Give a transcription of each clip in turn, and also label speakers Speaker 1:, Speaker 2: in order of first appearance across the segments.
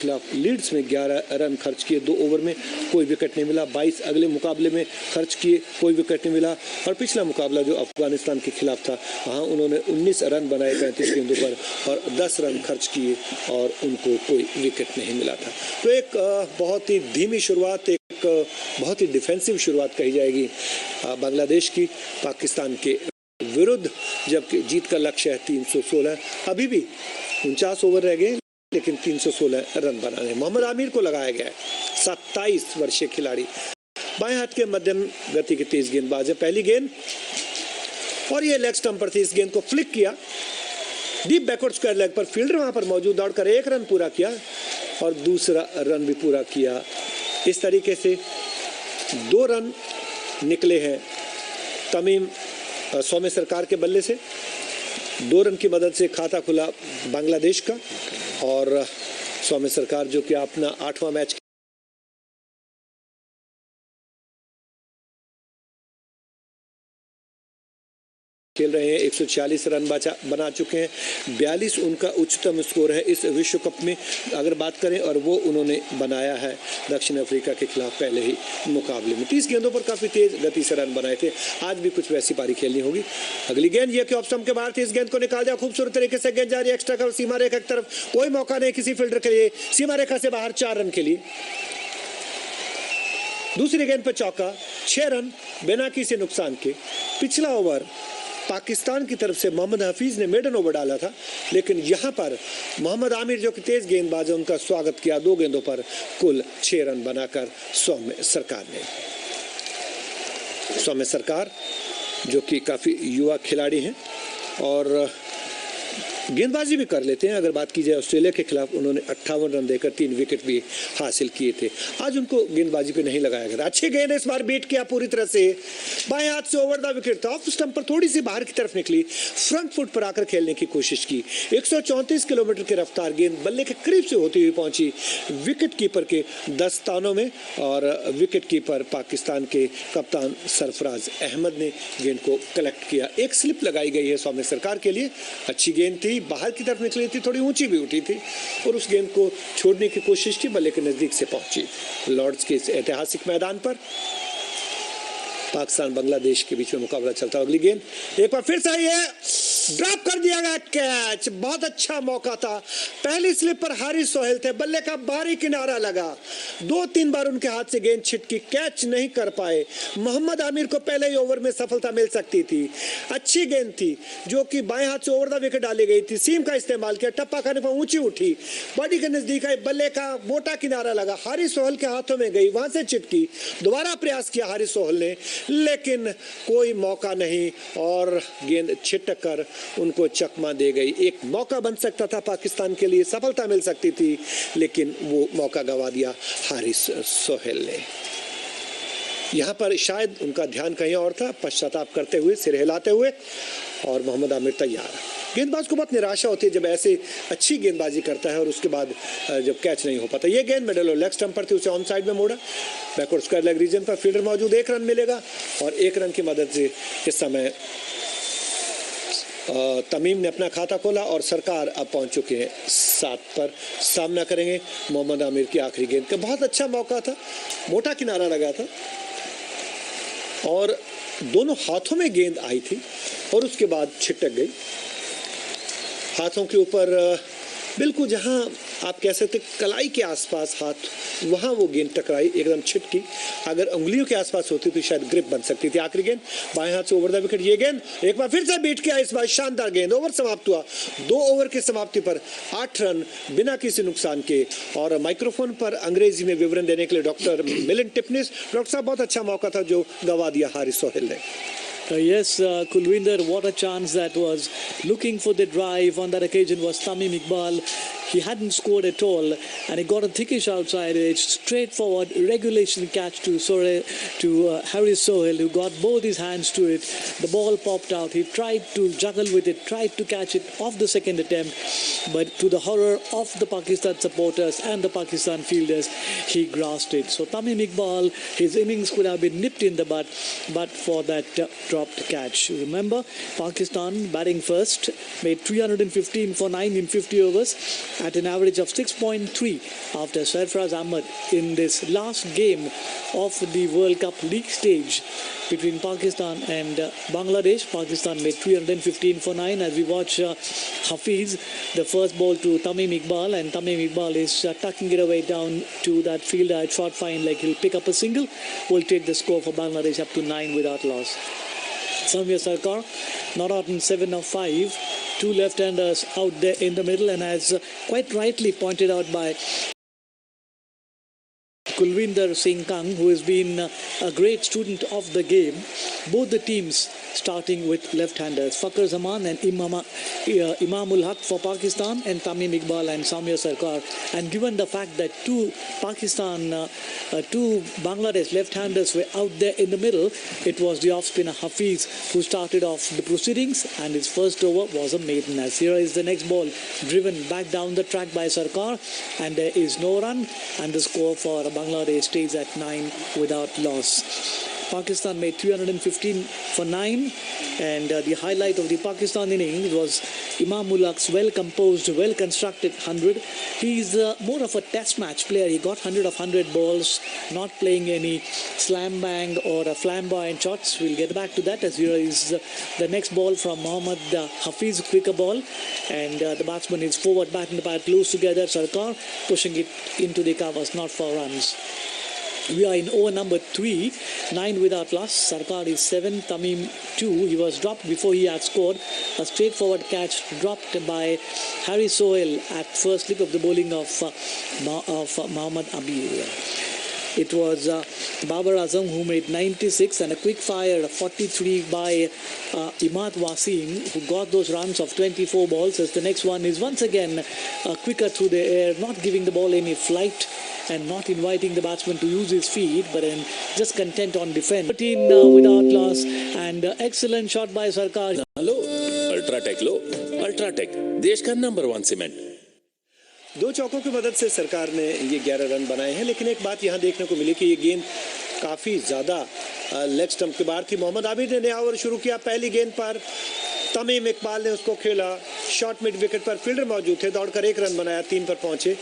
Speaker 1: खिलाफ लीड्स में 11 रन खर्च किए, 2 ओवर में कोई विकेट नहीं मिला। 22 अगले मुकाबले में खर्च किए, कोई विकेट नहीं मिला। और पिछला मुकाबला जो अफगानिस्तान के खिलाफ था, वहाँ उन्होंने 19 रन बनाए 35 गेंदों पर और 10 रन खर्च किए और उनको कोई विकेट नहीं मिला था। तो एक बहुत ही धीमी शुरुआत, एक बहुत ही डिफेंसिव शुरुआत कही जाएगी बांग्लादेश की पाकिस्तान के विरुद्ध, जबकि जीत का लक्ष्य है 316। अभी भी 49 ओवर रह गए, लेकिन 316 रन बनाने। मोहम्मद आमिर को लगाया गया है, 27 वर्षीय खिलाड़ी, बाएं हाथ के मध्यम गति के तेज गेंदबाज है। पहली गेंद और ये लेग स्टंप पर थी, इस गेंद को फ्लिक किया डीप बैकवर्ड स्क्वायर लेग पर, फील्डर वहां पर मौजूद, दौड़कर 1 रन पूरा किया और दूसरा रन भी पूरा किया। इस तरीके से 2 रन निकले हैं तमीम सौम्य सरकार के बल्ले से। 2 रन की मदद से खाता खुला बांग्लादेश का और सौम्य सरकार जो कि अपना 8वां मैच खेल रहे हैं। 140 रन बना चुके हैं, 42 उनका उच्चतम स्कोर है इस विश्व कप में अगर बात करें, और वो उन्होंने बनाया है दक्षिण अफ्रीका के खिलाफ पहले ही मुकाबले में। 30 गेंदों पर काफी तेज गति से रन बनाए थे, आज भी कुछ वैसी पारी खेलनी होगी। अगली गेंद ये कि ऑफ स्टंप के बाहर थी, इस गेंद को निकाल दिया खूबसूरत तरीके से, गेंद जा रही है एक्स्ट्रा कवर सीमा रेखा की तरफ, कोई मौका नहीं किसी फील्डर के लिए, सीमा रेखा से बाहर 4 रन के लिए। दूसरी गेंद पर चौका, 6 रन बिना किसी नुकसान के। पिछला ओवर पाकिस्तान की तरफ से मोहम्मद हफीज ने मेडन ओवर डाला था, लेकिन यहां पर मोहम्मद आमिर जो कि तेज गेंदबाज है, उनका स्वागत किया 2 गेंदों पर कुल 6 रन बनाकर सौम्य सरकार ने। सौम्य सरकार जो कि काफी युवा खिलाड़ी हैं और गेंदबाजी भी कर लेते हैं। अगर बात की जाए ऑस्ट्रेलिया के खिलाफ, उन्होंने 58 रन देकर 3 विकेट भी हासिल किए थे। आज उनको गेंदबाजी पे नहीं लगाया गया। अच्छी गेंद इस बार बीट किया पूरी तरह से, बाएं हाथ से ओवर द विकेट था, ऑफ स्टंप पर थोड़ी सी बाहर की तरफ निकली, फ्रंट फुट पर आकर खेलने की कोशिश की। 134 किलोमीटर की रफ्तार गेंद बल्ले के करीब से होती हुई पहुंची विकेट कीपर के दस्तानों में और विकेट कीपर पाकिस्तान के कप्तान सरफराज अहमद ने गेंद को कलेक्ट किया। एक स्लिप लगाई गई है सौम्य सरकार के लिए, अच्छी गेंद थी, बाहर की तरफ निकली थी, थोड़ी ऊंची भी उठी थी और उस गेंद को छोड़ने की कोशिश की, बल्ले के नजदीक से पहुंची। लॉर्ड्स के इस ऐतिहासिक मैदान पर पाकिस्तान बांग्लादेश के बीच में मुकाबला चलता है। अगली गेंद एक बार फिर से आई है, ड्रॉप कर दिया गया कैच, बहुत अच्छा मौका था। पहली स्लिप पर हारिस सोहेल थे, बल्ले का बाहरी किनारा लगा, 2-3 बार उनके हाथ से गेंद छिटकी, कैच नहीं कर पाए। मोहम्मद आमिर को पहले ही ओवर में सफलता मिल सकती थी। अच्छी गेंद थी जो कि बाएं हाथ से ओवर द विकेट डाली गई थी, सीम का इस्तेमाल किया, टप्पा खाने पर ऊंची उठी, बॉडी के नजदीक आई, बल्ले का मोटा किनारा लगा, हारिस सोहेल के हाथों में गई, वहां से छिटकी। दोबारा प्रयास किया हारिस सोहेल ने, लेकिन कोई मौका नहीं और गेंद छिटक कर उनको चकमा दे गई। एक मौका बन सकता था पाकिस्तान के लिए, सफलता मिल सकती थी, लेकिन वो मौका गंवा दिया हारिस सोहेल ने। यहाँ पर शायद उनका ध्यान कहीं और था, पश्चाताप करते हुए, सिर हिलाते हुए, और मोहम्मद आमिर तैयार। गेंदबाज को बहुत निराशा होती है जब ऐसे अच्छी गेंदबाजी करता है और उसके बाद जब कैच नहीं हो पाता। ये गेंद मिडल और लेग स्टंप पर थी, उसे ऑन साइड में मोड़ा, बैकवर्ड स्क्वायर लेग रीजन पर फील्डर मौजूद, 1 रन मिलेगा और 1 रन की मदद से इस समय तमीम ने अपना खाता खोला और सरकार अब पहुंच चुके हैं 7 पर। सामना करेंगे मोहम्मद आमिर की आखिरी गेंद का। बहुत अच्छा मौका था, मोटा किनारा लगा था और दोनों हाथों में गेंद आई थी और उसके बाद छिटक गई। हाथों के ऊपर बिल्कुल जहां आप कह सकते कलाई के आसपास हाथ, वहां वो गेंद टकराई, एकदम छिटकी। अगर उंगलियों के आसपास होती तो शायद ग्रिप बन सकती थी। आखिरी गेंद बाएं हाथ से ओवर द विकेट, ये गेंद एक बार फिर से बीट किया, इस बार शानदार गेंद। ओवर समाप्त हुआ, 2 ओवर की समाप्ति पर 8 रन बिना किसी नुकसान के। और माइक्रोफोन पर अंग्रेजी में विवरण देने के लिए डॉक्टर मिलिंद टिपनिस। डॉक्टर साहब, बहुत अच्छा मौका था जो गंवा दिया हारिस सोहेल ने।
Speaker 2: Yes, Kulwinder, what a chance that was. Looking for the drive on that occasion was Tamim Iqbal. He hadn't scored at all and he got a thickish outside edge, straightforward regulation catch to Haris Sohail, who got both his hands to it. The ball popped out. He tried to juggle with it, tried to catch it off the second attempt, but to the horror of the Pakistan supporters and the Pakistan fielders, he grasped it. So Tamim Iqbal, his innings could have been nipped in the bud, but for that dropped catch. Remember, Pakistan batting first, made 315 for 9 in 50 overs. at an average of 6.3 after Sarfraz Ahmed in this last game of the World Cup league stage between Pakistan and Bangladesh. Pakistan made 315 for 9 as we watch Hafiz, the first ball to Tamim Iqbal, and Tamim Iqbal is tucking it away down to that fielder at short fine leg. He'll pick up a single, will take the score for Bangladesh up to 9 without loss. Samir Sarkar not out in 7 of 5. Two left-handers out there in the middle, and as quite rightly pointed out by Kulwinder Singh Kang, who has been a great student of the game, both the teams starting with left-handers, Fakhar Zaman and Imamul Haq for Pakistan, and Tamim Iqbal and Samir Sarkar. And given the fact that two Bangladesh left-handers were out there in the middle, it was the off-spinner Hafiz who started off the proceedings, and his first over was a maiden. As here is the next ball driven back down the track by Sarkar, and there is no run, and the score for Bangladesh stays at 9 without loss. Pakistan made 315 for 9, and the highlight of the Pakistan innings was Imamul Haq's well-composed, well-constructed 100. He's more of a test match player. He got 100 of 100 balls, not playing any slam bang or flamboyant shots. We'll get back to that as here is the next ball from Mohammad Hafiz, quicker ball, and the batsman is forward, bat and the bat close together. Sarkar pushing it into the covers, not for runs. We are in over number 3, 9 without loss. Sarkar is 7, Tamim 2. He was dropped before he had scored. A straightforward catch dropped by Harry Sohail at first slip of the bowling of Mohammad Amir. It was Babar Azam who made 96, and a quick fire 43 by Imad Wasim, who got those runs of 24 balls. As the next one is once again quicker through the air, not giving the ball any flight and not inviting the batsman to use his feet, but just content on defense. 13 without loss, and excellent shot by Sarkar.
Speaker 3: Low UltraTech low UltraTech देश का number 1 cement.
Speaker 1: 2 चौकों की मदद से सरकार ने ये 11 run बनाए हैं, लेकिन एक बात यहाँ देखने को मिली कि ये गेंद काफ़ी ज़्यादा लेग स्टंप के बाहर थी. मोहम्मद आबिद ने नया ओवर शुरू किया. पहली गेंद पर तमीम इकबाल ने उसको खेला. शॉर्ट मिड विकेट पर फील्डर मौजूद थे, दौड़कर 1 रन बनाया, 3 पर पहुंचे.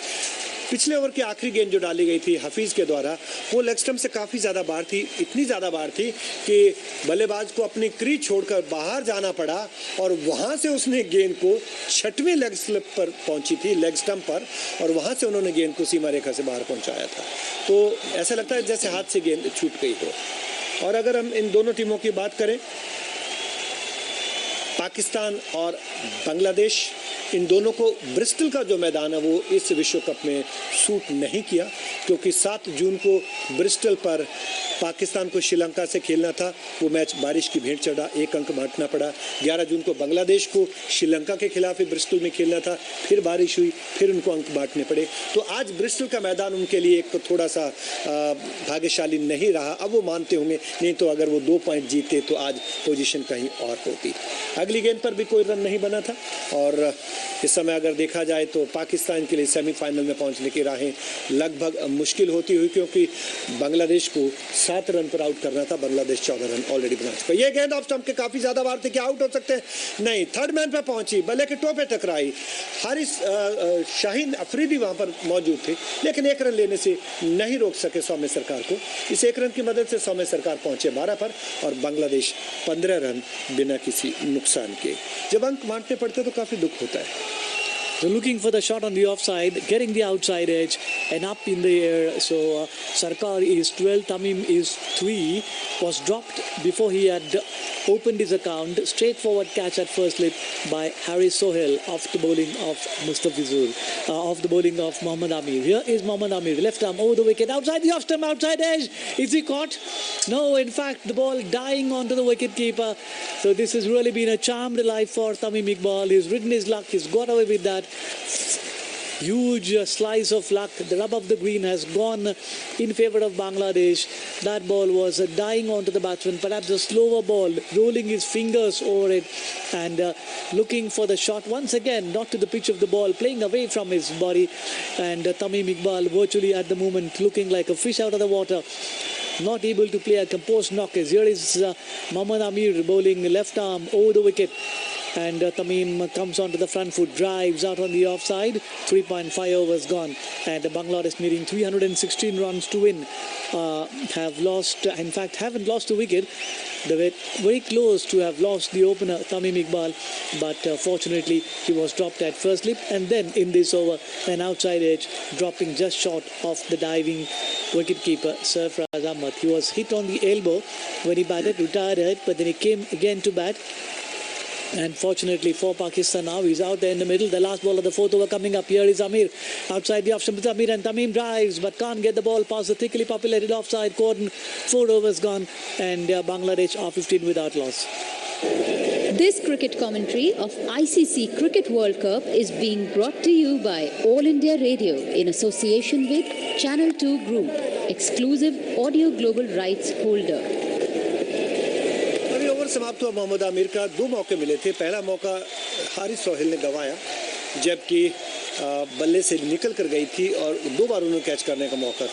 Speaker 1: पिछले ओवर की आखिरी गेंद जो डाली गई थी हफीज़ के द्वारा, वो लेग स्टंप से काफ़ी ज़्यादा बाहर थी. इतनी ज़्यादा बाहर थी कि बल्लेबाज को अपनी क्रीज छोड़कर बाहर जाना पड़ा, और वहाँ से उसने गेंद को 6वें लेग स्लिप पर पहुँची थी, लेग स्टंप पर, और वहाँ से उन्होंने गेंद को सीमा रेखा से बाहर पहुँचाया था. तो ऐसा लगता है जैसे हाथ से गेंद छूट गई हो. और अगर हम इन दोनों टीमों की बात करें, पाकिस्तान और बांग्लादेश, इन दोनों को ब्रिस्टल का जो मैदान है वो इस विश्व कप में सूट नहीं किया, क्योंकि 7 जून को ब्रिस्टल पर पाकिस्तान को श्रीलंका से खेलना था. वो मैच बारिश की भेंट चढ़ा, 1 अंक बांटना पड़ा. 11 जून को बांग्लादेश को श्रीलंका के खिलाफ ही ब्रिस्टल में खेलना था, फिर बारिश हुई, फिर उनको अंक बांटने पड़े. तो आज ब्रिस्टल का मैदान उनके लिए एक थोड़ा सा भाग्यशाली नहीं रहा. अब वो मानते होंगे, नहीं तो अगर वो 2 पॉइंट जीते तो आज पोजीशन कहीं और होती. अगली गेंद पर भी कोई रन नहीं बना था, और इस समय अगर देखा जाए तो पाकिस्तान के लिए सेमीफाइनल में पहुंचने की राहें लगभग मुश्किल होती हुई, क्योंकि बांग्लादेश को 7 रन पर आउट करना था. बांग्लादेश 14 रन ऑलरेडी बना चुका. ये गेंद ऑफ स्टंप के काफी ज्यादा बाहर थे, क्या आउट हो सकते हैं? नहीं. थर्ड मैन पे पहुंची, बल्ले के टो पे टकराई. हारिस शाहीन अफरीदी वहां पर मौजूद थे, लेकिन 1 रन लेने से नहीं रोक सके सौम्य सरकार को. इस 1 रन की मदद से सौम्य सरकार पहुंचे 12 पर, और बांग्लादेश 15 रन बिना किसी नुकसान के. जब अंक बांटने पड़ते तो काफी दुख होता है.
Speaker 2: So looking for the shot on the offside, getting the outside edge and up in the air. So Sarkar is 12, Tamim is 3, was dropped before he had opened his account. Straightforward catch at first slip by Harry Sohail off the bowling of Mustafizur, off the bowling of Mohammad Amir. Here is Mohammad Amir, left arm over the wicket, outside the off stump, outside edge. Is he caught? No, in fact the ball dying onto the wicket keeper. So this has really been a charmed life for Tamim Iqbal. He's ridden his luck, he's got away with that. Huge slice of luck. The rub of the green has gone in favour of Bangladesh. That ball was dying onto the batsman, perhaps a slower ball, rolling his fingers over it and looking for the shot once again, not to the pitch of the ball, playing away from his body. And Tamim Iqbal virtually at the moment looking like a fish out of the water, not able to play a composed knock. As here is Mohammad Amir bowling left arm over the wicket. and Tamim comes onto the front foot, drives out on the offside. 3.5 overs gone, and Bangladesh needing 316 runs to win. Have lost, in fact, haven't lost a wicket. They were very close to have lost the opener Tamim Iqbal, but fortunately he was dropped at first slip, and then in this over an outside edge, dropping just short of the diving wicketkeeper Sarfraz Ahmad. He was hit on the elbow when he batted, retired ahead, but then he came again to bat. And fortunately for Pakistan now, he's out there in the middle. The last ball of the fourth over coming up. Here is Amir outside the option with Amir, and Tamim drives but can't get the ball past the thickly populated offside cordon. 4 overs gone, and Bangladesh are 15 without loss.
Speaker 4: This cricket commentary of ICC Cricket World Cup is being brought to you by All India Radio in association with Channel 2 Group, exclusive audio global rights holder.
Speaker 1: समाप्त हुआ। मोहम्मद आमिर का 2 मौके मिले थे। पहला मौका हारिस सोहेल ने गंवाया, जबकि बल्ले से निकल कर गई थी और 2 बार उन्हें कैच करने का मौका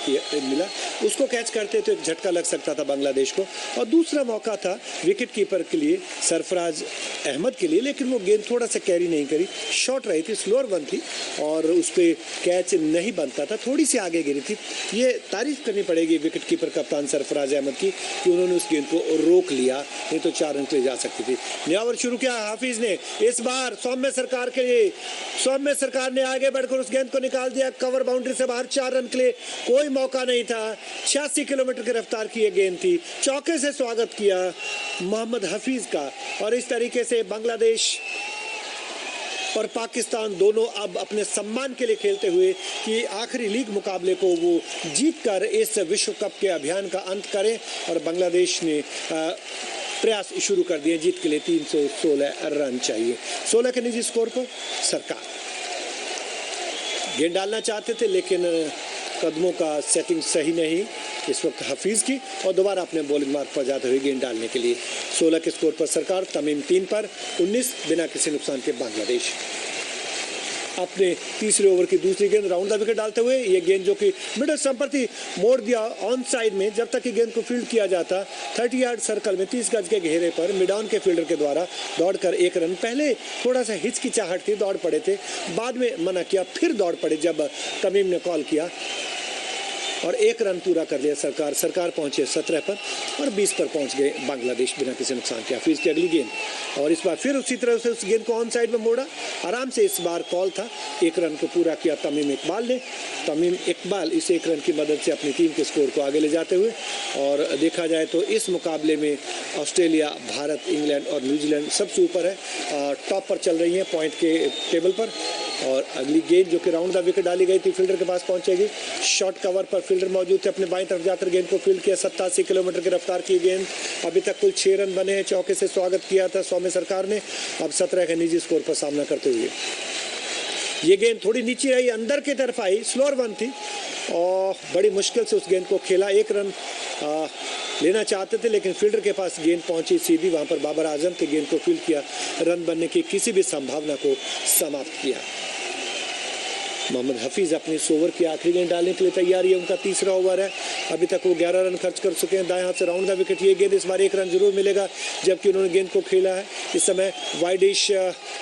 Speaker 1: मिला। उसको कैच करते तो एक झटका लग सकता था बांग्लादेश को। और दूसरा मौका था विकेट कीपर के लिए, सरफराज अहमद के लिए, लेकिन वो गेंद थोड़ा सा कैरी नहीं करी, शॉर्ट रही थी, स्लोअर वन थी और उस पर कैच नहीं बनता था, थोड़ी सी आगे गिरी थी। ये तारीफ करनी पड़ेगी विकेट कीपर कप्तान सरफराज अहमद की कि उन्होंने उस गेंद को रोक लिया, नहीं तो 4 रन के लिए जा सकती थी। न्यावर शुरू किया हाफिज ने, इस बार सौम्य सरकार के लिए, सौम्य सरकार ने आगे बढ़कर उस गेंद को निकाल दिया कवर बाउंड्री से बाहर। 4 रन के लिए कोई मौका नहीं था। 86 किलोमीटर की रफ्तार की ये गेंद थी। चौके से स्वागत किया मोहम्मद हफीज का, और इस तरीके से बांग्लादेश और पाकिस्तान दोनों अब अपने सम्मान के लिए खेलते हुए कि आखिरी लीग मुकाबले को वो जीतकर इस विश्व कप के अभियान का अंत करें। और बांग्लादेश ने प्रयास शुरू कर दिए जीत के लिए। 316 रन चाहिए। 16 के निजी स्कोर पर सरकार गेंद डालना चाहते थे, लेकिन कदमों का सेटिंग सही नहीं इस वक्त हफीज की, और दोबारा अपने बॉलिंग मार्ग पर जाते हुए गेंद डालने के लिए। 16 के स्कोर पर सरकार। तमीम 3 पर 19 बिना किसी नुकसान के बांग्लादेश अपने तीसरे ओवर की दूसरी गेंद राउंड द विकेट डालते हुए, ये गेंद जो कि मिडल स्टंप पर थी, मोड़ दिया ऑन साइड में। जब तक कि गेंद को फील्ड किया जाता 30 यार्ड सर्कल में 30 गज के घेरे पर मिड ऑन के फील्डर के द्वारा दौड़कर 1 रन। पहले थोड़ा सा हिचकिचाहट थी, दौड़ पड़े थे, बाद में मना किया, फिर दौड़ पड़े जब तमीम ने कॉल किया और 1 रन पूरा कर लिया सरकार। सरकार पहुंचे 17 पर और 20 पर पहुंच गए बांग्लादेश बिना किसी नुकसान के। हफीज की अगली गेंद, और इस बार फिर उसी तरह से उस गेंद को ऑन साइड में मोड़ा, आराम से इस बार कॉल था। 1 रन को पूरा किया तमीम इकबाल ने। तमीम इकबाल इस 1 रन की मदद से अपनी टीम के स्कोर को आगे ले जाते हुए, और देखा जाए तो इस मुकाबले में ऑस्ट्रेलिया, भारत, इंग्लैंड और न्यूजीलैंड सबसे ऊपर है, टॉप पर चल रही है पॉइंट के टेबल पर। और अगली गेंद जो कि राउंड द विकेट डाली गई थी फील्डर के पास पहुंचेगी। शॉर्ट कवर पर फील्डर मौजूद थे, अपने बाईं तरफ जाकर गेंद को फील्ड किया। 87 किलोमीटर की रफ्तार की गेंद। अभी तक कुल 6 रन बने हैं। चौके से स्वागत किया था सौम्य सरकार ने। अब 17 के निजी स्कोर पर सामना करते हुए ये गेंद थोड़ी नीचे आई, अंदर की तरफ आई, स्लोअर वन थी और बड़ी मुश्किल से उस गेंद को खेला। 1 रन लेना चाहते थे, लेकिन फील्डर के पास गेंद पहुंची सीधी, वहां पर बाबर आजम के गेंद को फील्ड किया, रन बनने की किसी भी संभावना को समाप्त किया। मोहम्मद हफीज अपने इस ओवर की आखिरी गेंद डालने के लिए तैयार है। उनका तीसरा ओवर है। अभी तक वो 11 रन खर्च कर चुके हैं। दाएं हाथ से राउंड द विकेट ये गेंद, इस बार 1 रन जरूर मिलेगा, जबकि उन्होंने गेंद को खेला है। इस समय वाइडिश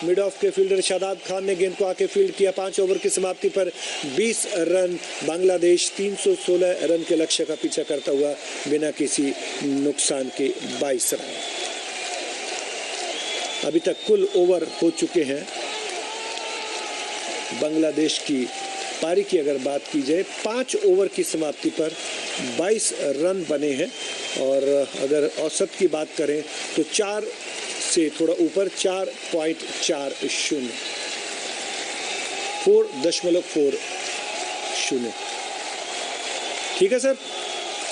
Speaker 1: मिड ऑफ के फील्डर शादाब खान ने गेंद को आके फील्ड किया। 5 ओवर की समाप्ति पर 20 रन। बांग्लादेश 316 रन के लक्ष्य का पीछा करता हुआ बिना किसी नुकसान के 22 रन। अभी तक कुल ओवर हो चुके हैं बांग्लादेश की पारी की अगर बात की जाए, 5 ओवर की समाप्ति पर 22 रन बने हैं। और अगर औसत की बात करें तो 4 से थोड़ा ऊपर 4.40 4.40। ठीक है सर,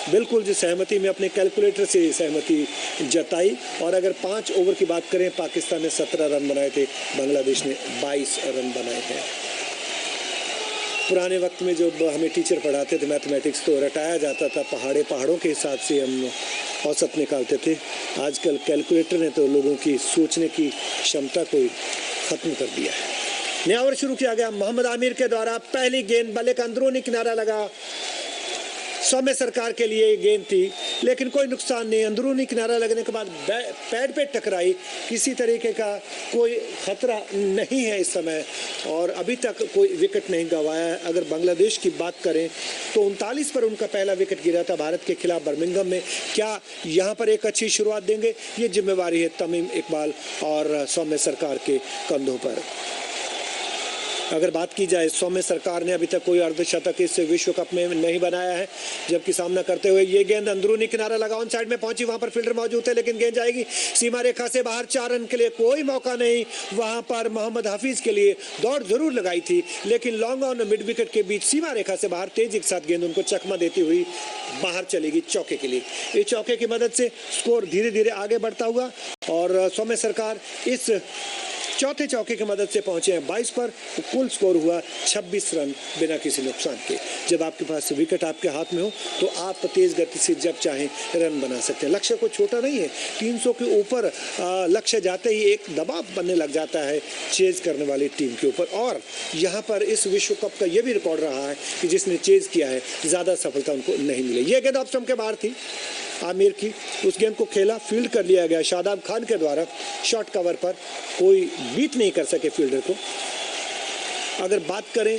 Speaker 1: बिल्कुल जी सहमति में अपने कैलकुलेटर से सहमति जताई। और अगर 5 ओवर की बात करें, पाकिस्तान ने 17 रन बनाए थे, बांग्लादेश ने 22 रन बनाए हैं। पुराने वक्त में जो हमें टीचर पढ़ाते थे मैथमेटिक्स, तो रटाया जाता था, पहाड़ों के हिसाब से हम औसत निकालते थे। आजकल कैलकुलेटर ने तो लोगों की सोचने की क्षमता को खत्म कर दिया है। नया ओवर शुरू किया गया मोहम्मद आमिर के द्वारा। पहली गेंद बल्ले का अंदरूनी किनारा लगा, सौम्य सरकार के लिए गेंद थी। लेकिन कोई नुकसान नहीं। अंदरूनी किनारा लगने के बाद पैड पे टकराई, किसी तरीके का कोई खतरा नहीं है इस समय और अभी तक कोई विकेट नहीं गंवाया है। अगर बांग्लादेश की बात करें तो 39 पर उनका पहला विकेट गिरा था भारत के खिलाफ बर्मिंघम में। क्या यहाँ पर एक अच्छी शुरुआत देंगे? ये जिम्मेवारी है तमीम इकबाल और सौम्य सरकार के कंधों पर। अगर बात की जाए, सौम्य सरकार ने अभी तक कोई अर्धशतक इस विश्व कप में नहीं बनाया है, जबकि सामना करते हुए ये गेंद अंदरूनी किनारा लगा, ऑन साइड में पहुंची, वहां पर फील्डर मौजूद थे लेकिन गेंद जाएगी सीमा रेखा से बाहर। 4 रन के लिए कोई मौका नहीं। वहां पर मोहम्मद हफीज के लिए दौड़ जरूर लगाई थी लेकिन लॉन्ग ऑन मिड विकेट के बीच सीमा रेखा से बाहर तेजी के साथ गेंद उनको चकमा देती हुई बाहर चलेगी चौके के लिए। इस चौके की मदद से स्कोर धीरे धीरे आगे बढ़ता हुआ और सौम्य सरकार इस चौथे चौके की मदद से पहुंचे हैं 22 पर। तो कुल स्कोर हुआ 26 रन बिना किसी नुकसान के। जब आपके पास विकेट आपके हाथ में हो तो आप तेज गति से जब चाहें रन बना सकते हैं। लक्ष्य कोई छोटा नहीं है, 300 के ऊपर लक्ष्य जाते ही एक दबाव बनने लग जाता है चेज करने वाली टीम के ऊपर। और यहाँ पर इस विश्व कप का ये भी रिकॉर्ड रहा है कि जिसने चेज किया है ज़्यादा सफलता उनको नहीं मिली। ये गेंद ऑफ स्टंप के बाहर थी आमिर की, उस गेंद को खेला, फील्ड कर लिया गया शादाब खान के द्वारा शॉर्ट कवर पर, कोई बीट नहीं कर सके फील्डर को। अगर बात करें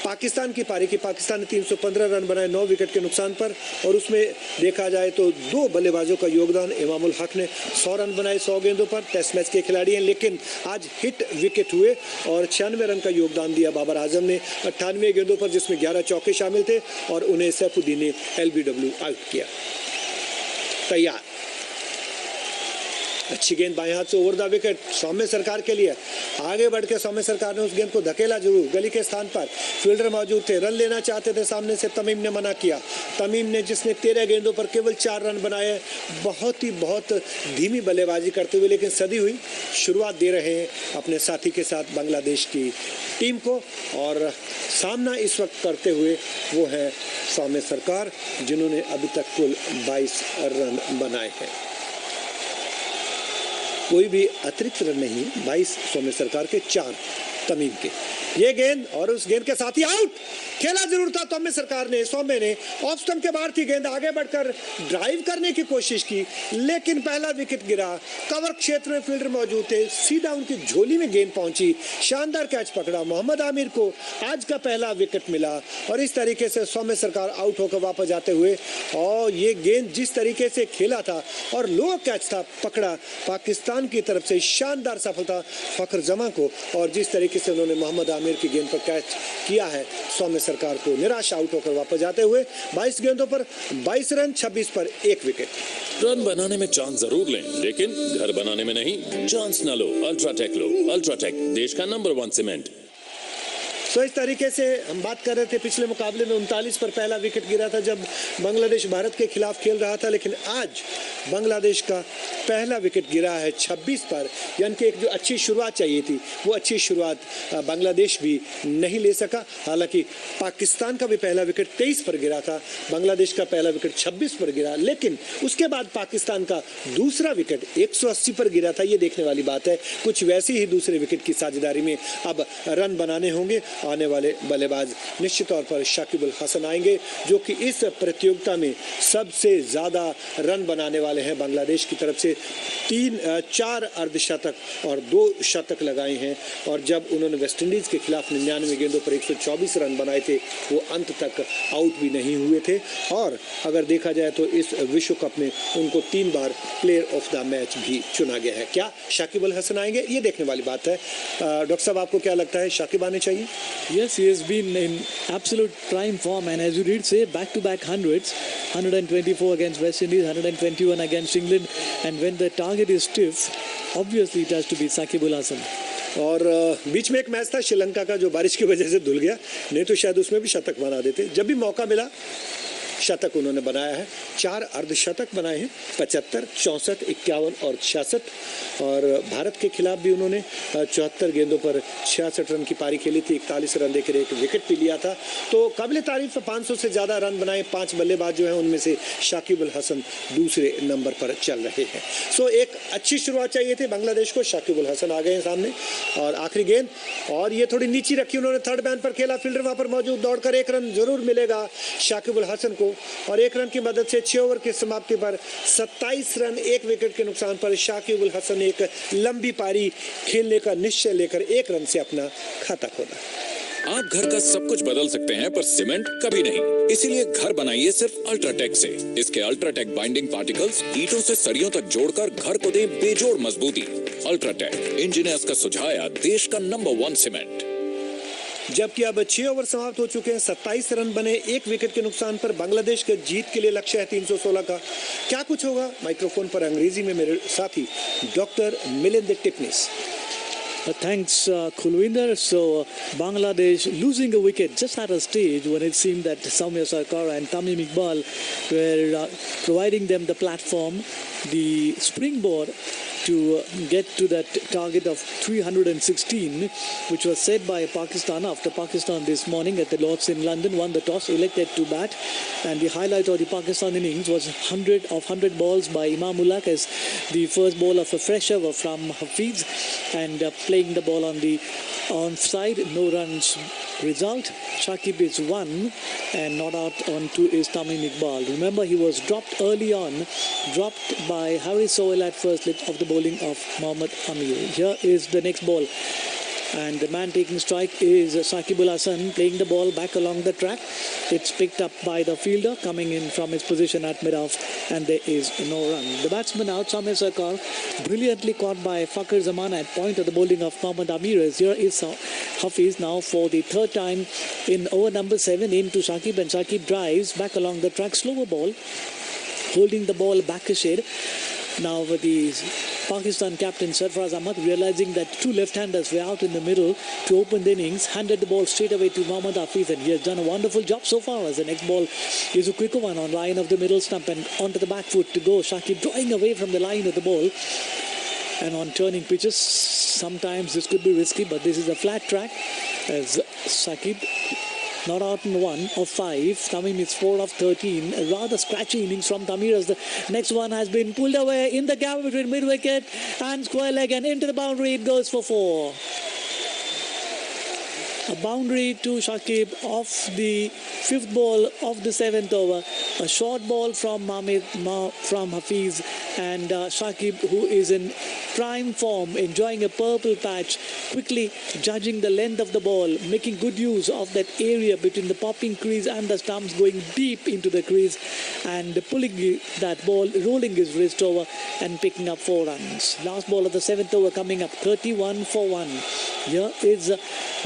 Speaker 1: पाकिस्तान की पारी की, पाकिस्तान ने 315 रन बनाए 9 विकेट के नुकसान पर और उसमें देखा जाए तो 2 बल्लेबाजों का योगदान। इमामुल हक ने 100 रन बनाए 100 गेंदों पर, टेस्ट मैच के खिलाड़ी हैं लेकिन आज हिट विकेट हुए और 96 रन का योगदान दिया बाबर आजम ने 98 गेंदों पर, जिसमें 11 चौके शामिल थे और उन्हें सैफुद्दीन ने LBW आउट किया। तैयार, अच्छी गेंद बाएं हाथ से ओवर द विकेट सौम्य सरकार के लिए। आगे बढ़ के सौम्य सरकार ने उस गेंद को धकेला जरूर, गली के स्थान पर फील्डर मौजूद थे, रन लेना चाहते थे, सामने से तमीम ने मना किया। तमीम ने जिसने 13 गेंदों पर केवल 4 रन बनाए, बहुत धीमी बल्लेबाजी करते हुए लेकिन सदी हुई शुरुआत दे रहे हैं अपने साथी के साथ बांग्लादेश की टीम को। और सामना इस वक्त करते हुए वो है सौम्य सरकार, जिन्होंने अभी तक कुल 22 रन बनाए हैं। कोई भी अतिरिक्त रन नहीं, 22 सौम्य सरकार के, 4 तमीम के। ये गेंद और उस गेंद के साथ ही आउट। खेला जरूर था सौम्य सरकार ने, सौम्य ने ऑफ स्टंप के बाहर थी गेंद, आगे बढ़कर ड्राइव करने की कोशिश की लेकिन पहला विकेट गिरा। कवर क्षेत्र में फील्डर मौजूद थे, सीधा उनकी झोली में गेंद पहुंची, शानदार कैच पकड़ा। मोहम्मद आमिर को आज का पहला विकेट मिला और इस तरीके से सौम्य सरकार आउट होकर वापस जाते हुए, और ये गेंद जिस तरीके से खेला था और लो कैच था पकड़ा, पाकिस्तान की तरफ से शानदार सफलता फखर जमा को। और जिस तरीके से उन्होंने मोहम्मद आमिर की गेंद पर कैच किया है, सौम्य सरकार को निराश आउट होकर वापस जाते हुए 22 गेंदों पर 22 रन, 26 पर 1 विकेट।
Speaker 3: रन बनाने में चांस जरूर लें लेकिन घर बनाने में नहीं। चांस ना लो, अल्ट्राटेक लो। अल्ट्राटेक, देश का नंबर 1 सीमेंट।
Speaker 1: तो इस तरीके से हम बात कर रहे थे, पिछले मुकाबले में 39 पर पहला विकेट गिरा था जब बांग्लादेश भारत के खिलाफ खेल रहा था, लेकिन आज बांग्लादेश का पहला विकेट गिरा है 26 पर, यानी कि एक जो अच्छी शुरुआत चाहिए थी वो अच्छी शुरुआत बांग्लादेश भी नहीं ले सका। हालांकि पाकिस्तान का भी पहला विकेट 23 पर गिरा था, बांग्लादेश का पहला विकेट 26 पर गिरा, लेकिन उसके बाद पाकिस्तान का दूसरा विकेट 180 पर गिरा था। ये देखने वाली बात है, कुछ वैसे ही दूसरे विकेट की साझेदारी में अब रन बनाने होंगे। आने वाले बल्लेबाज निश्चित तौर पर शाकिब अल हसन आएंगे, जो कि इस प्रतियोगिता में सबसे ज्यादा रन बनाने वाले हैं। बांग्लादेश की तरफ से 4 अर्धशतक और 2 शतक लगाए हैं और जब उन्होंने वेस्टइंडीज के खिलाफ 99 गेंदों पर 124 रन बनाए थे, वो अंत तक आउट भी नहीं हुए थे। और अगर देखा जाए तो इस विश्व कप में उनको 3 बार प्लेयर ऑफ द मैच भी चुना गया है। क्या शाकिब अल हसन आएंगे, ये देखने वाली बात है। डॉक्टर साहब, आपको क्या लगता है, शाकिब आने चाहिए?
Speaker 2: Yes, he has been in absolute prime form, and as you did say, back-to-back hundreds, 124 against West Indies, 121 against England, and when the target is stiff, obviously it has to be Shakib Al Hasan.
Speaker 1: और बीच में एक match था श्रीलंका का जो बारिश की वजह से धुल गया, नहीं तो शायद उसमें भी शतक बना देते। जब भी मौका मिला शतक उन्होंने बनाया है, 4 अर्धशतक बनाए हैं, 75, 64, 51 और 66। और भारत के खिलाफ भी उन्होंने 74 गेंदों पर 66 रन की पारी खेली थी, 41 रन देकर 1 विकेट भी लिया था। तो काबिल तारीफ 500 से ज़्यादा रन बनाए 5 बल्लेबाज जो हैं, उनमें से शाकिब अल हसन दूसरे नंबर पर चल रहे हैं। सो एक अच्छी शुरुआत चाहिए थी बांग्लादेश को, शाकिब अल हसन आ गए हैं सामने। और आखिरी गेंद, और ये थोड़ी नीची रखी उन्होंने, थर्ड मैन पर खेला, फील्डर वहाँ पर मौजूद, दौड़कर 1 रन जरूर मिलेगा शाकिब अल हसन को। को और 1 रन की मदद से 6 ओवर की समाप्ति पर 27 रन 1 विकेट के नुकसान पर शाकिब उल हसन ने एक लंबी पारी खेलने का निश्चय लेकर 1 रन से अपना खाता खोला।
Speaker 5: आप घर का सब कुछ बदल सकते हैं पर सीमेंट कभी नहीं, इसीलिए घर बनाइए सिर्फ अल्ट्राटेक से। इसके अल्ट्राटेक बाइंडिंग पार्टिकल्स ईंटों से सरियों तक जोड़कर घर को दें बेजोड़ मजबूती। अल्ट्राटेक, इंजीनियर्स का सुझाया देश का नंबर 1 सीमेंट।
Speaker 1: जबकि अब 6 ओवर समाप्त हो चुके हैं, 27 रन बने 1 विकेट के नुकसान पर। बांग्लादेश के जीत के लिए लक्ष्य है 316 का। क्या कुछ होगा, माइक्रोफोन पर अंग्रेजी में मेरे साथी doctor Milind Tipnis.
Speaker 2: Thanks, Kulwinder. So, Bangladesh losing a wicket just at a stage when it seemed that Soumya Sarkar and Tamim Iqbal were providing them the platform, the springboard to get to that target of 316, which was set by Pakistan after Pakistan this morning at the Lords in London won the toss, elected to bat. And the highlight of the Pakistan innings was 100 balls by Imam Ulaq as the first ball of a fresh over from Hafiz and playing the ball on the onside. No runs result. Shakib is 1 and not out on 2 is Tamim Iqbal. Remember, he was dropped early on, dropped by Harry Sohail at first slip of the bowling of Mohammad Amir. Here is the next ball. And the man taking strike is Shakib Ul Hasan, playing the ball back along the track. It's picked up by the fielder coming in from his position at mid-off, and there is no run. The batsman out, Soumya Sarkar, brilliantly caught by Fakhar Zaman at point of the bowling of Mohammad Amir. Here is Hafiz now for the third time in over number 7 into Shakib, and Shakib drives back along the track, slower ball, holding the ball back a shade. Now the Pakistan captain Sarfaraz Ahmad, realizing that 2 left-handers were out in the middle to open the innings, handed the ball straight away to Mohammad Hafiz, and he has done a wonderful job so far as the next ball is a quicker one on line of the middle stump and onto the back foot to go. Shakib drawing away from the line of the ball, and on turning pitches sometimes this could be risky, but this is a flat track as Shakib not out in 1 of 5. Tamim is 4 of 13. A rather scratchy innings from Tamir as the next one has been pulled away in the gap between mid-wicket and square leg, and into the boundary it goes for 4. A boundary to Shakib off the 5th ball of the 7th over. A short ball from Hafiz, and Shakib, who is in prime form, enjoying a purple patch, quickly judging the length of the ball, making good use of that area between the popping crease and the stumps, going deep into the crease and pulling that ball, rolling his wrist over and picking up 4 runs. Last ball of the 7th over coming up, 31 for 1. Here is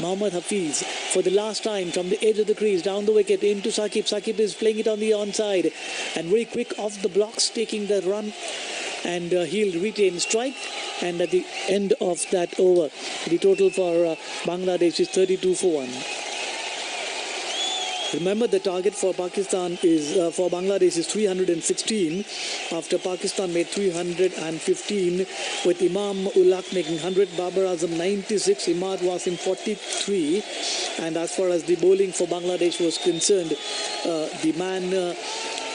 Speaker 2: Mohammad Hafiz for the last time from the edge of the crease down the wicket into Shakib. Shakib is playing it on the onside and very quick off the blocks, taking the run, and he'll retain strike. And at the end of that over, the total for Bangladesh is 32 for 1. Remember, the target for Pakistan is for Bangladesh is 316 after Pakistan made 315 with Imam Ulaq making 100, Babar Azam 96, Imad Wasim 43. And as far as the bowling for Bangladesh was concerned, the man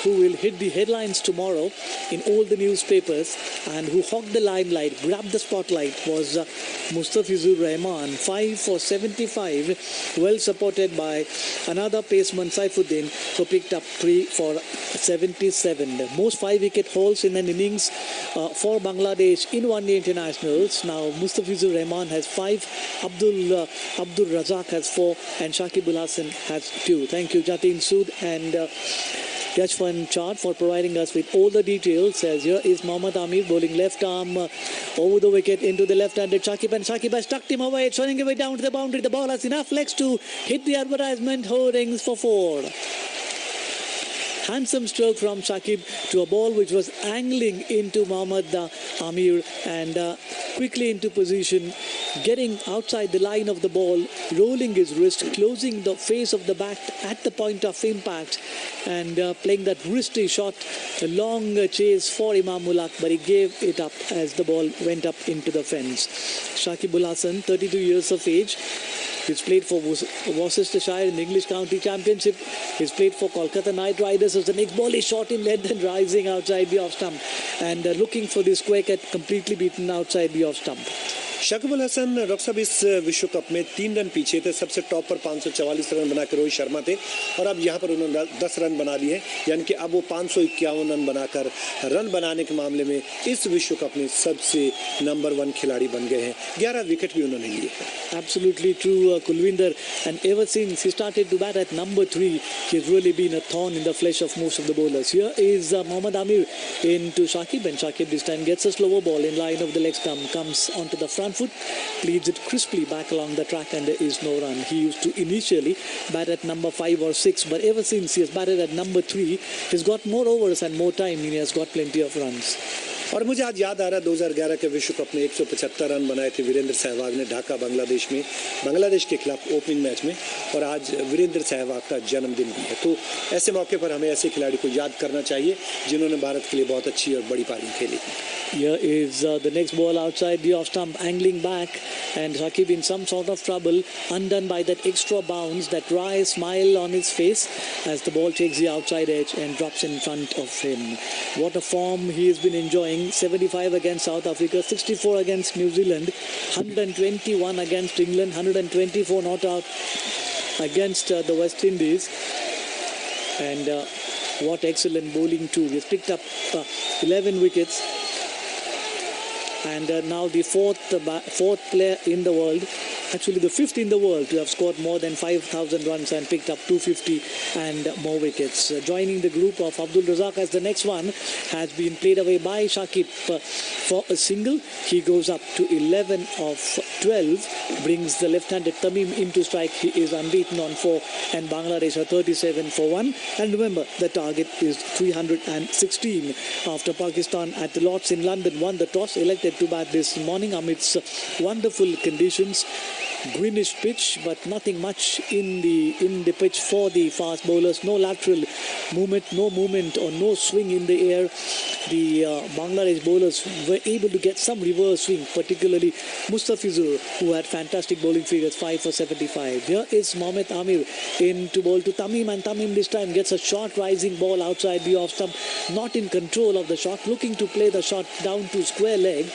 Speaker 2: who will hit the headlines tomorrow in all the newspapers and who hogged the limelight, grabbed the spotlight, was Mustafizur Rahman, 5 for 75, well supported by another paceman Saifuddin, who picked up 3 for 77. The most 5-wicket hauls in an innings for Bangladesh in one-day internationals. Now Mustafizur Rahman has 5, Abdul Razak has 4, and Shakib Ul Hasan has 2. Thank you, Jatin Sood and Yashwan Chart for providing us with all the details. As here is Mohammad Amir bowling left arm over the wicket into the left-handed Shakib, and Shakib has tucked him away, running away down to the boundary. The ball has enough legs to hit the advertisement hoardings for 4. Handsome stroke from Shakib to a ball which was angling into Mohammad Amir, and quickly into position, getting outside the line of the ball, rolling his wrist, closing the face of the bat at the point of impact, and playing that wristy shot, a long chase for Imam Ulaq, but he gave it up as the ball went up into the fence. Shakib Ul Hasan, 32 years of age. He's played for Worcestershire in the English County Championship. He's played for Kolkata Knight Riders as the next ball is short in length and rising outside the off stump. And looking for the square cut, completely beaten outside the off stump.
Speaker 1: Shakib Al Hasan doctor साहब इस विश्व cup में 3 run पीछे थे, सबसे top पर 544 run बनाकर रोहित शर्मा थे और अब यहाँ पर उन्होंने 10 रन बना लिए, यानी कि अब वो 551 रन बनाकर रन बनाने के मामले में इस विश्व कप में सबसे नंबर 1 खिलाड़ी बन गए हैं। 11 विकेट भी उन्होंने लिए हैं।
Speaker 2: Absolutely true, Kulwinder. And ever since he started to bat at number 3, he's really been a thorn in the flesh of most of the bowlers. Here is Mohammad Amir into Shakib, and Shakib this time gets a slower ball in line of the leg stump, comes onto the front foot, leads it crisply back along the track, and there is no run. He used to initially bat at number 5 or 6, but ever since he has batted at number 3, he's got more overs and more time, and he has got plenty of runs.
Speaker 1: और मुझे आज याद आ रहा है 2011 के विश्व cup में 175 run बनाए थे वीरेंद्र सहवाग ने ढाका बांग्लादेश में, बांग्लादेश के खिलाफ ओपनिंग मैच में, और आज वीरेंद्र सहवाग का जन्मदिन भी है। तो ऐसे मौके पर हमें ऐसे खिलाड़ी को याद करना चाहिए जिन्होंने भारत के लिए बहुत अच्छी और बड़ी पारी खेली।
Speaker 2: Here is the next ball outside the off stump, angling back, and Shakib in some sort of trouble, undone by that extra bounce, that wry smile on his face as the ball takes the outside edge and drops in front of him. What a form he has been enjoying. 75 against South Africa, 64 against New Zealand, 121 against England, 124 not out against the West Indies. And what excellent bowling too. He's picked up 11 wickets. And now the fourth player in the world, actually the 5th in the world to have scored more than 5,000 runs and picked up 250 and more wickets. Joining the group of Abdul Razak as the next one has been played away by Shakib for a single. He goes up to 11 of 12, brings the left-handed Tamim into strike. He is unbeaten on 4, and Bangladesh are 37 for 1. And remember, the target is 316 after Pakistan at the Lords in London won the toss, elected to bat this morning amidst wonderful conditions. Greenish pitch, but nothing much in the pitch for the fast bowlers. No lateral movement, no movement or no swing in the air. The Bangladesh bowlers were able to get some reverse swing, particularly Mustafizur, who had fantastic bowling figures, 5 for 75. Here is Mohammad Amir in to bowl to Tamim, and Tamim this time gets a short rising ball outside the off stump, not in control of the shot, looking to play the shot down to square leg.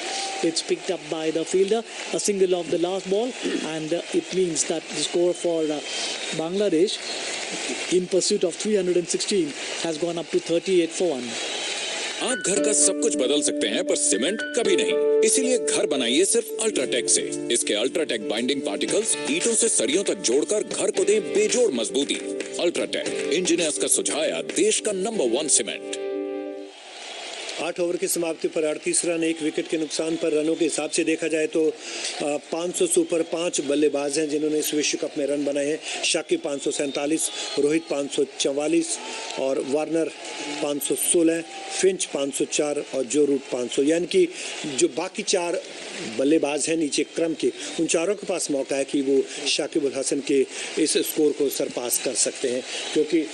Speaker 2: It's picked up by the fielder, a single of the last ball, and it means that the score for Bangladesh in pursuit of 316 has gone up to 38 for 1.
Speaker 5: आप घर का सब कुछ बदल सकते हैं पर cement कभी नहीं, इसीलिए घर बनाइए सिर्फ अल्ट्राटेक से। इसके अल्ट्राटेक बाइंडिंग पार्टिकल्स ईंटों से सरियों तक जोड़कर घर को दें बेजोड़ मजबूती। अल्ट्राटेक, इंजीनियर्स का सुझाया देश का नंबर 1 सीमेंट।
Speaker 1: 8 ओवर की समाप्ति पर 38 रन, 1 विकेट के नुकसान पर। रनों के हिसाब से देखा जाए तो 500 सुपर 5 बल्लेबाज हैं जिन्होंने इस विश्व कप में रन बनाए हैं। शाकिब 547, रोहित 544 और वार्नर 516, फिंच 504 और जो रूट 500, यानी कि जो बाकी 4 बल्लेबाज हैं नीचे क्रम के, उन चारों के पास मौका है कि वो शाकिब अल हसन के इस स्कोर को सरपास कर सकते हैं, क्योंकि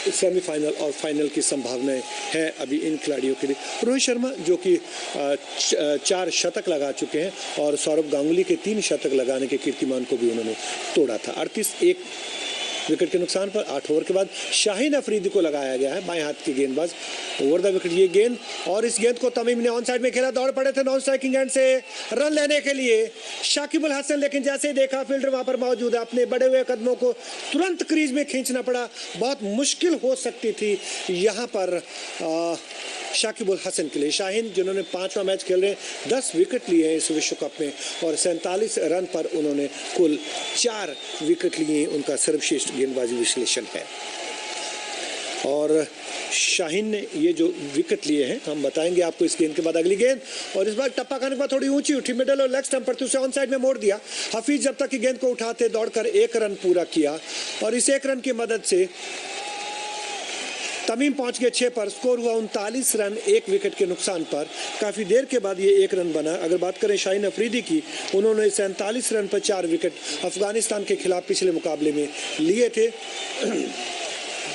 Speaker 1: सेमीफाइनल और फाइनल की संभावनाएं हैं अभी इन खिलाड़ियों के लिए। रोहित शर्मा जो कि 4 शतक लगा चुके हैं और सौरभ गांगुली के 3 शतक लगाने के कीर्तिमान को भी उन्होंने तोड़ा था। 38 1 विकेट के नुकसान पर 8 ओवर के बाद शाहीन अफरीदी को लगाया गया है, बाएं हाथ के गेंदबाज, ओवर द विकेट ये गेंद, और इस गेंद को तमीम ने ऑन साइड में खेला। दौड़ पड़े थे नॉन स्ट्राइकिंग एंड से रन लेने के लिए शाकिब अल हसन, लेकिन जैसे ही देखा फील्डर वहां पर मौजूद है, अपने बड़े हुए कदमों को तुरंत क्रीज में खींचना पड़ा। बहुत मुश्किल हो सकती थी यहाँ पर शाकिब अल हसन के लिए। शाहीन जिन्होंने 5वां मैच खेल रहे हैं, 10 विकेट लिए हैं इस विश्व कप में और 47 रन पर उन्होंने कुल 4 विकेट लिए। उनका सर्वश्रेष्ठ गेंदबाजी विश्लेषण है। और शाहीन ने ये जो विकेट लिए हैं हम बताएंगे आपको इस गेंद के बाद। अगली गेंद, और इस बार टप्पा खाने के बाद थोड़ी ऊंची उठी, मिडल और लेग स्टंप पर उसे ऑन साइड में मोड़ दिया। हफीज जब तक की गेंद को उठाते दौड़कर 1 रन पूरा किया और इस 1 रन की मदद से तमीम पहुंच गए 6 पर। स्कोर हुआ 39 रन 1 विकेट के नुकसान पर। काफ़ी देर के बाद ये 1 रन बना। अगर बात करें शाहीन अफरीदी की, उन्होंने 47 रन पर 4 विकेट अफगानिस्तान के खिलाफ पिछले मुकाबले में लिए थे,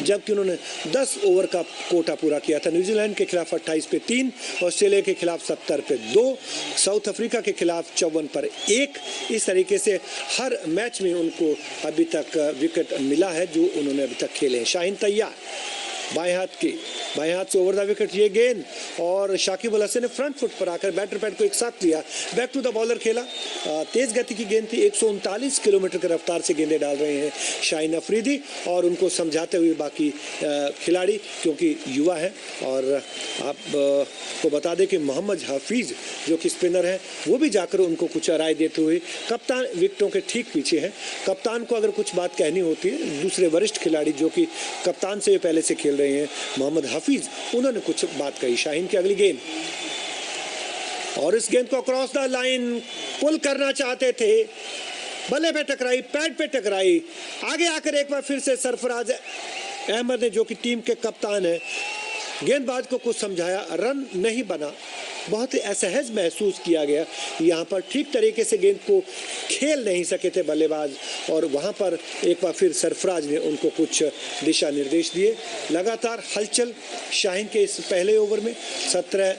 Speaker 1: जबकि उन्होंने 10 ओवर का कोटा पूरा किया था। न्यूजीलैंड के खिलाफ 28 पे 3, ऑस्ट्रेलिया के खिलाफ 70 पे 2, साउथ अफ्रीका के खिलाफ 54 पर 1। इस तरीके से हर मैच में उनको अभी तक विकेट मिला है जो उन्होंने अभी तक खेले हैं। शाहीन तैयार, बाएं हाथ से ओवर द विकेट ये गेंद, और शाकिब अल हसन ने फ्रंट फुट पर आकर बैटर पैड को एक साथ लिया, बैक टू द बॉलर खेला। तेज गति की गेंद थी, 139 किलोमीटर की रफ्तार से गेंदें डाल रहे हैं शाहीन अफरीदी, और उनको समझाते हुए बाकी खिलाड़ी, क्योंकि युवा है। और आप को बता दें कि मोहम्मद हफीज जो कि स्पिनर है, वो भी जाकर उनको कुछ राय देते हुए, कप्तान विकेटों के ठीक पीछे है। कप्तान को अगर कुछ बात कहनी होती है, दूसरे वरिष्ठ खिलाड़ी जो कि कप्तान से पहले से खेल रहे हैं, मोहम्मद हफीज, उन्होंने कुछ बात कही। शाहीन की अगली गेंद, और इस गेंद को क्रॉस द लाइन पुल करना चाहते थे, बल्ले पे टकराई, पैड पे टकराई, आगे आकर एक बार फिर से सरफराज अहमद ने, जो कि टीम के कप्तान है, गेंदबाज को कुछ समझाया, रन नहीं बना, बहुत ही असहज महसूस किया गया। यहाँ पर ठीक तरीके से गेंद को खेल नहीं सके थे बल्लेबाज, और वहाँ पर एक बार फिर सरफराज ने उनको कुछ दिशा निर्देश दिए। लगातार हलचल शाहीन के इस पहले ओवर में 17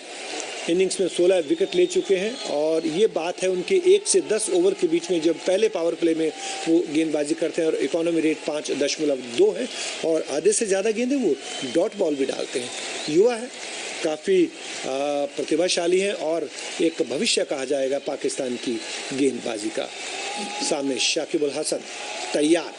Speaker 1: इनिंग्स में 16 विकेट ले चुके हैं, और ये बात है उनके 1 से 10 ओवर के बीच में, जब पहले पावर प्ले में वो गेंदबाजी करते हैं, और इकोनॉमी रेट 5.2 है, और आधे से ज़्यादा गेंदें वो डॉट बॉल भी डालते हैं। युवा है, काफ़ी प्रतिभाशाली है, और एक भविष्य कहा जाएगा पाकिस्तान की गेंदबाजी का। सामने शाकिब अल हसन तैयार,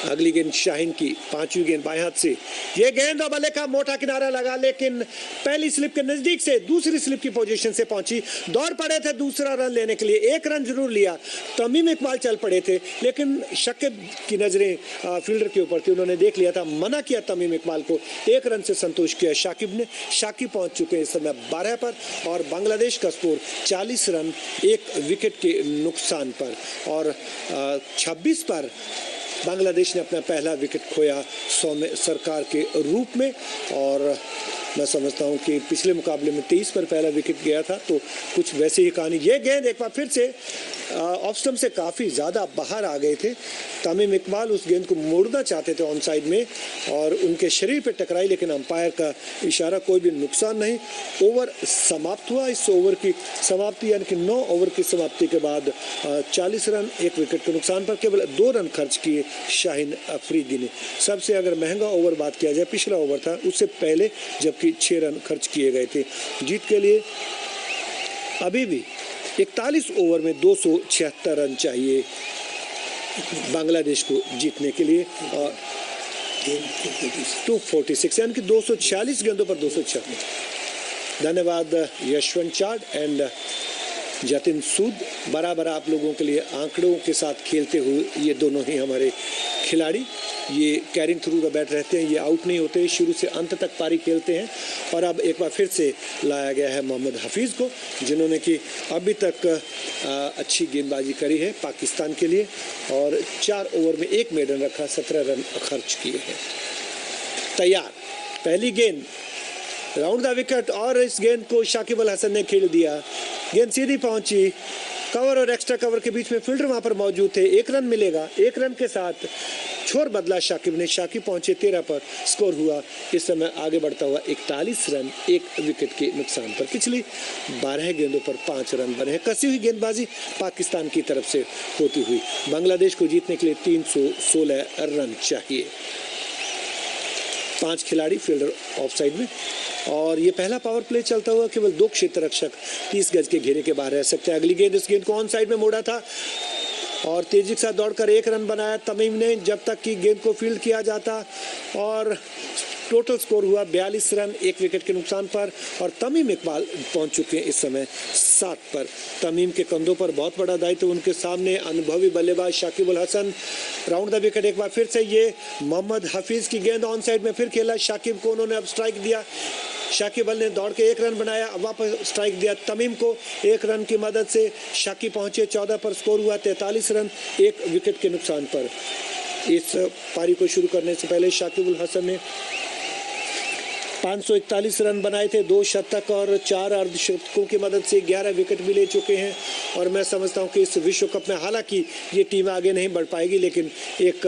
Speaker 1: अगली गेंद शाहीन की, 5वीं गेंद बाएं हाथ से, ये गेंद और बल्ले का मोटा किनारा लगा, लेकिन पहली स्लिप के नजदीक से दूसरी स्लिप की पोजीशन से पहुंची। दौड़ पड़े थे दूसरा रन लेने के लिए, एक रन जरूर लिया, तमीम इकबाल चल पड़े थे, लेकिन शाकिब की नजरें फील्डर के ऊपर थी, उन्होंने देख लिया था, मना किया तमीम इकबाल को, एक रन से संतोष किया शाकिब ने। शाकिब पहुंच चुके हैं इस समय 12 पर, और बांग्लादेश का स्कोर 40 रन 1 विकेट के नुकसान पर, और 26 पर बांग्लादेश ने अपना पहला विकेट खोया सौम्य सरकार के रूप में। और मैं समझता हूं कि पिछले मुकाबले में 23 पर पहला विकेट गया था, तो कुछ वैसे ही कहानी। ये गेंद एक बार फिर से ऑफ स्टंप से काफ़ी ज़्यादा बाहर आ गए थे, तमीम इकबाल उस गेंद को मोड़ना चाहते थे ऑन साइड में, और उनके शरीर पे टकराई, लेकिन अंपायर का इशारा, कोई भी नुकसान नहीं। ओवर समाप्त हुआ। इस ओवर की समाप्ति यानी कि 9 ओवर की समाप्ति के बाद 40 रन 1 विकेट के नुकसान पर केवल 2 रन खर्च किए शाहीन अफरीदी ने। सबसे अगर महंगा ओवर बात किया जाए, पिछला ओवर था उससे पहले, जबकि 6 रन खर्च किए गए थे। जीत के लिए अभी भी 41 ओवर में 276 रन चाहिए बांग्लादेश को जीतने के लिए, और 246 यानी कि 246 गेंदों पर 276। धन्यवाद यशवंत चाड एंड जतिन सूद, बराबर आप लोगों के लिए आंकड़ों के साथ खेलते हुए ये दोनों ही हमारे खिलाड़ी, ये कैरिंग थ्रू द बैट रहते हैं, ये आउट नहीं होते, शुरू से अंत तक पारी खेलते हैं। और अब एक बार फिर से लाया गया है मोहम्मद हफीज़ को, जिन्होंने कि अभी तक अच्छी गेंदबाजी करी है पाकिस्तान के लिए, और 4 ओवर में 1 मेडन रखा, 17 रन खर्च किए हैं। तैयार, पहली गेंद राउंड द विकेट, और इस गेंद को शाकिब अल हसन ने खेल दिया, गेंद सीधी पहुंची, कवर और एक्स्ट्रा कवर के बीच में फील्डर वहां पर मौजूद थे, 1 रन मिलेगा। 1 रन के साथ छोर बदला शाकिब ने, शाकिब पहुंचे 13 पर, स्कोर हुआ इस समय आगे बढ़ता हुआ 41 रन 1 विकेट के नुकसान पर। पिछली 12 गेंदों पर 5 रन बने। कसी हुई गेंदबाजी पाकिस्तान की तरफ से होती हुई बांग्लादेश को जीतने के लिए 316 रन चाहिए। 5 खिलाड़ी फील्डर ऑफ साइड में, और ये पहला पावर प्ले चलता हुआ केवल 2 क्षेत्र रक्षक 30 गज के घेरे के बाहर रह सकते हैं। अगली गेंद, इस गेंद को ऑन साइड में मोड़ा था, और तेजी के साथ दौड़कर 1 रन बनाया तमीम ने, जब तक कि गेंद को फील्ड किया जाता, और टोटल स्कोर हुआ 42 रन 1 विकेट के नुकसान पर। और तमीम इकबाल पहुंच चुके हैं इस समय 7 पर। तमीम के कंधों पर बहुत बड़ा दायित्व, उनके सामने अनुभवी बल्लेबाज Shakib Al Hasan. Round the wicket एक बार फिर से, ये मोहम्मद हफीज की गेंद ऑन साइड में फिर खेला, शाकिब को उन्होंने अब स्ट्राइक दिया, शाकिब अल ने दौड़ के 1 रन बनाया, अब वापस स्ट्राइक दिया तमीम को, 1 रन की मदद से शाकिब पहुंचे 14 पर, स्कोर हुआ 43 रन 1 विकेट के नुकसान पर। इस पारी को शुरू करने से पहले शाकिब अल हसन ने 541 रन बनाए थे, 2 शतक और 4 अर्धशतकों की मदद से 11 विकेट भी ले चुके हैं। और मैं समझता हूं कि इस विश्व कप में हालांकि ये टीम आगे नहीं बढ़ पाएगी, लेकिन एक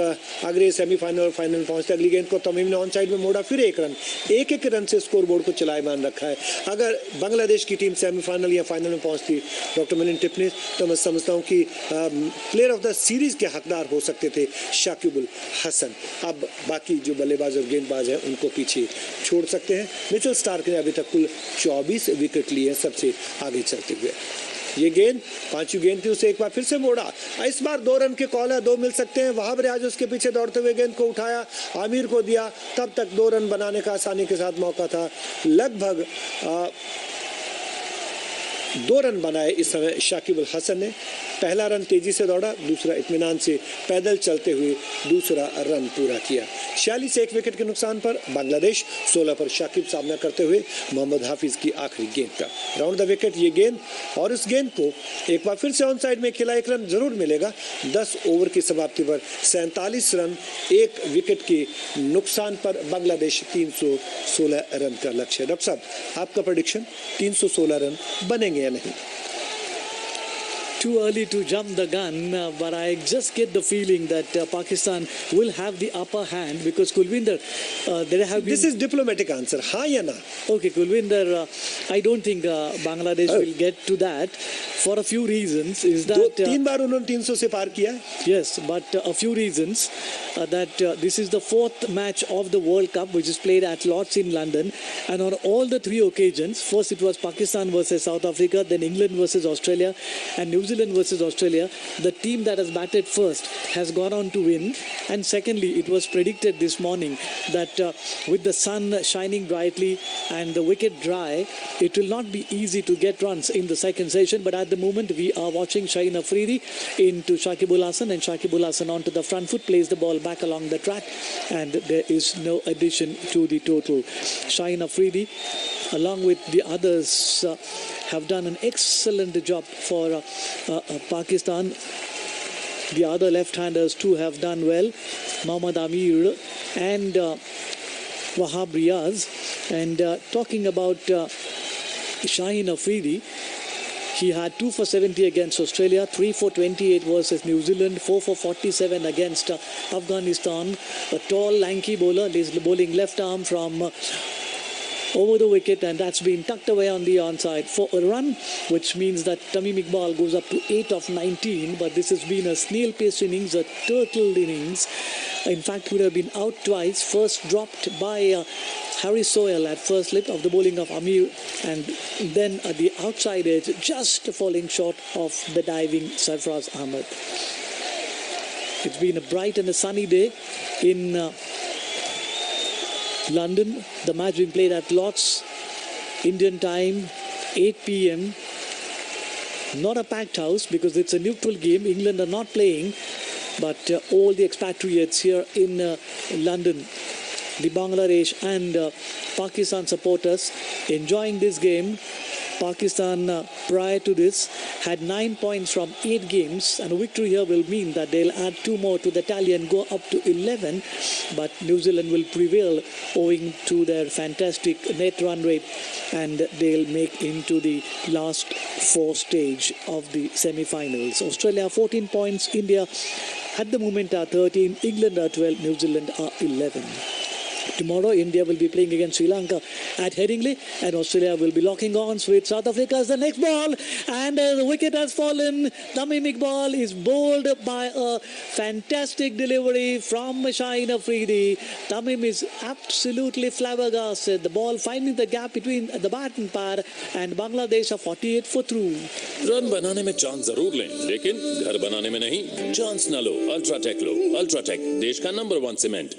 Speaker 1: अगले सेमीफाइनल और फाइनल पहुंचते। अगली गेंद को तमीम ने ऑन साइड में मोड़ा, फिर एक रन से स्कोर बोर्ड को चलायमान रखा है। अगर बांग्लादेश की टीम सेमीफाइनल या फाइनल में पहुंचती डॉक्टर मिलिंद टिप्पणी, तो मैं समझता हूं कि प्लेयर ऑफ द सीरीज के हकदार हो सकते थे शाकिबुल हसन। अब बाकी जो बल्लेबाज और गेंदबाज हैं उनको पीछे छोड़ सकते हैं। मिचेल स्टार्क ने अभी तक कुल 24 विकेट लिए सबसे आगे चलते हुए। ये गेंद 5वीं गेंद थी, उसे एक बार फिर से मोड़ा। इस बार 2 रन के कॉल है, 2 मिल सकते हैं। वहाब रियाज उसके पीछे दौड़ते हुए गेंद को उठाया, आमिर को दिया, तब तक 2 रन बनाने का आसानी के साथ मौका था। लगभग 2 रन बनाए इस समय शाकिबुल हसन ने। पहला रन तेजी से दौड़ा, दूसरा इत्मीनान से पैदल चलते हुए दूसरा रन पूरा किया। 46 एक विकेट के नुकसान पर बांग्लादेश, 16 पर शाकिब सामना करते हुए मोहम्मद हाफिज की आखिरी गेंद का राउंड द विकेट ये गेंद। और इस गेंद को एक बार फिर से ऑन साइड में खेला, 1 रन जरूर मिलेगा। 10 ओवर की समाप्ति पर 47 रन 1 विकेट के नुकसान पर बांग्लादेश 316 रन का लक्ष्य। डॉक्टर साहब, आपका प्रेडिक्शन 316 रन बनेंगे या नहीं?
Speaker 2: Too early to jump the gun, but I just get the feeling that Pakistan will have the upper hand because Kulwinder, there have been...
Speaker 1: This is diplomatic answer, हाँ या ना?
Speaker 2: Okay, Kulwinder, I don't think Bangladesh will get to that for a few reasons. Is that
Speaker 1: 3 बार उन्होंने 300 से पार किया है?
Speaker 2: Yes, but a few reasons that this is the 4th match of the World Cup which is played at Lord's in London, and on all the 3 occasions, first it was Pakistan versus South Africa, then England versus Australia, and New Zealand versus Australia. The team that has batted first has gone on to win. And secondly, it was predicted this morning that with the sun shining brightly and the wicket dry, it will not be easy to get runs in the second session. But at the moment, we are watching Shaheen Afridi into Shakibul Hasan, and Shakibul Hasan onto the front foot, plays the ball back along the track, and there is no addition to the total. Shaheen Afridi, along with the others, have done an excellent job for Pakistan. The other left-handers too have done well, Mohammad Amir and Wahab Riaz. And talking about Shaheen Afridi, he had 2 for 70 against Australia, 3 for 28 versus New Zealand, 4 for 47 against Afghanistan. A tall, lanky bowler, is bowling left arm from over the wicket, and that's been tucked away on the onside for a run, which means that Tamim Iqbal goes up to 8 of 19. But this has been a snail pace innings, a turtle innings. In fact, would have been out twice. First dropped by Harry Sohail at first slip of the bowling of Amir, and then at the outside edge, just falling short of the diving Sarfraz Ahmed. It's been a bright and a sunny day in London. The match being played at Lord's, Indian time, 8 p.m. Not a packed house because it's a neutral game. England are not playing, but all the expatriates here in London, the Bangladesh and Pakistan supporters enjoying this game. Pakistan prior to this had 9 points from 8 games, and a victory here will mean that they'll add 2 more to the tally and go up to 11. But New Zealand will prevail owing to their fantastic net run rate, and they'll make into the last 4 stage of the semi-finals. Australia 14 points, India at the moment are 13, England are 12, New Zealand are 11. Tomorrow, India will be playing against Sri Lanka at Headingley, and Australia will be locking arms with South Africa as the next ball. And the wicket has fallen. Tamim Iqbal is bowled by a fantastic delivery from Shaheen Afridi. Tamim is absolutely flabbergasted. The ball finding the gap between the bat and pad, and Bangladesh are 48 for through.
Speaker 3: Run बनाने में chance जरूर लें, लेकिन घर बनाने में नहीं। Chance न लो, अल्ट्राटेक लो। अल्ट्राटेक, देश का number 1 cement.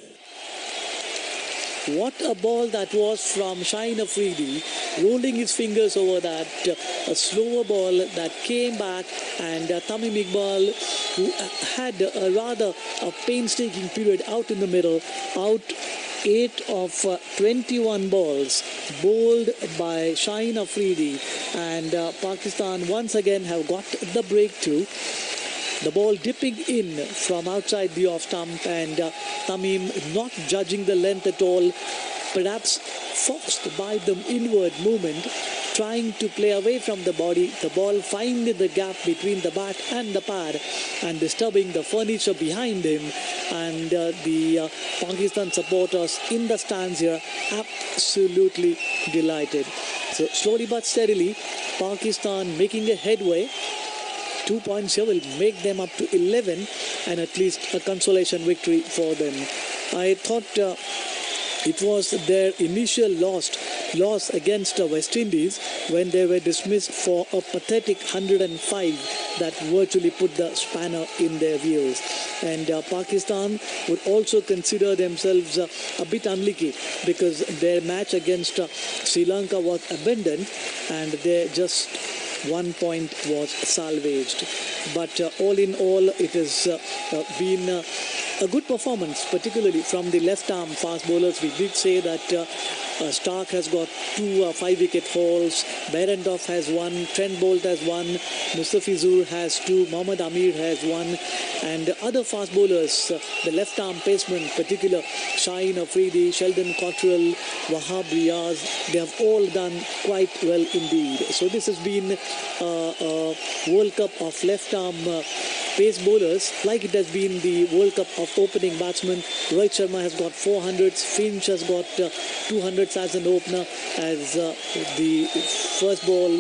Speaker 2: What a ball that was from Shaheen Afridi, rolling his fingers over that, a slower ball that came back, and Tamim Iqbal, who had a rather painstaking period out in the middle, out 8 of 21 balls bowled by Shaheen Afridi, and Pakistan once again have got the breakthrough. The ball dipping in from outside the off stump, and Tamim not judging the length at all, perhaps forced by the inward movement, trying to play away from the body, the ball finding the gap between the bat and the pad and disturbing the furniture behind him. And the Pakistan supporters in the stands here absolutely delighted. So slowly but steadily, Pakistan making a headway. 2 points here will make them up to 11 and at least a consolation victory for them. I thought it was their initial loss against West Indies when they were dismissed for a pathetic 105 that virtually put the spanner in their wheels. And Pakistan would also consider themselves a bit unlucky because their match against Sri Lanka was abandoned and they just 1 point was salvaged. But all in all, it has been a good performance, particularly from the left-arm fast bowlers. We did say that Stark has got 2 5-wicket hauls, Behrendorff has 1, Trent Bolt has 1, Mustafizur has 2, Mohammad Amir has 1, and other fast bowlers, the left-arm pacemen, particular Shaheen Afridi, Sheldon Cottrell, Wahab Riaz, they have all done quite well indeed. So this has been a World Cup of left-arm pace bowlers, like it has been the World Cup of opening batsmen. Rohit Sharma has got 400s, Finch has got 200s as an opener, as the first ball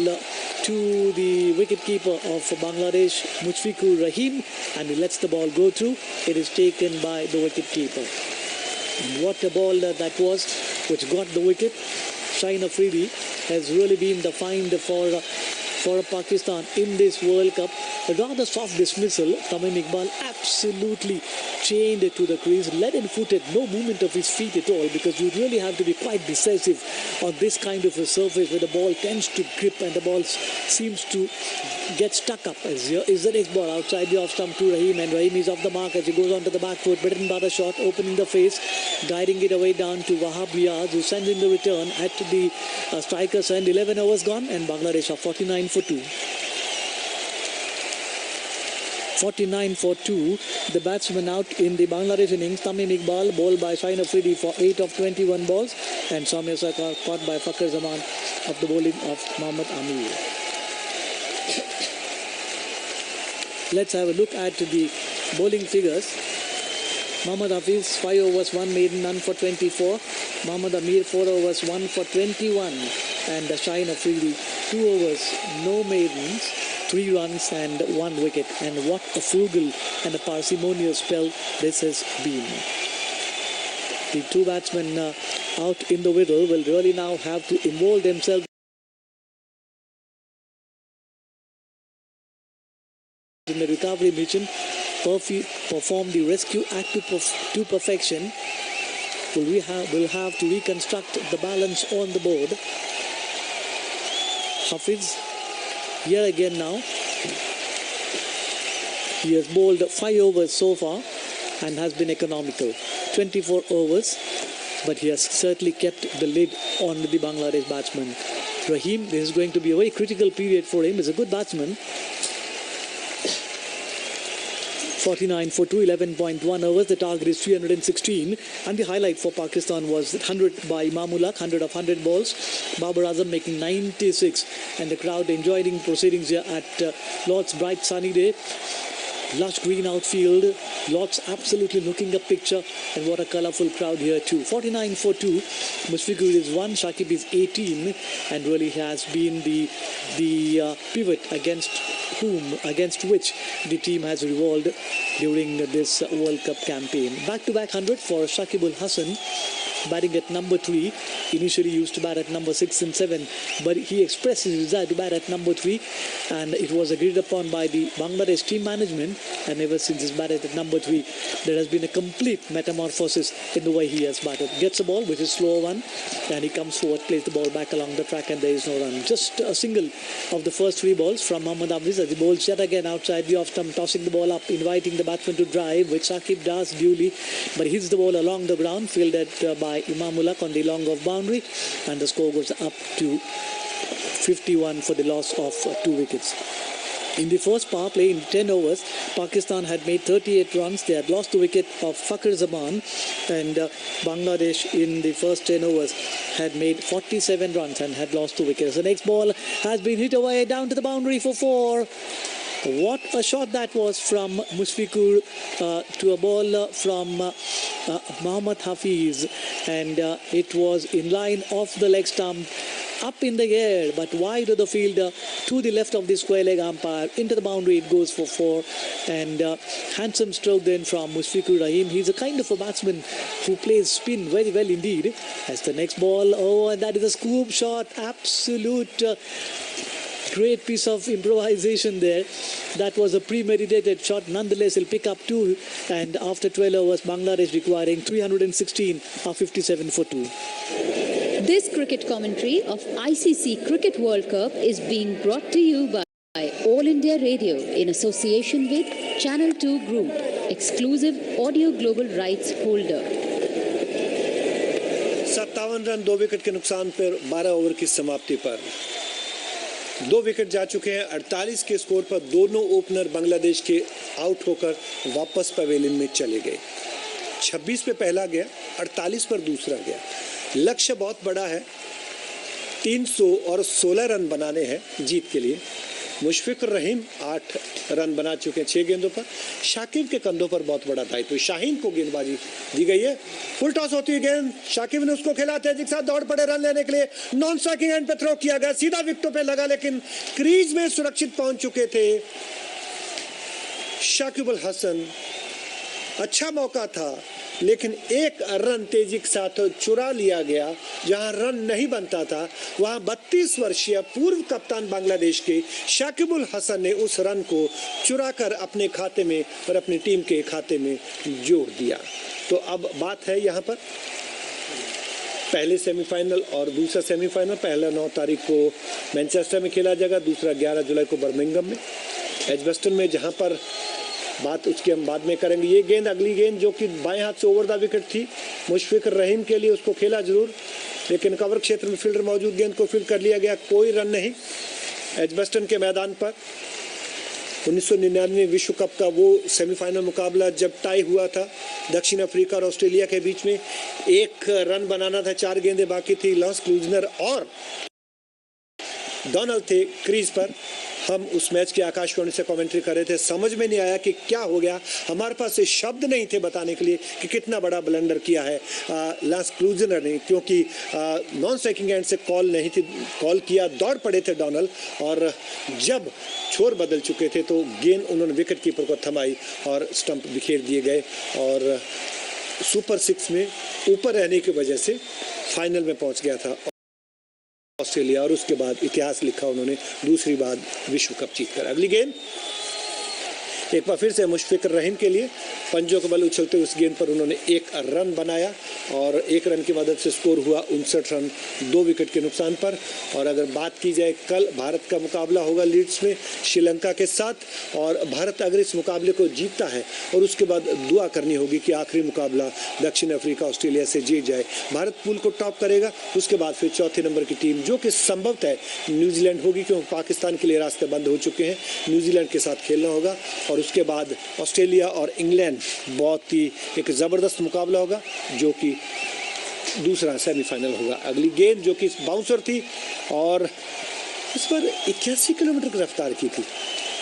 Speaker 2: to the wicketkeeper of Bangladesh, Mushfiqur Rahim, and he lets the ball go through. It is taken by the wicketkeeper. What a ball that was, which got the wicket. Shaheen Afridi has really been the find for Pakistan in this World Cup. A rather soft dismissal. Tamim Iqbal absolutely chained to the crease, leaden-footed, no movement of his feet at all, because you really have to be quite decisive on this kind of a surface where the ball tends to grip and the ball seems to get stuck up. As here is the next ball outside the off stump to Rahim, and Rahim is off the mark as he goes onto the back foot. Beaten by the shot, opening the face, guiding it away down to Wahab Riaz, who sends in the return at the striker's end. 11 overs gone and Bangladesh are 49 for 2. 49 for 2. The batsman out in the Bangladesh innings. Tamim Iqbal bowled by Shaheen Afridi for 8 of 21 balls, and Soumya Sarkar caught by Fakhar Zaman of the bowling of Mohammad Amir. Let's have a look at the bowling figures. Mohammad Hafiz 5 overs 1 maiden, none for 24. Mohammad Amir 4 overs 1 for 21, and Shaheen Afridi 2 overs no maidens, 3 runs and 1 wicket. And what a frugal and a parsimonious spell this has been. The 2 batsmen out in the middle will really now have to involve themselves in the recovery mission, perform the rescue act to perfection. Will have to reconstruct the balance on the board. Hafiz here again now. He has bowled 5 overs so far and has been economical. 24 overs, but he has certainly kept the lid on the Bangladesh batsman. Rahim, this is going to be a very critical period for him. He's a good batsman. 49 for 2, 11.1 overs. The target is 316. And the highlight for Pakistan was 100 by Imamullah, 100 of 100 balls. Babar Azam making 96. And the crowd enjoying proceedings here at Lord's bright sunny day. Lush green outfield. Lord's absolutely looking a picture. And what a colourful crowd here too. 49 for 2. Mushfiqur is 1. Shakib is 18. And really has been the pivot against which the team has revolved during this World Cup campaign. Back-to-back 100 for Shakib Al Hasan, batting at number 3. Initially used to bat at number 6 and 7, but he expressed his desire to bat at number 3, and it was agreed upon by the Bangladesh team management, and ever since he's batted at number 3, there has been a complete metamorphosis in the way he has batted. Gets a ball, which is slower one, and he comes forward, plays the ball back along the track, and there is no run. Just a single of the first 3 balls from Mohammad Hafiz as he bowls yet again outside the off stump, tossing the ball up, inviting the batsman to drive, which Shakib does duly, but hits the ball along the ground, fielded by Imamullah on the long off boundary, and the score goes up to 51 for the loss of 2 wickets. In the first power play in 10 overs, Pakistan had made 38 runs. They had lost the wicket of Fakhar Zaman, and Bangladesh in the first 10 overs had made 47 runs and had lost the wicket. The next ball has been hit away down to the boundary for 4. What a shot that was from Mushfiqur to a ball from Mohammad Hafiz, and it was in line off the leg stump, up in the air but wide of the fielder to the left of the square leg umpire. Into the boundary it goes for 4, and handsome stroke then from Mushfiqur Rahim. He's a kind of a batsman who plays spin very well indeed. As the next ball, and that is a scoop shot, absolute great piece of improvisation there. That was a premeditated shot. Nonetheless, he'll pick up 2, and after 12 overs, Bangladesh requiring 316 or 57 for 2.
Speaker 4: This cricket commentary of ICC Cricket World Cup is being brought to you by All India Radio in association with Channel 2 Group, exclusive audio global rights holder.
Speaker 1: 57 run 2 wicket के नुकसान पर 12 over की समाप्ति पर 2 wicket जा चुके हैं। 48 के स्कोर पर दोनों ओपनर बांग्लादेश के आउट होकर वापस पवेलियन में चले गए। 26 पे पहला गया, 48 पर दूसरा गया। लक्ष्य बहुत बड़ा है, 316 रन बनाने हैं जीत के लिए। मुशफिकुर रहीम 8 रन बना चुके हैं 6 गेंदों पर। शाकिब के कंधों पर बहुत बड़ा दायित्व। शाहीन को गेंदबाजी दी गई है। फुल टॉस होती है गेंद, शाकिब ने उसको खेला, तेजी के साथ दौड़ पड़े रन लेने के लिए। नॉन स्ट्राइकिंग एंड पे थ्रो किया गया, सीधा विकेटों पे लगा, लेकिन क्रीज में सुरक्षित पहुंच चुके थे शाकिब अल हसन। अच्छा मौका था, लेकिन एक रन तेजी के साथ चुरा लिया गया। जहां रन नहीं बनता था वहां 32 वर्षीय पूर्व कप्तान बांग्लादेश के शाकिब उल हसन ने उस रन को चुरा कर अपने खाते में और अपनी टीम के खाते में जोड़ दिया। तो अब बात है यहां पर पहले सेमीफाइनल और दूसरा सेमीफाइनल। पहला 9 तारीख को मैनचेस्टर में खेला जाएगा, दूसरा 11 जुलाई को बर्मिंघम में एजबस्टन में, जहां पर बात उसकी हम बाद में करेंगे। ये गेंद, अगली गेंद जो कि बाएं हाथ से ओवर द विकेट थी मुशफिकुर रहीम के लिए, उसको खेला जरूर, लेकिन कवर क्षेत्र में फील्डर मौजूद, गेंद को फील्ड कर लिया गया, कोई रन नहीं। एजबस्टन के मैदान पर 1999 विश्व कप का वो सेमीफाइनल मुकाबला जब टाई हुआ था दक्षिण अफ्रीका और ऑस्ट्रेलिया के बीच में, 1 रन बनाना था, 4 गेंदें बाकी थी। लॉस क्लूजनर और डोनाल्ड थे क्रीज पर। हम उस मैच की आकाशवाणी से कमेंट्री कर रहे थे, समझ में नहीं आया कि क्या हो गया। हमारे पास से शब्द नहीं थे बताने के लिए कि कितना बड़ा ब्लंडर किया है लास क्लूजनर ने, क्योंकि नॉन स्ट्राइकिंग एंड से कॉल नहीं थी, कॉल किया, दौड़ पड़े थे डोनाल्ड, और जब छोर बदल चुके थे तो गेंद उन्होंने विकेट कीपर को थमाई और स्टंप बिखेर दिए गए, और सुपर 6 में ऊपर रहने की वजह से फाइनल में पहुंच गया था ऑस्ट्रेलिया, और उसके बाद इतिहास लिखा उन्होंने, दूसरी बार विश्व कप जीतकर। अगली गेंद एक बार फिर से मुशफिकुर रहीम के लिए, पंजों के बल उछलते उस गेंद पर उन्होंने 1 रन बनाया, और 1 रन की मदद से स्कोर हुआ 59 रन 2 विकेट के नुकसान पर। और अगर बात की जाए, कल भारत का मुकाबला होगा लीड्स में श्रीलंका के साथ, और भारत अगर इस मुकाबले को जीतता है और उसके बाद दुआ करनी होगी कि आखिरी मुकाबला दक्षिण अफ्रीका ऑस्ट्रेलिया से जीत जाए, भारत पूल को टॉप करेगा। उसके बाद फिर चौथे नंबर की टीम जो कि संभवतः न्यूजीलैंड होगी, क्योंकि पाकिस्तान के लिए रास्ते बंद हो चुके हैं, न्यूजीलैंड के साथ खेलना होगा। और उसके बाद ऑस्ट्रेलिया और इंग्लैंड, बहुत ही एक ज़बरदस्त मुकाबला होगा, जो कि दूसरा सेमीफाइनल होगा। अगली गेंद जो कि बाउंसर थी, और इस पर 81 किलोमीटर की रफ्तार की थी,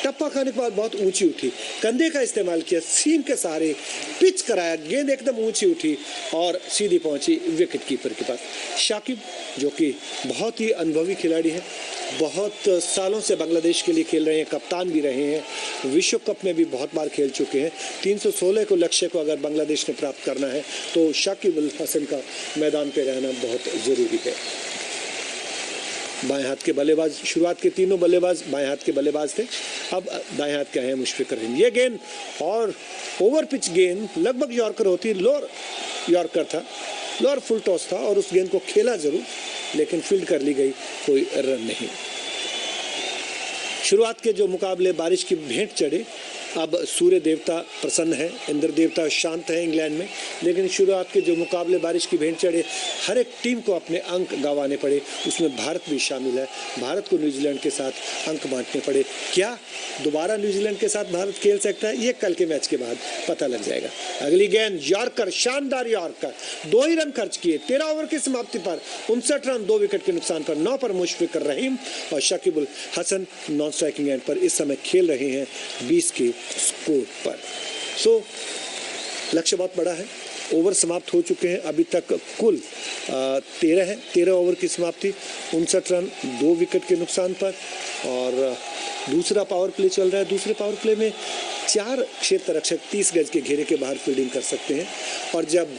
Speaker 1: टप्पा खाने के बाद बहुत ऊंची उठी, कंधे का इस्तेमाल किया, सीम के सहारे पिच कराया, गेंद एकदम ऊंची उठी और सीधी पहुंची विकेट कीपर के पास। शाकिब जो कि बहुत ही अनुभवी खिलाड़ी है, बहुत सालों से बांग्लादेश के लिए खेल रहे हैं, कप्तान भी रहे हैं, विश्व कप में भी बहुत बार खेल चुके हैं। 316 को लक्ष्य को अगर बांग्लादेश ने प्राप्त करना है तो शाकिब अल हसन का मैदान पे रहना बहुत ज़रूरी है। बाएं हाथ के बल्लेबाज, शुरुआत के तीनों बल्लेबाज बाएं हाथ के बल्लेबाज थे, अब दाएं हाथ के हैं मुशफिकुर रहीम। ये गेंद और ओवर पिच गेंद लगभग यॉर्कर होती, लोअर यॉर्कर था, लोअर फुल टॉस था, और उस गेंद को खेला जरूर, लेकिन फील्ड कर ली गई, कोई रन नहीं। शुरुआत के जो मुकाबले बारिश की भेंट चढ़े, अब सूर्य देवता प्रसन्न है, इंद्र देवता शांत है इंग्लैंड में, लेकिन शुरुआत के जो मुकाबले बारिश की भेंट चढ़े, हर एक टीम को अपने अंक गंवाने पड़े, उसमें भारत भी शामिल है। भारत को न्यूजीलैंड के साथ अंक बांटने पड़े। क्या दोबारा न्यूजीलैंड के साथ भारत खेल सकता है? ये कल के मैच के बाद पता लग जाएगा। अगली गेंद यॉर्कर, शानदार यॉर्कर, 2 ही रन खर्च किए 13 ओवर की समाप्ति पर, 59 रन 2 विकेट के नुकसान पर। 9 पर मुशफिकुर रहीम और Shakib Hasan non striking end पर इस समय खेल रहे हैं 20 के स्कोर पर। सो लक्ष्य बहुत बड़ा है। ओवर समाप्त हो चुके हैं, अभी तक कुल 13 है। 13 ओवर की समाप्ति, 59 रन 2 विकेट के नुकसान पर। और दूसरा पावर प्ले चल रहा है। दूसरे पावर प्ले में 4 क्षेत्र रक्षक 30 गज के घेरे के बाहर फील्डिंग कर सकते हैं, और जब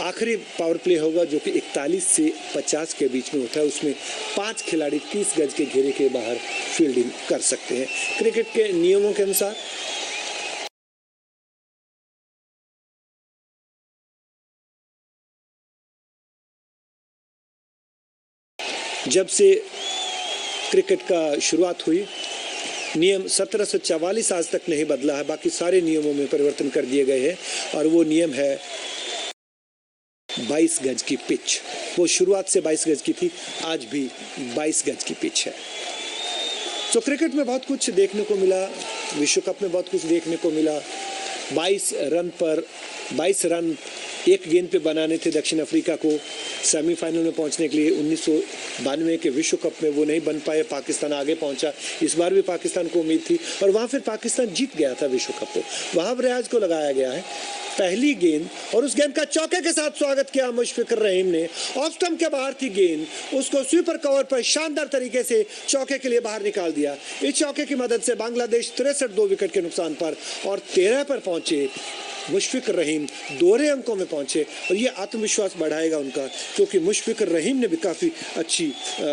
Speaker 1: आखिरी पावर प्ले होगा जो कि 41 से 50 के बीच में होता है, उसमें 5 खिलाड़ी 30 गज के घेरे के बाहर फील्डिंग कर सकते हैं। क्रिकेट के नियमों के अनुसार जब से क्रिकेट का शुरुआत हुई, नियम 1744 आज तक नहीं बदला है। बाकी सारे नियमों में परिवर्तन कर दिए गए हैं, और वो नियम है 22 गज की पिच। वो शुरुआत से 22 गज की थी, आज भी 22 गज की पिच है। तो क्रिकेट में बहुत कुछ देखने को मिला, विश्व कप में बहुत कुछ देखने को मिला। 22 रन एक गेंद पे बनाने थे दक्षिण अफ्रीका को सेमीफाइनल में पहुंचने के लिए। 1992 के विश्व कप में वो नहीं बन पाए, पाकिस्तान आगे पहुंचा। इस बार भी पाकिस्तान को उम्मीद थी, और वहां फिर पाकिस्तान जीत गया था विश्व कप को। वहाब रियाज को लगाया गया है पहली गेंद, और उस गेंद का चौके के साथ स्वागत किया मुशफिकुर रहीम ने। ऑफ स्टंप के बाहर थी गेंद, उसको स्वीपर कवर पर शानदार तरीके से चौके के लिए बाहर निकाल दिया। इस चौके की मदद से बांग्लादेश 63 2 विकेट के नुकसान पर और 13 पर पहुंचे। मुशफिकुर रहीम दोहरे अंकों में पहुंचे, और ये आत्मविश्वास बढ़ाएगा उनका, क्योंकि मुशफिकुर रहीम ने भी काफ़ी अच्छी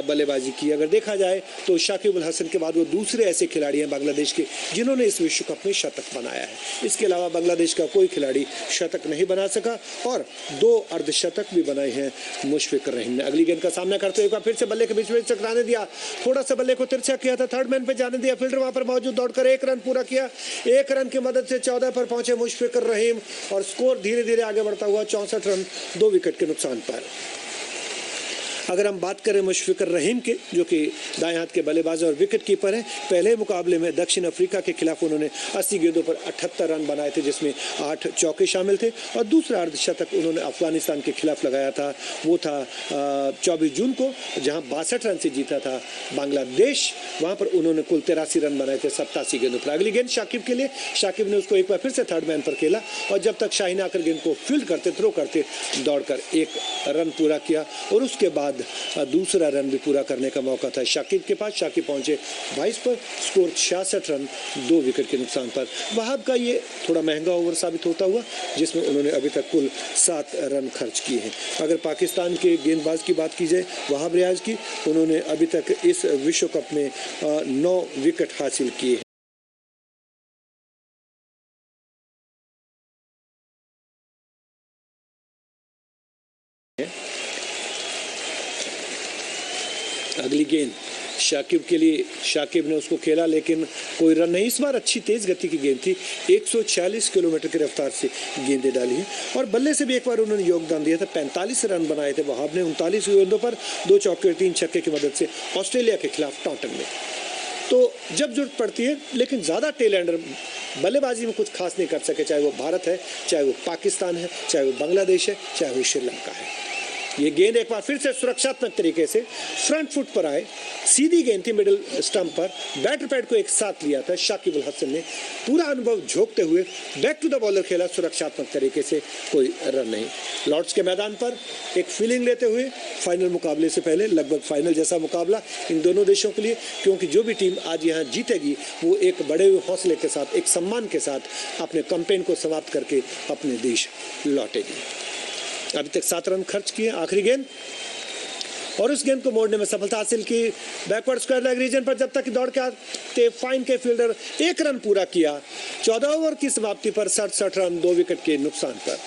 Speaker 1: बल्लेबाजी की। अगर देखा जाए तो शाकिब अल हसन के बाद वो दूसरे ऐसे खिलाड़ी हैं बांग्लादेश के जिन्होंने इस विश्व कप में शतक बनाया है। इसके अलावा बांग्लादेश का कोई खिलाड़ी शतक नहीं बना सका, और 2 अर्धशतक भी बनाए हैं मुशफिकुर रहीम ने। अगली गेंद का सामना करते हुए फिर से बल्ले के बीच में चकराने दिया, थोड़ा सा बल्ले को तिरछा किया था, थर्ड मैन पे जाने दिया। फील्डर वहां पर मौजूद दौड़कर 1 रन पूरा किया। 1 रन की मदद से 14 पर पहुंचे मुशफिकुर रहीम, और स्कोर धीरे धीरे आगे बढ़ता हुआ 64 रन 2 विकेट के नुकसान पर। अगर हम बात करें मुशफिकुर रहीम के, जो कि दाएं हाथ के बल्लेबाज और विकेट कीपर हैं, पहले मुकाबले में दक्षिण अफ्रीका के खिलाफ उन्होंने 80 गेंदों पर 78 रन बनाए थे, जिसमें 8 चौके शामिल थे। और दूसरा अर्धशतक उन्होंने अफगानिस्तान के खिलाफ लगाया था, वो था 24 जून को, जहां 62 रन से जीता था बांग्लादेश। वहां पर उन्होंने कुल 83 रन बनाए थे 87 गेंदों पर। अगली गेंद शाकिब के लिए, शाकिब ने उसको एक बार फिर से थर्ड मैन पर खेला, और जब तक शाहीन आकर गेंद को फील्ड करते, थ्रो करते, दौड़कर 1 रन पूरा किया, और उसके बाद दूसरा रन भी पूरा करने का मौका था शाकिब के पास। शाकिब पहुंचे 22 पर, स्कोर 66 रन 2 विकेट के नुकसान पर। वहाब का ये थोड़ा महंगा ओवर साबित होता हुआ, जिसमें उन्होंने अभी तक कुल 7 रन खर्च किए हैं। अगर पाकिस्तान के गेंदबाज की बात की जाए, वहाब रियाज की, उन्होंने अभी तक इस विश्व कप में 9 विकेट हासिल किए हैं। अगली गेंद शाकिब के लिए, शाकिब ने उसको खेला लेकिन कोई रन नहीं। इस बार अच्छी तेज गति की गेंद थी, 146 किलोमीटर की रफ्तार से गेंदें डाली हैं, और बल्ले से भी एक बार उन्होंने योगदान दिया था। 45 रन बनाए थे वहाब ने 39 गेंदों पर, 2 चौके और 3 छक्के की मदद से ऑस्ट्रेलिया के खिलाफ टॉन्टन में। तो जब जरूरत पड़ती है, लेकिन ज़्यादा टेल एंडर बल्लेबाजी में कुछ खास नहीं कर सके, चाहे वो भारत है, चाहे वो पाकिस्तान है, चाहे वो बांग्लादेश है, चाहे वो श्रीलंका है। ये गेंद एक बार फिर से सुरक्षात्मक तरीके से फ्रंट फुट पर आए, सीधी गेंद थी मिडिल स्टंप पर, बैटर पैड को एक साथ लिया था शाकिब अल हसन ने। पूरा अनुभव झोंकते हुए बैक टू द बॉलर खेला सुरक्षात्मक तरीके से, कोई रन नहीं। लॉर्ड्स के मैदान पर एक फीलिंग लेते हुए फाइनल मुकाबले से पहले, लगभग फाइनल जैसा मुकाबला इन दोनों देशों के लिए, क्योंकि जो भी टीम आज यहाँ जीतेगी वो एक बड़े हुए हौसले के साथ, एक सम्मान के साथ अपने कैंपेन को समाप्त करके अपने देश लौटेगी। अभी तक 7 रन खर्च किए। आखिरी गेंद, और उस गेंद को मोड़ने में सफलता हासिल की बैकवर्ड स्क्वायर लेग रीजन पर। जब तक दौड़ के आते फाइन के फील्डर 1 रन पूरा किया। 14 ओवर की समाप्ति पर 67 रन 2 विकेट के नुकसान पर।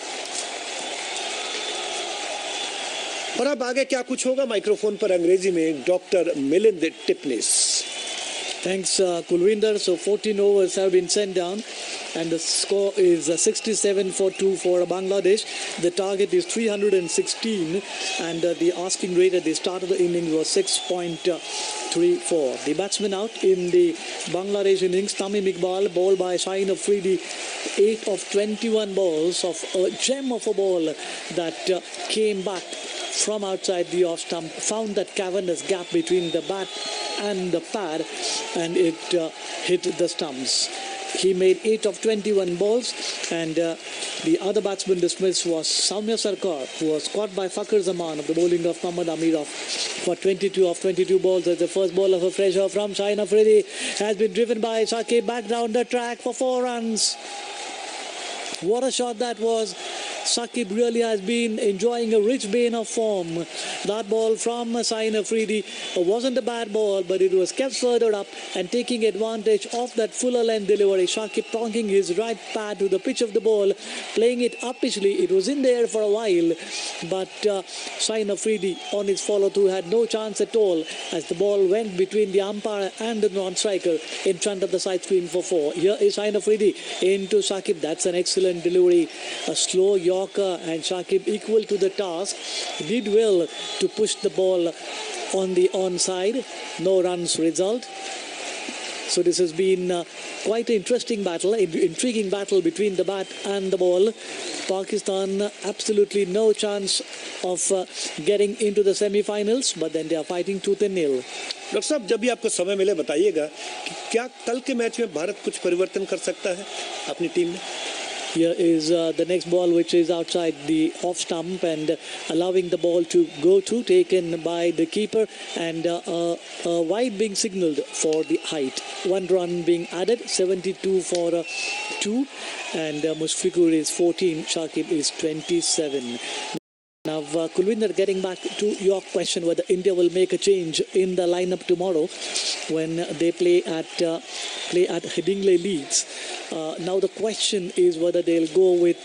Speaker 1: और अब आगे क्या कुछ होगा, माइक्रोफोन पर अंग्रेजी में doctor Milind Tipnis.
Speaker 2: Thanks, Kulwinder. So 14 overs have been sent down, and the score is 67 for 2 for Bangladesh. The target is 316, and the asking rate at the start of the innings was 6.34. The batsman out in the Bangladesh innings, Tamim Iqbal, bowled by Shaheen Afridi, 8 of 21 balls of a gem of a ball that came back from outside the off stump, found that cavernous gap between the bat and the pad, and it hit the stumps. He made 8 of 21 balls, and the other batsman dismissed was Soumya Sarkar, who was caught by Fakhar Zaman of the bowling of Mohammad Amirov for 22 of 22 balls. As the first ball of a pressure from Shaheen Afridi has been driven by Shakib back down the track for 4 runs. What a shot that was. Shakib really has been enjoying a rich vein of form. That ball from Shaheen Afridi wasn't a bad ball, but it was kept further up and taking advantage of that fuller length delivery. Shakib plonking his right pad to the pitch of the ball, playing it uppishly. It was in the air for a while, but Shaheen Afridi on his follow-through had no chance at all as the ball went between the umpire and the non-striker in front of the side screen for 4. Here is Shaheen Afridi into Shakib. That's an excellent delivery. A slow Yorker, and Shakib, equal to the task, did well to push the ball on the onside. No runs result. So this has been quite an interesting battle, intriguing battle between the bat and the ball. Pakistan absolutely no chance of getting into the semi-finals, but then they are fighting tooth and nail.
Speaker 1: Doctor साहब, जब भी आपको समय मिले बताइएगा कि क्या कल के मैच में भारत कुछ परिवर्तन कर सकता है अपनी टीम में.
Speaker 2: Here is the next ball, which is outside the off stump and allowing the ball to go through, taken by the keeper, and a wide being signalled for the height. 1 run being added, 72 for 2, and Mushfiqur is 14, Shakib is 27. Now, Kulwinder, getting back to your question whether India will make a change in the lineup tomorrow when they play at Headingley Leeds. Now the question is whether they'll go with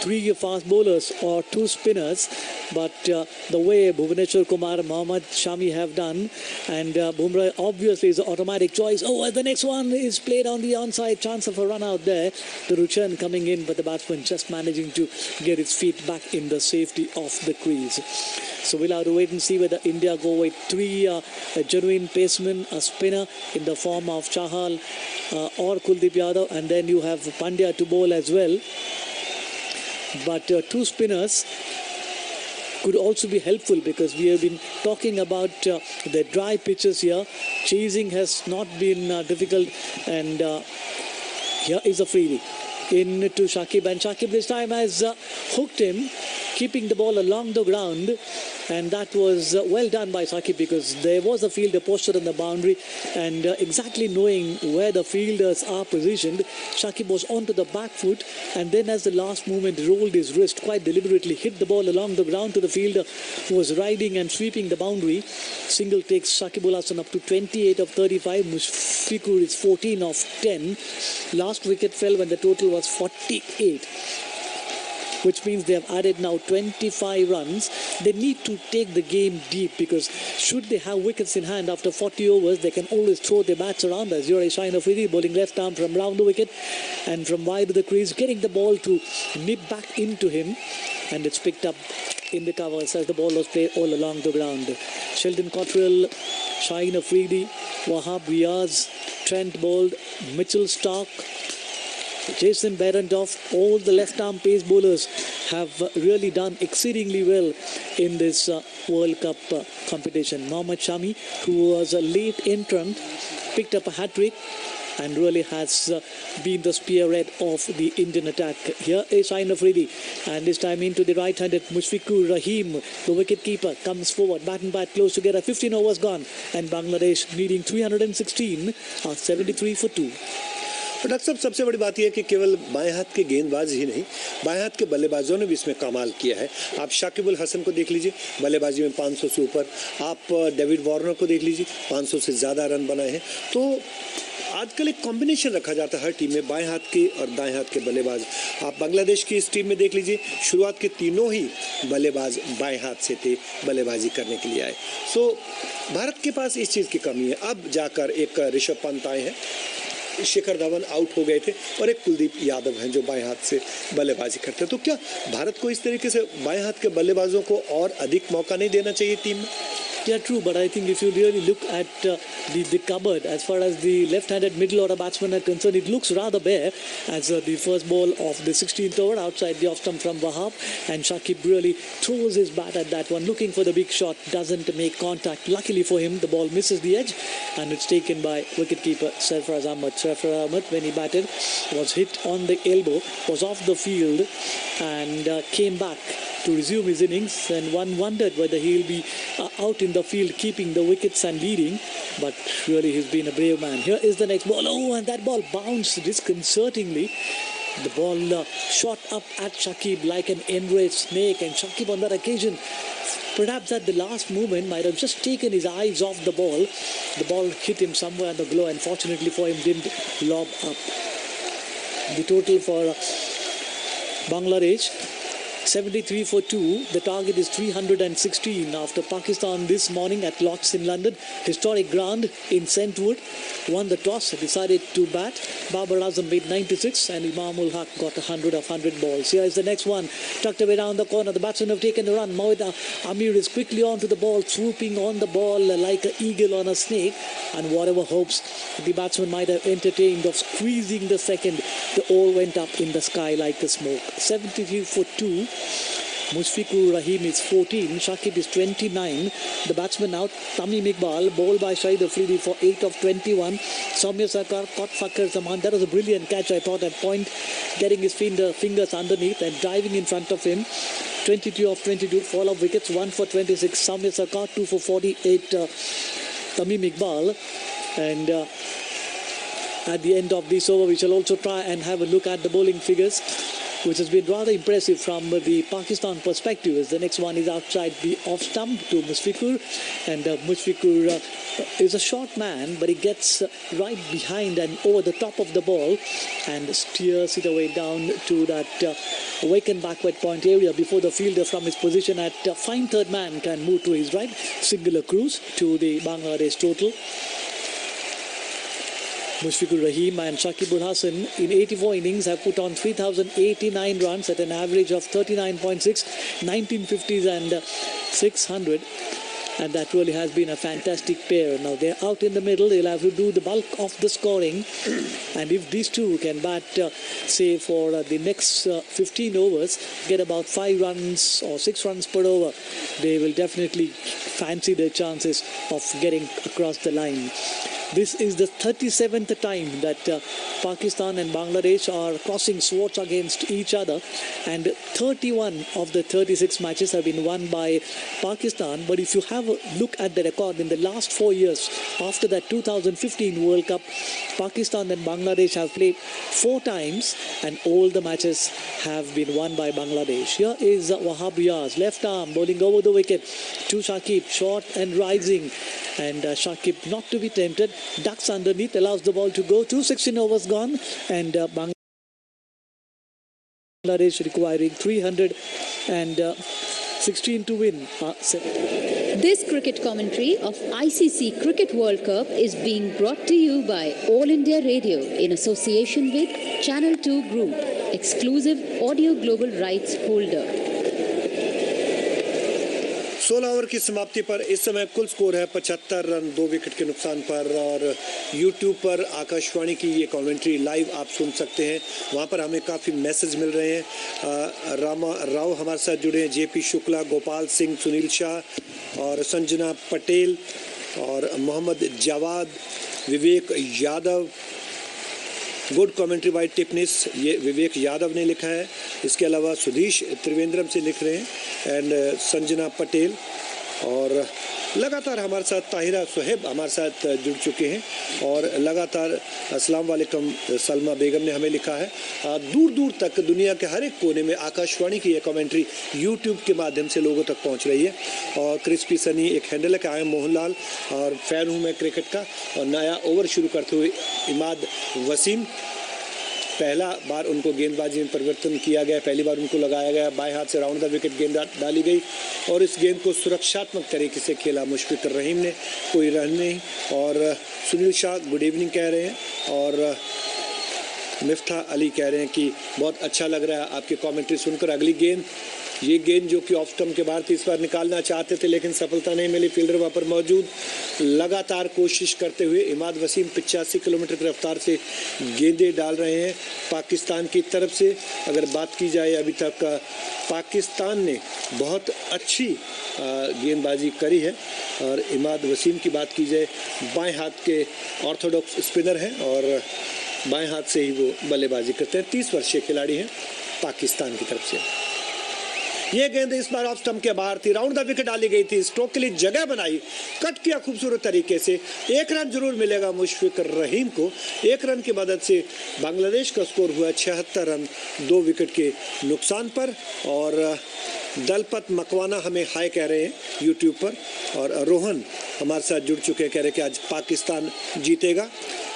Speaker 2: three fast bowlers or 2 spinners, but the way Bhuvaneshwar Kumar, Mohammad Shami have done, and Bumrah obviously is an automatic choice. Oh, the next one is played on the onside, chance of a run out there. The Ruchan coming in, but the batsman just managing to get his feet back in the safety of the crease. So we'll have to wait and see whether India go with 3 genuine pacemen, a spinner in the form of Chahal or Kuldeep Yadav, and then you have Pandya to bowl as well. But 2 spinners could also be helpful because we have been talking about the dry pitches here. Chasing has not been difficult, and here is Afridi into Shakib, and Shakib this time has hooked him, keeping the ball along the ground, and that was well done by Shakib because there was a fielder posted on the boundary, and exactly knowing where the fielders are positioned, Shakib was onto the back foot, and then as the last movement rolled his wrist quite deliberately, hit the ball along the ground to the fielder who was riding and sweeping the boundary. Single takes Shakib ul Hasan up to 28 of 35. Mushfiqur is 14 of 10. Last wicket fell when the total was 48, which means they have added now 25 runs. They need to take the game deep because should they have wickets in hand after 40 overs, they can always throw their bats around. As you're a Shaheen Afridi bowling left arm from round the wicket and from wide of the crease, getting the ball to nip back into him, and it's picked up in the covers as the ball was played all along the ground. Sheldon Cottrell, Shaheen Afridi, Wahab Riaz, Trent bowled, Mitchell Stark, Jason Behrendorff, all the left-arm pace bowlers have really done exceedingly well in this World Cup competition. Mohammad Shami, who was a late entrant, picked up a hat-trick and really has been the spearhead of the Indian attack. Here is Shaheen Afridi, and this time into the right-handed Mushfiqur Rahim, the wicket-keeper, comes forward, bat and bat close together. 15 overs gone, and Bangladesh needing 316 are 73 for 2.
Speaker 1: तो doctor साहब सबसे बड़ी बात यह है कि केवल बाएं हाथ के गेंदबाज ही नहीं, बाएं हाथ के बल्लेबाजों ने भी इसमें कमाल किया है। आप शाकिब अल हसन को देख लीजिए, बल्लेबाजी में 500 से ऊपर। आप डेविड वार्नर को देख लीजिए, 500 से ज़्यादा रन बनाए हैं। तो आजकल एक कॉम्बिनेशन रखा जाता है हर टीम में, बाएं हाथ के और दाएं हाथ के बल्लेबाज। आप बांग्लादेश की इस टीम में देख लीजिए, शुरुआत के तीनों ही बल्लेबाज बाएं हाथ से थे, बल्लेबाजी करने के लिए आए। सो भारत के पास इस चीज़ की कमी है। अब जाकर एक ऋषभ पंत आए हैं, शिखर धवन आउट हो गए थे, और एक कुलदीप यादव हैं जो बाएं हाथ से बल्लेबाजी करते हैं। तो क्या भारत को इस तरीके से बाएं हाथ के बल्लेबाजों को और अधिक मौका नहीं देना चाहिए टीम में?
Speaker 2: Yeah, true, but I think if you really look at the cupboard, as far as the left-handed middle order batsmen are concerned, it looks rather bare, as the first ball of the 16th over outside the off stump from Wahab, and Shakib really throws his bat at that one, looking for the big shot, doesn't make contact. Luckily for him, the ball misses the edge, and it's taken by wicketkeeper Sarfaraz Ahmed. Sarfaraz Ahmed, when he batted, was hit on the elbow, was off the field, and came back to resume his innings, and one wondered whether he'll be out in the field keeping the wickets and leading, but really he's been a brave man. Here is the next ball. Oh, and that ball bounced disconcertingly. The ball shot up at Shakib like an enraged snake, and Shakib on that occasion, perhaps at the last moment, might have just taken his eyes off the ball. The ball hit him somewhere on the glow, and fortunately for him didn't lob up. The total for Bangladesh, 73 for 2. The target is 316 after Pakistan this morning at Lord's in London. Historic ground in Sentwood. Won the toss, decided to bat. Babar Azam made 96 and Imam ul Haq got 100 of 100 balls. Here is the next one. Tucked away down the corner. The batsmen have taken the run. Mohammad Amir is quickly onto the ball, swooping on the ball like an eagle on a snake. And whatever hopes the batsman might have entertained of squeezing the second, they all went up in the sky like a smoke. 73 for 2. Mushfiqur Rahim is 14, Shakib is 29. The batsman out, Tamim Iqbal, bowled by Shahid Afridi for 8 of 21. Soumya Sarkar caught Fakhar Zaman. That was a brilliant catch, I thought, at point, getting his fingers underneath and diving in front of him. 22 of 22, fall of wickets, 1 for 26. Soumya Sarkar, 2 for 48. Tamim Iqbal. And at the end of this over, we shall also try and have a look at the bowling figures, which has been rather impressive from the Pakistan perspective, as the next one is outside the off stump to Mushfiqur, and Mushfiqur is a short man, but he gets right behind and over the top of the ball and steers it away down to that vacant backward point area before the fielder from his position at fine third man can move to his right. Singular cruise to the Bangladesh total. Mushfiqur Rahim and Shakib Ul Hasan in 84 innings have put on 3,089 runs at an average of 39.6, 1950s and 600. And that really has been a fantastic pair. Now they're out in the middle. They'll have to do the bulk of the scoring. And if these two can bat, say, for the next 15 overs, get about 5 runs or 6 runs per over, they will definitely fancy their chances of getting across the line. This is the 37th time that Pakistan and Bangladesh are crossing swords against each other, and 31 of the 36 matches have been won by Pakistan. But if you have a look at the record in the last 4 years, after that 2015 World Cup, Pakistan and Bangladesh have played 4 times, and all the matches have been won by Bangladesh. Here is Wahab Riaz, left arm, bowling over the wicket to Shakib, short and rising, and Shakib not to be tempted, ducks underneath, allows the ball to go. 16 overs gone, and Bangladesh requiring 316 to win.
Speaker 4: This cricket commentary of ICC Cricket World Cup is being brought to you by All India Radio in association with Channel 2 Group, exclusive audio global rights holder.
Speaker 1: 16 over की समाप्ति पर इस समय कुल score है 75 run 2 wicket के नुकसान पर। और YouTube पर आकाशवाणी की ये कमेंट्री लाइव आप सुन सकते हैं। वहाँ पर हमें काफ़ी मैसेज मिल रहे हैं। राव हमारे साथ जुड़े हैं, JP शुक्ला, गोपाल सिंह, सुनील शाह और संजना पटेल और Mohammad Jawad, Vivek Yadav. Good commentary by Tipnis, ये विवेक यादव ने लिखा है। इसके अलावा सुधीश त्रिवेंद्रम से लिख रहे हैं, एंड संजना पटेल। और लगातार हमारे साथ ताहिरा सुहेब हमारे साथ जुड़ चुके हैं और लगातार अस्सलाम वालेकुम सलमा बेगम ने हमें लिखा है दूर दूर तक दुनिया के हर एक कोने में आकाशवाणी की ये कमेंट्री यूट्यूब के माध्यम से लोगों तक पहुंच रही है। और क्रिस्पी सनी एक हैंडल है कि आई एम मोहनलाल और फैन हूं मैं क्रिकेट का। और नया ओवर शुरू करते हुए इमाद वसीम, पहला बार उनको गेंदबाजी में परिवर्तन किया गया, पहली बार उनको लगाया गया, बाएं हाथ से राउंड द विकेट गेंद डाली गई और इस गेंद को सुरक्षात्मक तरीके से खेला मुशफिक रहीम ने, कोई रन नहीं। और सुनील शाह गुड इवनिंग कह रहे हैं और मिफ्ता अली कह रहे हैं कि बहुत अच्छा लग रहा है आपकी कमेंट्री सुनकर। अगली गेंद, ये गेंद जो कि ऑफ स्टंप के बाहर थी, इस बार निकालना चाहते थे लेकिन सफलता नहीं मिली, फील्डर वहाँ पर मौजूद। लगातार कोशिश करते हुए इमाद वसीम 85 किलोमीटर की रफ्तार से गेंदें डाल रहे हैं पाकिस्तान की तरफ से। अगर बात की जाए अभी तक पाकिस्तान ने बहुत अच्छी गेंदबाजी करी है। और इमाद वसीम की बात की जाए, बाएं हाथ के ऑर्थोडॉक्स स्पिनर हैं और बाएं हाथ से ही वो बल्लेबाजी करते हैं। 30 वर्षीय खिलाड़ी हैं पाकिस्तान की तरफ से। ये गेंद इस बार ऑफ स्टंप के बाहर थी, राउंड द विकेट डाली गई थी, स्ट्रोक के लिए जगह बनाई, कट किया खूबसूरत तरीके से। एक रन जरूर मिलेगा मुशफिक रहीम को। एक रन की मदद से बांग्लादेश का स्कोर हुआ 76 रन 2 विकेट के नुकसान पर। और दलपत मकवाना हमें हाय कह रहे हैं यूट्यूब पर और रोहन हमारे साथ जुड़ चुके हैं, कह रहे हैं कि आज पाकिस्तान जीतेगा।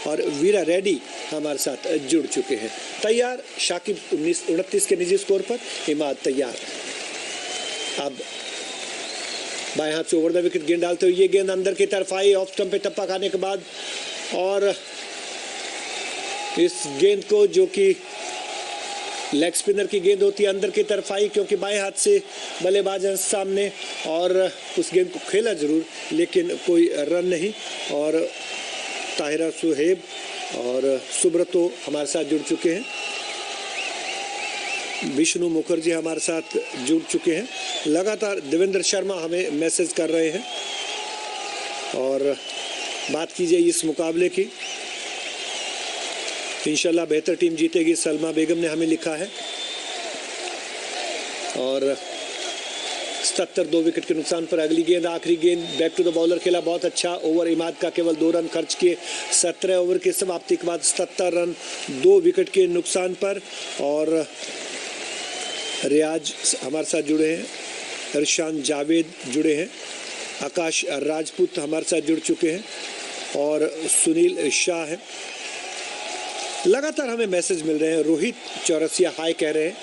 Speaker 1: और वीरा रेड्डी हमारे साथ जुड़ चुके हैं। तैयार शाकिब 29 के निजी स्कोर पर, इमाद तैयार। अब बाएं हाथ से ओवर द विकेट गेंद डालते हुए ये गेंद अंदर की तरफ आई, ऑफ स्टंप पे टप्पा खाने के बाद। और इस गेंद को, जो कि लेग स्पिनर की गेंद होती है, अंदर की तरफ आई क्योंकि बाएं हाथ से बल्लेबाज हैं सामने और उस गेंद को खेला जरूर लेकिन कोई रन नहीं। और ताहिरा सुहेब और सुब्रतो हमारे साथ जुड़ चुके हैं, विष्णु मुखर्जी हमारे साथ जुड़ चुके हैं। लगातार देवेंद्र शर्मा हमें मैसेज कर रहे हैं। और बात कीजिए इस मुकाबले की, इंशाल्लाह बेहतर टीम जीतेगी, सलमा बेगम ने हमें लिखा है। और 77 2 विकेट के नुकसान पर अगली गेंद, आखिरी गेंद, बैक टू द बॉलर खेला, बहुत अच्छा ओवर। इमाद का केवल 2 रन खर्च किए 17 ओवर की समाप्ति के बाद, 77 रन 2 विकेट के नुकसान पर। और रियाज हमारे साथ जुड़े हैं, इरशान जावेद जुड़े हैं, आकाश राजपूत हमारे साथ जुड़ चुके हैं और सुनील शाह है। लगातार हमें मैसेज मिल रहे हैं। रोहित चौरसिया हाय कह रहे हैं।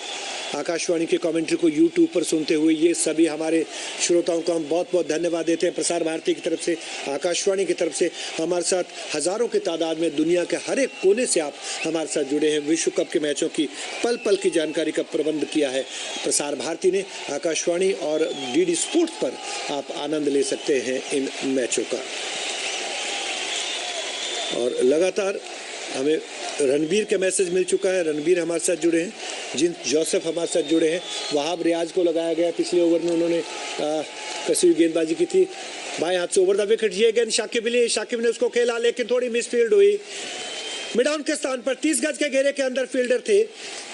Speaker 1: आकाशवाणी के कमेंट्री को यूट्यूब पर सुनते हुए ये सभी हमारे श्रोताओं को हम बहुत बहुत धन्यवाद देते हैं। प्रसार भारती की तरफ से, आकाशवाणी की तरफ से हमारे साथ हज़ारों की तादाद में दुनिया के हर एक कोने से आप हमारे साथ जुड़े हैं। विश्व कप के मैचों की पल पल की जानकारी का प्रबंध किया है प्रसार भारती ने। आकाशवाणी और डीडी स्पोर्ट्स पर आप आनंद ले सकते हैं इन मैचों का। और लगातार हमें रणबीर का मैसेज मिल चुका है, रणबीर हमारे साथ जुड़े हैं, जिन जोसेफ हमारे साथ जुड़े हैं। वहाब रियाज को लगाया गया, पिछले ओवर में उन्होंने कसी हुई गेंदबाजी की थी, बाएं हाथ से ओवर द विकेट। ये गेंद शाकिब ने उसको खेला लेकिन थोड़ी मिसफील्ड हुई। मिड ऑन के स्थान पर 30 गज के घेरे के अंदर फील्डर थे,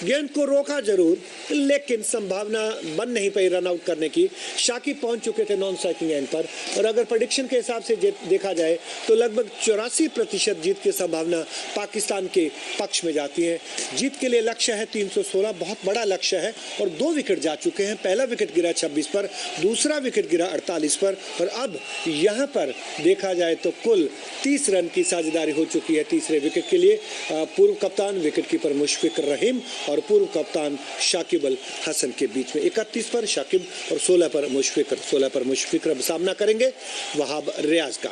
Speaker 1: गेंद को रोका जरूर लेकिन संभावना बन नहीं पाई रन आउट करने की। शाकिब पहुंच चुके थे नॉन स्ट्राइकिंग एंड पर और अगर प्रेडिक्शन के हिसाब से देखा जाए तो लगभग 84% जीत की संभावना पाकिस्तान के पक्ष में जाती है। जीत के लिए लक्ष्य है 316, बहुत बड़ा लक्ष्य है और 2 विकेट जा चुके हैं। पहला विकेट गिरा 26 पर, दूसरा विकेट गिरा 48 पर और अब यहाँ पर देखा जाए तो कुल 30 रन की साझेदारी हो चुकी है तीसरे विकेट के लिए। पूर्व कप्तान विकेट कीपर मुशफिक रहीम और पूर्व कप्तान शाकिब अल हसन के बीच में 31 पर शाकिब और 16 पर मुशफिक अब सामना करेंगे वहाब रियाज का।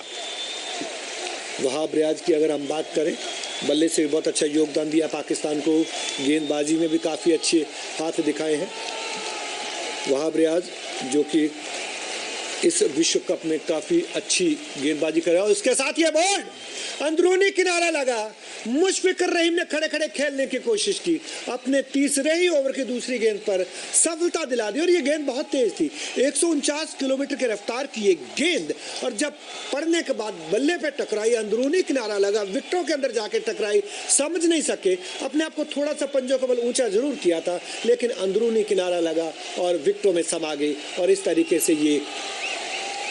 Speaker 1: वहाब रियाज की अगर हम बात करें, बल्ले से भी बहुत अच्छा योगदान दिया पाकिस्तान को, गेंदबाजी में भी काफ़ी अच्छे हाथ दिखाए हैं वहाब रियाज, जो कि इस विश्व कप में काफ़ी अच्छी गेंदबाजी कर रहा है। उसके साथ ये बॉल अंदरूनी किनारा लगा, मुशफिक रहीम ने खड़े खड़े खेलने की कोशिश की, अपने तीसरे ही ओवर की दूसरी गेंद पर सफलता दिला दी और ये गेंद बहुत तेज थी, 149 किलोमीटर की रफ्तार की ये गेंद, और जब पड़ने के बाद बल्ले पे टकराई, अंदरूनी किनारा लगा, विकेटों के अंदर जाके टकराई, समझ नहीं सके, अपने आप को थोड़ा सा पंजों का बल ऊंचा जरूर किया था लेकिन अंदरूनी किनारा लगा और विकेटों में समा गई और इस तरीके से ये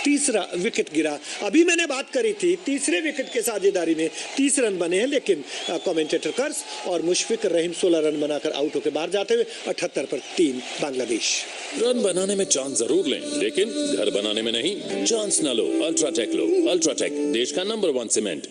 Speaker 1: तीसरा विकेट गिरा। अभी मैंने बात करी थी तीसरे विकेट के साझेदारी में 30 रन बने हैं, लेकिन कमेंटेटर कर्स और मुशफिक रहीम 16 रन बनाकर आउट होकर बाहर जाते हुए 78 पर 3 बांग्लादेश।
Speaker 3: रन बनाने में चांस जरूर लें, लेकिन घर बनाने में नहीं। चांस न लो, अल्ट्राटेक लो। अल्ट्राटेक, देश का नंबर 1 सीमेंट।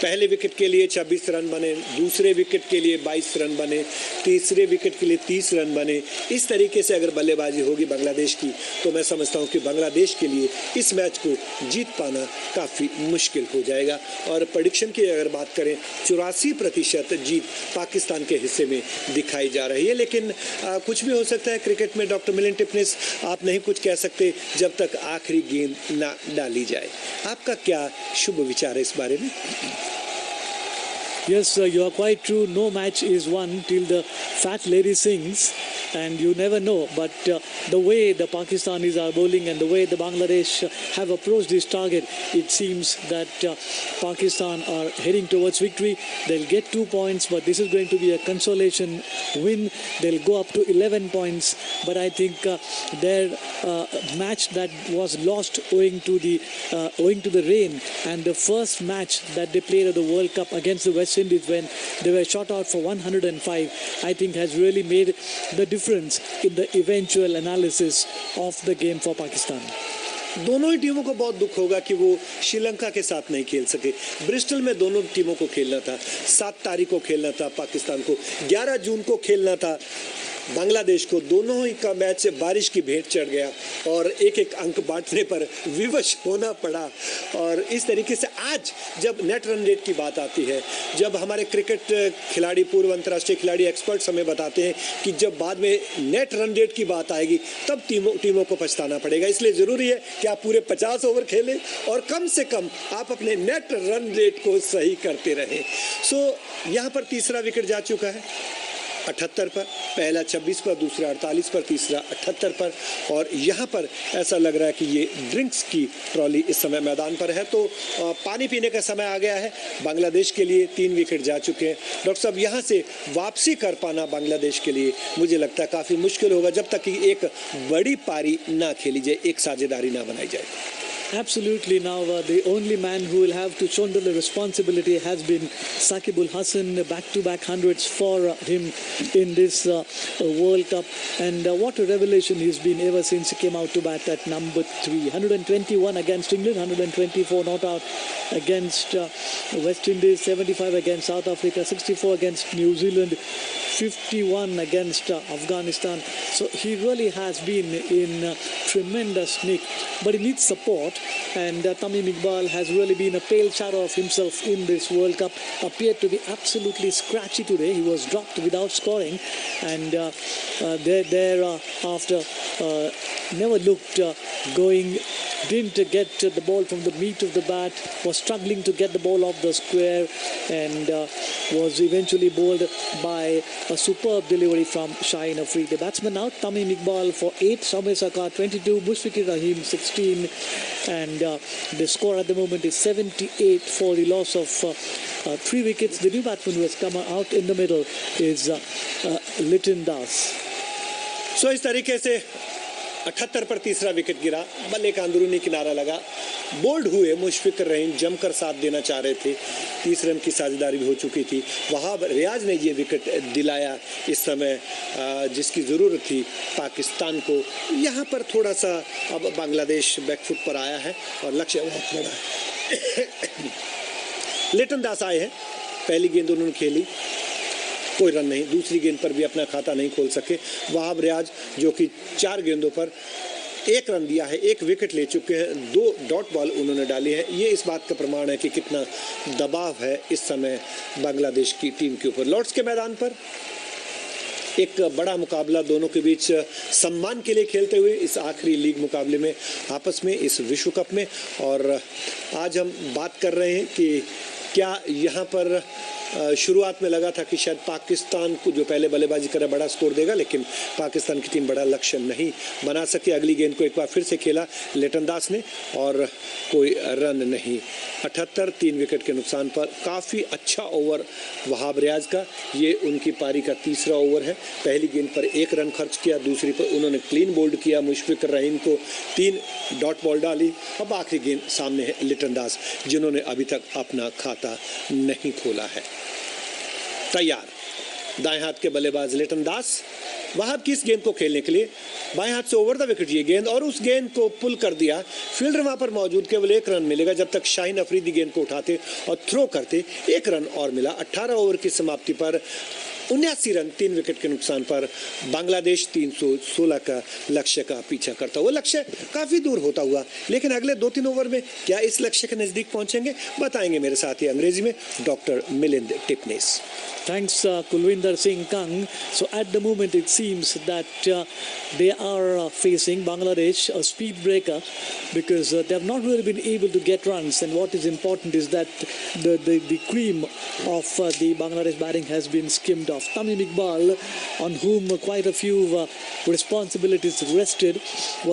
Speaker 1: पहले विकेट के लिए 26 रन बने, दूसरे विकेट के लिए 22 रन बने, तीसरे विकेट के लिए 30 रन बने। इस तरीके से अगर बल्लेबाजी होगी बांग्लादेश की तो मैं समझता हूं कि बांग्लादेश के लिए इस मैच को जीत पाना काफ़ी मुश्किल हो जाएगा। और प्रेडिक्शन की अगर बात करें 84% जीत पाकिस्तान के हिस्से में दिखाई जा रही है, लेकिन कुछ भी हो सकता है क्रिकेट में। डॉक्टर मिलिंद टिपनिस, आप नहीं कुछ कह सकते जब तक आखिरी गेंद ना डाली जाए। आपका क्या शुभ विचार है इस बारे में?
Speaker 2: Yes, you are quite true. No match is won till the fat lady sings, and you never know. But the way the Pakistanis are bowling and the way the Bangladesh have approached this target, it seems that Pakistan are heading towards victory. They'll get 2 points, but this is going to be a consolation win. They'll go up to 11 points. But I think their match that was lost owing to the rain, and the first match that they played at the World Cup against the West Indies when they were shot out for 105, I think has really made the difference in the eventual analysis of the game for Pakistan.
Speaker 1: दोनों ही टीमों को बहुत दुख होगा कि वो श्रीलंका के साथ नहीं खेल सके। ब्रिस्टल में दोनों टीमों को खेलना था, 7 तारीख को खेलना था पाकिस्तान को, 11 जून को खेलना था बांग्लादेश को। दोनों ही का मैच बारिश की भेंट चढ़ गया और एक अंक बांटने पर विवश होना पड़ा। और इस तरीके से आज जब नेट रन रेट की बात आती है, जब हमारे क्रिकेट खिलाड़ी, पूर्व अंतर्राष्ट्रीय खिलाड़ी, एक्सपर्ट्स हमें बताते हैं कि जब बाद में नेट रन रेट की बात आएगी तब टीमों को पछताना पड़ेगा। इसलिए ज़रूरी है कि आप पूरे 50 ओवर खेलें और कम से कम आप अपने नेट रन रेट को सही करते रहें। यहाँ पर तीसरा विकेट जा चुका है 78 पर, पहला 26 पर, दूसरा 48 पर, तीसरा 78 पर। और यहाँ पर ऐसा लग रहा है कि ये ड्रिंक्स की ट्रॉली इस समय मैदान पर है, तो पानी पीने का समय आ गया है बांग्लादेश के लिए। 3 विकेट जा चुके हैं। डॉक्टर साहब, यहाँ से वापसी कर पाना बांग्लादेश के लिए मुझे लगता है काफ़ी मुश्किल होगा जब तक कि एक बड़ी पारी ना खेली जाए, एक साझेदारी ना बनाई जाए।
Speaker 2: Absolutely. Now the only man who will have to shoulder the responsibility has been Saqib ul Hasan. Back-to-back hundreds for him in this World Cup, and what a revelation he's been ever since he came out to bat at number 3. 121 against England, 124 not out against West Indies, 75 against South Africa, 64 against New Zealand, 51 against Afghanistan. So he really has been in tremendous nick, but he needs support. And Tamim Iqbal has really been a pale shadow of himself in this World Cup. Appeared to be absolutely scratchy today. He was dropped without scoring, and thereafter never looked going. Didn't get the ball from the meat of the bat. Was struggling to get the ball off the square, and was eventually bowled by a superb delivery from Shaheen Afridi. The batsman out, Tamim Iqbal for 8, Samir Sarkar 22, Mushfiqur Rahim 16, and the score at the moment is 78 for the loss of 3 wickets. The new batsman who has come out in the middle is Liton Das.
Speaker 1: So इस तरीके से 78 पर तीसरा wicket गिरा, बल्ले का अंदरूनी किनारा लगा, बोल्ड हुए मुशफिक रहीम, जमकर साथ देना चाह रहे थे। 30 रन की साझेदारी भी हो चुकी थी। वहाब रियाज ने ये विकेट दिलाया इस समय जिसकी ज़रूरत थी पाकिस्तान को। यहाँ पर थोड़ा सा अब बांग्लादेश बैकफुट पर आया है और लक्ष्य बहुत बड़ा है। लिटन दास आए हैं, पहली गेंद उन्होंने खेली, कोई रन नहीं, दूसरी गेंद पर भी अपना खाता नहीं खोल सके। वहाब रियाज जो कि 4 गेंदों पर 1 रन दिया है, 1 विकेट ले चुके हैं, 2 डॉट बॉल उन्होंने डाली है। ये इस बात का प्रमाण है कि कितना दबाव है इस समय बांग्लादेश की टीम के ऊपर। लॉर्ड्स के मैदान पर एक बड़ा मुकाबला दोनों के बीच सम्मान के लिए खेलते हुए इस आखिरी लीग मुकाबले में आपस में इस विश्व कप में। और आज हम बात कर रहे हैं कि क्या यहाँ पर शुरुआत में लगा था कि शायद पाकिस्तान को जो पहले बल्लेबाजी करे बड़ा स्कोर देगा, लेकिन पाकिस्तान की टीम बड़ा लक्ष्य नहीं बना सकी। अगली गेंद को एक बार फिर से खेला लिटन दास ने और कोई रन नहीं। 78, 3 विकेट के नुकसान पर। काफ़ी अच्छा ओवर वहाब रियाज का, ये उनकी पारी का तीसरा ओवर है। पहली गेंद पर 1 रन खर्च किया, दूसरी पर उन्होंने क्लीन बोल्ड किया, मुशफिक रहीम को 3 डॉट बॉल डाली। अब आखिरी गेंद सामने है लिटन दास, जिन्होंने अभी तक अपना खाता नहीं खोला है। तैयार दाएं हाथ के बल्लेबाज लिटन दास वहाब की इस गेंद को खेलने के लिए बाएं हाथ से ओवर द विकेट ये गेंद, और उस गेंद को पुल कर दिया। फील्डर वहां पर मौजूद, केवल 1 रन मिलेगा जब तक शाहीन अफरीदी गेंद को उठाते और थ्रो करते। 1 रन और मिला। 18 ओवर की समाप्ति पर 79 रन 3 विकेट के नुकसान पर बांग्लादेश 316 का लक्ष्य का पीछा करता हुआ। लक्ष्य काफी दूर होता हुआ, लेकिन अगले 2-3 ओवर में क्या इस लक्ष्य के नजदीक पहुंचेंगे, बताएंगे मेरे साथी अंग्रेजी में doctor Milind Tipnis.
Speaker 2: Thanks, Kulwinder Singh Kang. So at the moment it seems that they are facing Bangladesh, a speed breaker, because they have not really been able to get runs. And what is important is that the cream of the Bangladesh batting has been skimmed off. Tamim Iqbal, on whom quite a few responsibilities rested,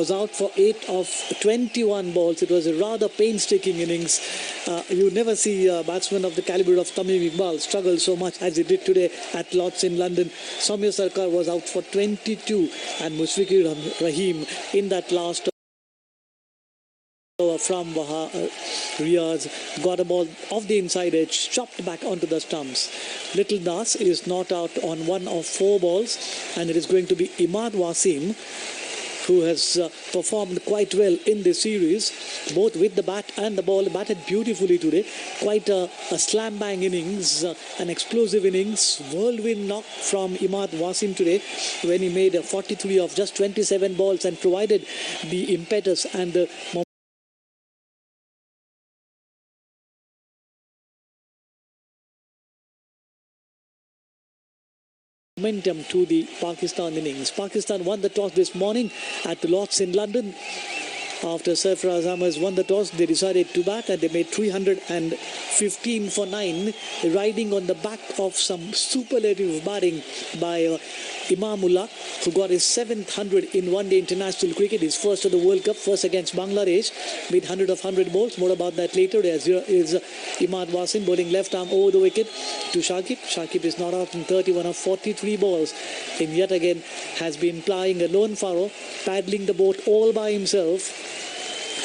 Speaker 2: was out for 8 of 21 balls. It was a rather painstaking innings. You never see a batsman of the caliber of Tamim Iqbal struggle so much as he did today at Lords in London. Samir Sarkar was out for 22 and Mushfiq Rahim in that last over from Riyaz got a ball off the inside edge, chopped back onto the stumps. Little Das is not out on 1 of 4 balls, and it is going to be Imad Wasim, who has performed quite well in this series, both with the bat and the ball. Batted beautifully today. Quite a slam bang innings, an explosive innings, whirlwind knock from Imad Wasim today, when he made a 43 of just 27 balls and provided the impetus and the momentum to the Pakistan innings. Pakistan won the toss this morning at the Lords in London. After Sarfaraz Ahmed won the toss, they decided to bat and they made 315 for 9, riding on the back of some superlative batting by Imamullah, who got his 700 in one-day international cricket, his first of the World Cup, first against Bangladesh, made 100 of 100 balls. More about that later. As here is Imad Wasim bowling left arm over the wicket to Shakib. Shakib is not out in 31 of 43 balls, and yet again has been plying a lone furrow, paddling the boat all by himself.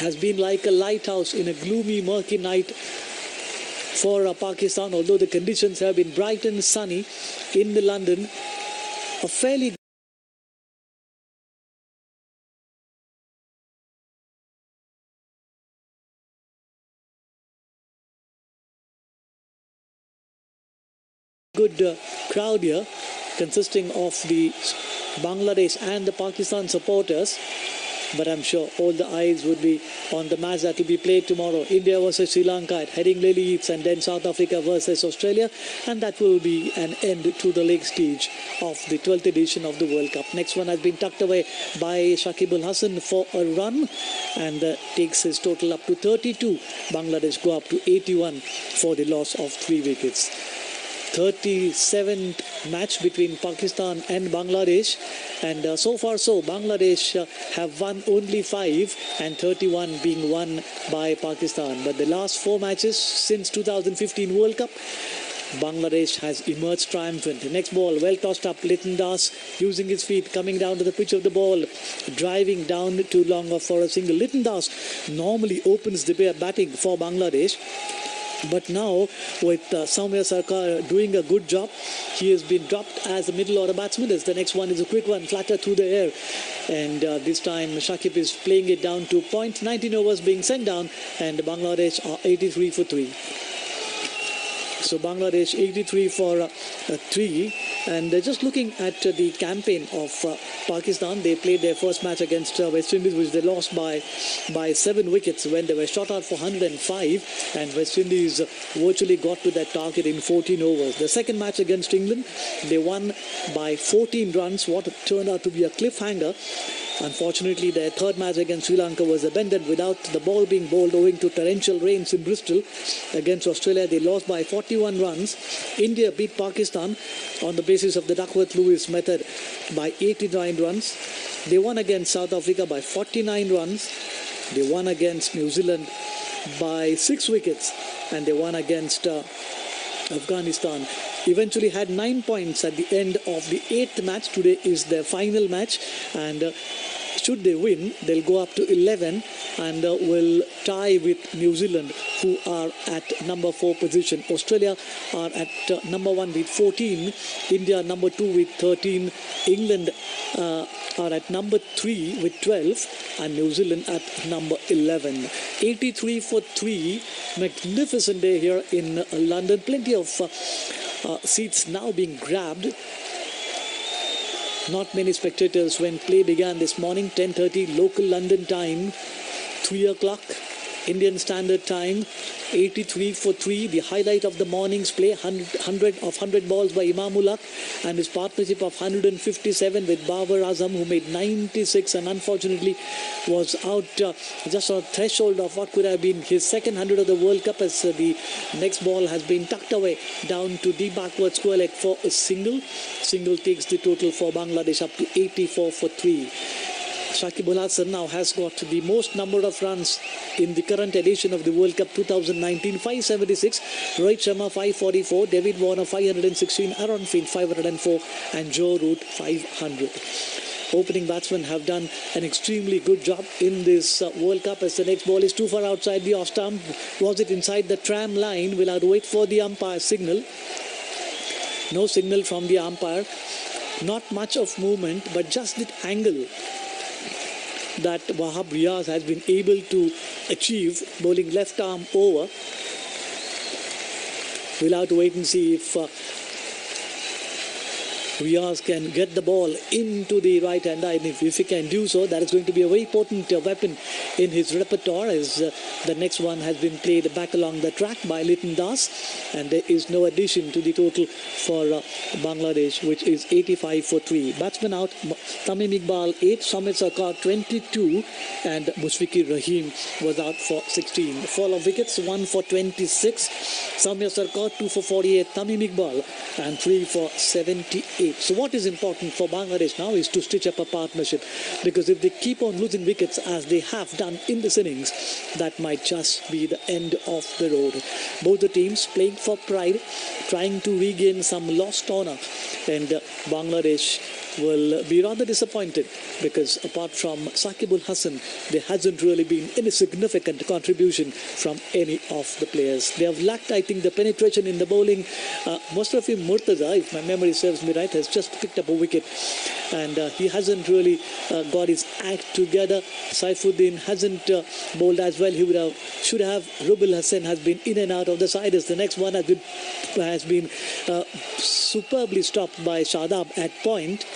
Speaker 2: Has been like a lighthouse in a gloomy, murky night for Pakistan, although the conditions have been bright and sunny in the London. A fairly good crowd here, consisting of the Bangladesh and the Pakistan supporters. But I'm sure all the eyes would be on the match that will be played tomorrow. India versus Sri Lanka at Headingley Leeds, and then South Africa versus Australia. And that will be an end to the leg stage of the 12th edition of the World Cup. Next one has been tucked away by Shakib Al Hasan for a run and takes his total up to 32. Bangladesh go up to 81 for the loss of 3 wickets. 37th match between Pakistan and Bangladesh, and so far so Bangladesh have won only 5 and 31 being won by Pakistan. But the last 4 matches since 2015 World Cup, Bangladesh has emerged triumphant. Next ball, well tossed up, Litton Das using his feet, coming down to the pitch of the ball, driving down too long for a single. Litton Das normally opens the batting for Bangladesh, but now with Samir Sarkar doing a good job, he has been dropped as a middle order batsman. As the next one is a quick one, flatter through the air, and this time Shakib is playing it down to point. 19 overs being sent down, and Bangladesh are 83 for 3. So Bangladesh 83 for 3, And just looking at the campaign of Pakistan, they played their first match against West Indies, which they lost by 7 wickets when they were shot out for 105, and West Indies virtually got to that target in 14 overs. The second match against England, they won by 14 runs, what turned out to be a cliffhanger. Unfortunately, their third match against Sri Lanka was abandoned without the ball being bowled owing to torrential rains in Bristol. Against Australia, they lost by 41 runs. India beat Pakistan on the basis of the Duckworth-Lewis method by 89 runs. They won against South Africa by 49 runs. They won against New Zealand by 6 wickets, and they won against Afghanistan. Eventually had 9 points at the end of the 8th match. Today is their final match, and should they win, they'll go up to 11 and will tie with New Zealand, who are at number 4 position. Australia are at number 1 with 14. India number 2 with 13. England are at number 3 with 12, and New Zealand at number 11. 83 for 3. Magnificent day here in London. Plenty of seats now being grabbed. Not many spectators when play began this morning. 10:30 local London time, 3 o'clock Indian Standard Time. 83 for 3, the highlight of the morning's play. 100 balls by Imamul Haq and his partnership of 157 with Babar Azam, who made 96 and unfortunately was out just on the threshold of what could have been his second 100 of the World Cup, as the next ball has been tucked away down to the backward square leg for a single. Single takes the total for Bangladesh up to 84 for 3. Shakib Al Hasan now has got the most number of runs in the current edition of the World Cup 2019, 576. Rohit Sharma 544, David Warner 516, Aaron Finch 504, and Joe Root 500. Opening batsmen have done an extremely good job in this World Cup, as the next ball is too far outside the off stump. Was it inside the tram line? We'll have to wait for the umpire signal. No signal from the umpire. Not much of movement, but just the angle that Wahab Riaz has been able to achieve, bowling left arm over. We'll have to wait and see if Riaz can get the ball into the right hand eye, and if he can do so, that is going to be a very potent weapon in his repertoire, as the next one has been played back along the track by Liton Das, and there is no addition to the total for Bangladesh, which is 85 for 3. Batsmen out: Tamim Iqbal 8, Samit Sarkar 22, and Mushfiqur Rahim was out for 16. Fall of wickets: 1 for 26, Samir Sarkar 2 for 48, Tamim Iqbal and 3 for 78. So what is important for Bangladesh now is to stitch up a partnership, because if they keep on losing wickets as they have done in this innings, that might just be the end of the road. Both the teams playing for pride, trying to regain some lost honor, and Bangladesh will be rather disappointed, because apart from Shakib Al Hasan, there hasn't really been any significant contribution from any of the players. They have lacked, I think, the penetration in the bowling. Mustafi Murtaza, if my memory serves me right, has just picked up a wicket, and he hasn't really got his act together. Saifuddin hasn't bowled as well. He should have. Rubel Hassan has been in and out of the side, as the next one has been superbly stopped by Shadab at point.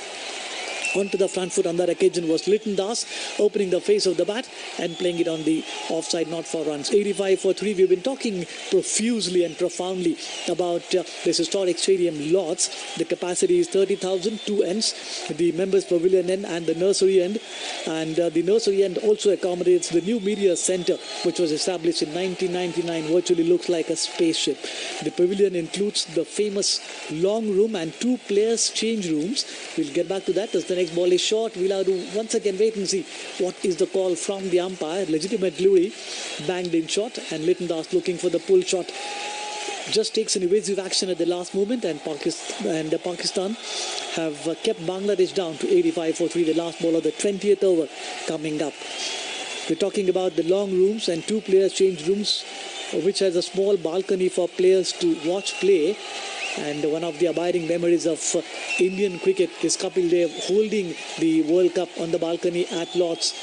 Speaker 2: Onto the front foot on that occasion was Liton Das, opening the face of the bat and playing it on the offside, not for runs. 85 for 3. We've been talking profusely and profoundly about this historic stadium, Lords. The capacity is 30,000, 2 ends, the members pavilion end and the nursery end. And the nursery end also accommodates the new media centre, which was established in 1999, virtually looks like a spaceship. The pavilion includes the famous long room and 2 players' change rooms. We'll get back to that as the next ball is short. We'll have to once again wait and see what is the call from the umpire. Legitimate Louis banged in shot, and Liton Das looking for the pull shot. Just takes an evasive action at the last moment, and Pakistan have kept Bangladesh down to 85 for 3. The last ball of the 20th over coming up. We're talking about the long rooms and 2 players change rooms, which has a small balcony for players to watch play. And one of the abiding memories of Indian cricket is Kapil Dev holding the World Cup on the balcony at Lord's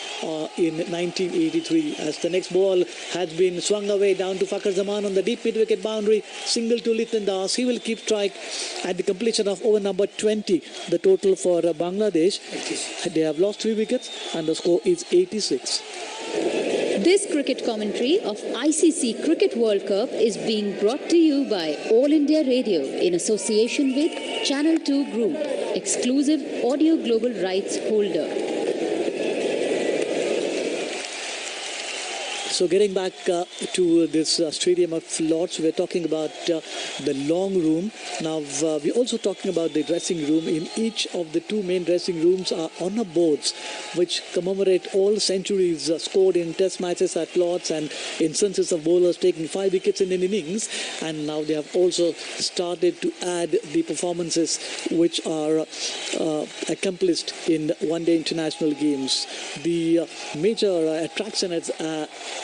Speaker 2: in 1983. As the next ball has been swung away down to Fakhar Zaman on the deep mid-wicket boundary, single to Litan Das. He will keep strike at the completion of over number 20. The total for Bangladesh, they have lost 3 wickets and the score is 86.
Speaker 4: This cricket commentary of ICC Cricket World Cup is being brought to you by All India Radio in association with Channel 2 Group, exclusive audio global rights holder.
Speaker 2: So getting back to this Stadium of Lords, we're talking about the long room. Now we're also talking about the dressing room. In each of the 2 main dressing rooms are honor boards which commemorate all centuries scored in test matches at Lords and instances of bowlers taking 5 wickets in an innings. And now they have also started to add the performances which are accomplished in one-day international games. The major attraction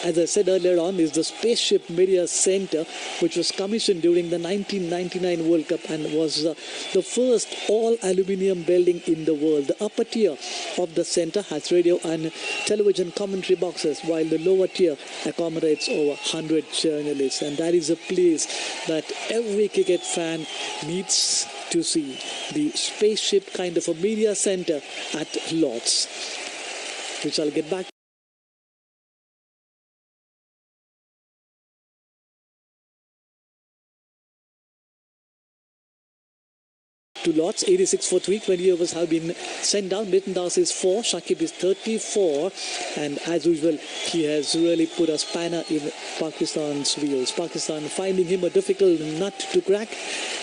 Speaker 2: as I said earlier on, is the Spaceship Media Center, which was commissioned during the 1999 World Cup and was the first all-aluminium building in the world. The upper tier of the center has radio and television commentary boxes, while the lower tier accommodates over 100 journalists. And that is a place that every cricket fan needs to see. The spaceship kind of a media center at Lords, which I'll get back to Lords. 86 for 3, 20 overs have been sent down. Litan Das is 4, Shakib is 34, and as usual he has really put a spanner in Pakistan's wheels. Pakistan finding him a difficult nut to crack,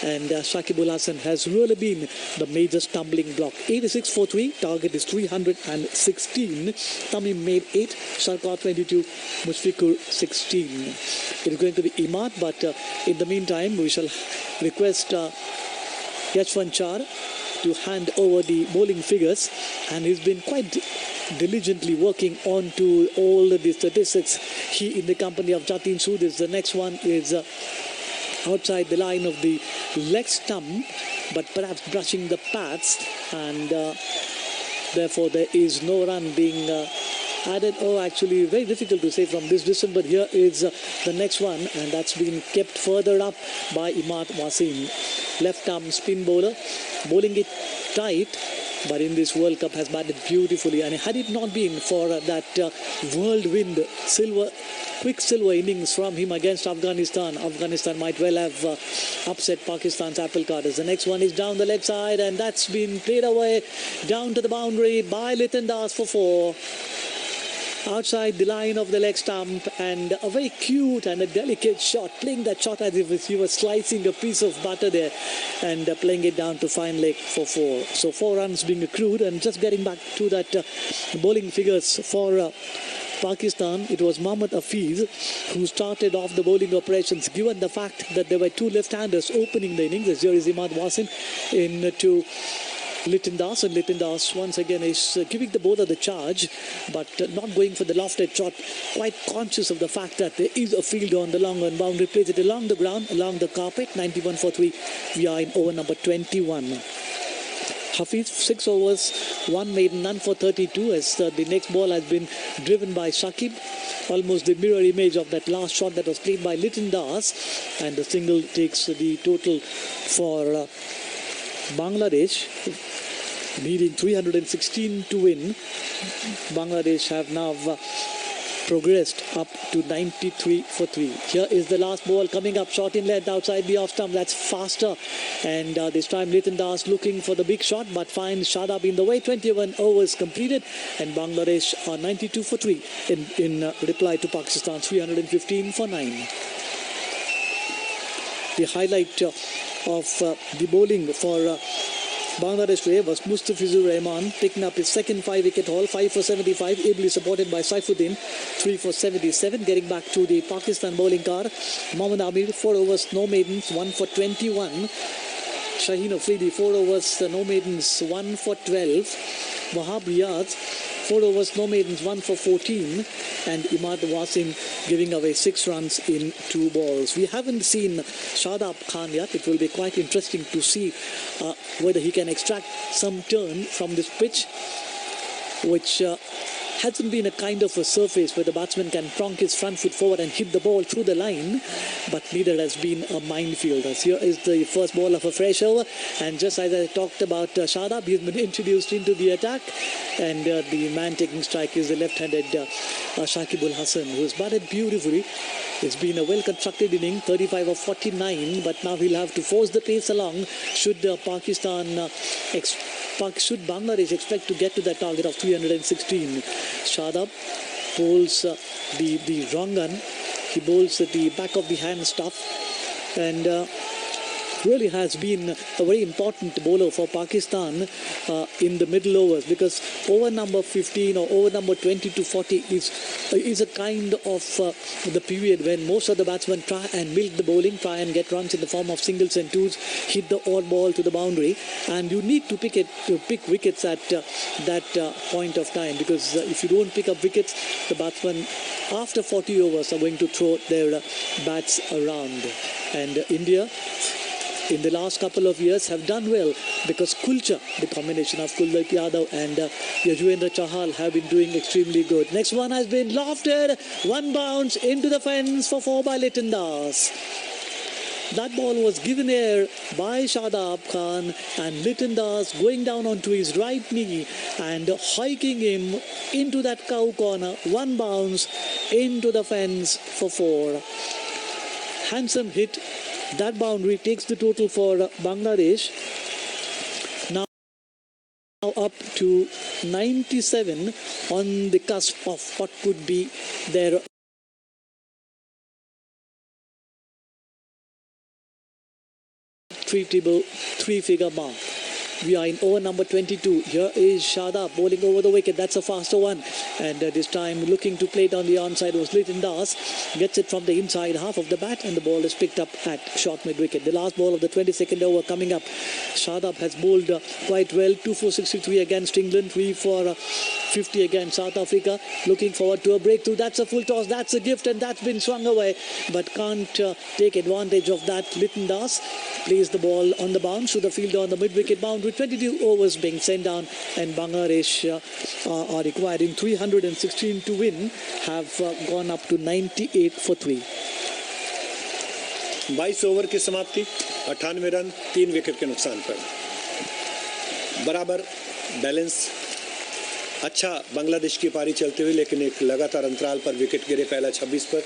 Speaker 2: and Shakib ul Hasan has really been the major stumbling block. 86 for 3, target is 316. Tamim made 8, Sarkar 22, Mushfiqur 16. It is going to be Imad, but in the meantime we shall request Yashwant Char to hand over the bowling figures, and he's been quite diligently working on to all the statistics. He in the company of Jatin Sood. The next one is outside the line of the leg stump, but perhaps brushing the pads, and therefore there is no run being added. Oh, actually very difficult to say from this distance, but here is the next one, and that's been kept further up by Imad Wasim. Left arm spin bowler, bowling it tight, but in this World Cup has batted beautifully. And had it not been for that whirlwind quick silver innings from him against Afghanistan, Afghanistan might well have upset Pakistan's apple cart. The next one is down the leg side, and that's been played away down to the boundary by Litan Das for 4. Outside the line of the leg stump, and a very cute and a delicate shot, playing that shot as if he was slicing a piece of butter there, and playing it down to fine leg for 4. So 4 runs being accrued. And just getting back to that bowling figures for Pakistan, it was Mohammad Hafiz who started off the bowling operations, given the fact that there were 2 left-handers opening the innings. As here is Imad Wasim into Litan Das, and Litan Das once again is giving the bowler the charge, but not going for the lofted shot, quite conscious of the fact that there is a field on the long on boundary. Plays it along the ground, along the carpet. 91 for 3. We are in over number 21. Hafiz, 6 overs, 1 maiden, none for 32, as the next ball has been driven by Shakib. Almost the mirror image of that last shot that was played by Litan Das, and the single takes the total for Bangladesh, needing 316 to win. Bangladesh have now progressed up to 93 for 3. Here is the last ball coming up, short in length outside the off stump. That's faster, and this time Litan Das looking for the big shot, but finds Shadab in the way. 21 overs completed, and Bangladesh are 92 for 3 in reply to Pakistan 315 for 9. The highlight of the bowling for Bangladesh today was Mustafizur Rahman, picking up his second 5-wicket haul, 5 for 75, ably supported by Saifuddin, 3 for 77. Getting back to the Pakistan bowling car, Mohammad Amir, 4 overs, no maidens, 1 for 21. Shaheen Afridi, 4 overs, no maidens, 1 for 12. Wahab Riyadh, 4 overs, no maidens, 1 for 14. and Imad Wasim giving away 6 runs in 2 balls. We haven't seen Shadab Khan yet. It will be quite interesting to see whether he can extract some turn from this pitch, which hasn't been a kind of a surface where the batsman can pronk his front foot forward and hit the ball through the line, but neither has been a minefield. As here is the first ball of a fresh over, and just as I talked about Shadab, he's been introduced into the attack, and the man taking strike is the left-handed Shakib Ul Hasan, who has batted beautifully. It's been a well-constructed inning, 35 of 49, but now he'll have to force the pace along should should Bangladesh expect to get to that target of 316. Shadab bowls the wrong gun. He bowls the back of the hand stuff, and really has been a very important bowler for Pakistan in the middle overs, because over number 15 or over number 20 to 40 is a kind of the period when most of the batsmen try and milk the bowling, try and get runs in the form of singles and twos, hit the odd ball to the boundary, and you need to pick wickets at that point of time, because if you don't pick up wickets, the batsmen after 40 overs are going to throw their bats around. And India in the last couple of years have done well, because Kulcha, the combination of Kuldeep Yadav and Yajwendra Chahal, have been doing extremely good. Next one has been lofted, one bounce into the fence for 4 by Liton Das. That ball was given air by Shadab Khan, and Liton Das going down onto his right knee and hiking him into that cow corner. One bounce into the fence for 4. Handsome hit. That boundary takes the total for Bangladesh now up to 97, on the cusp of what could be their three-figure mark. We are in over number 22. Here is Shadab bowling over the wicket. That's a faster one. And this time looking to play it on the onside was Liton Das. Gets it from the inside half of the bat, and the ball is picked up at short mid-wicket. The last ball of the 22nd over coming up. Shadab has bowled quite well. 2 for 63 against England. 3 for 50 against South Africa. Looking forward to a breakthrough. That's a full toss. That's a gift, and that's been swung away. But can't take advantage of that. Liton Das plays the ball on the bounce to the fielder on the mid-wicket boundary. 22 overs being sent down, and Bangladesh are requiring 316 to win, have gone up to 98 for 3.
Speaker 1: 22 over की समाप्ति, 98 run, 3 wicket के नुकसान पर। बराबर balance, अच्छा बांग्लादेश की पारी चलते हुए, लेकिन एक लगातार अंतराल पर विकेट गिरे। पहला 26 पर,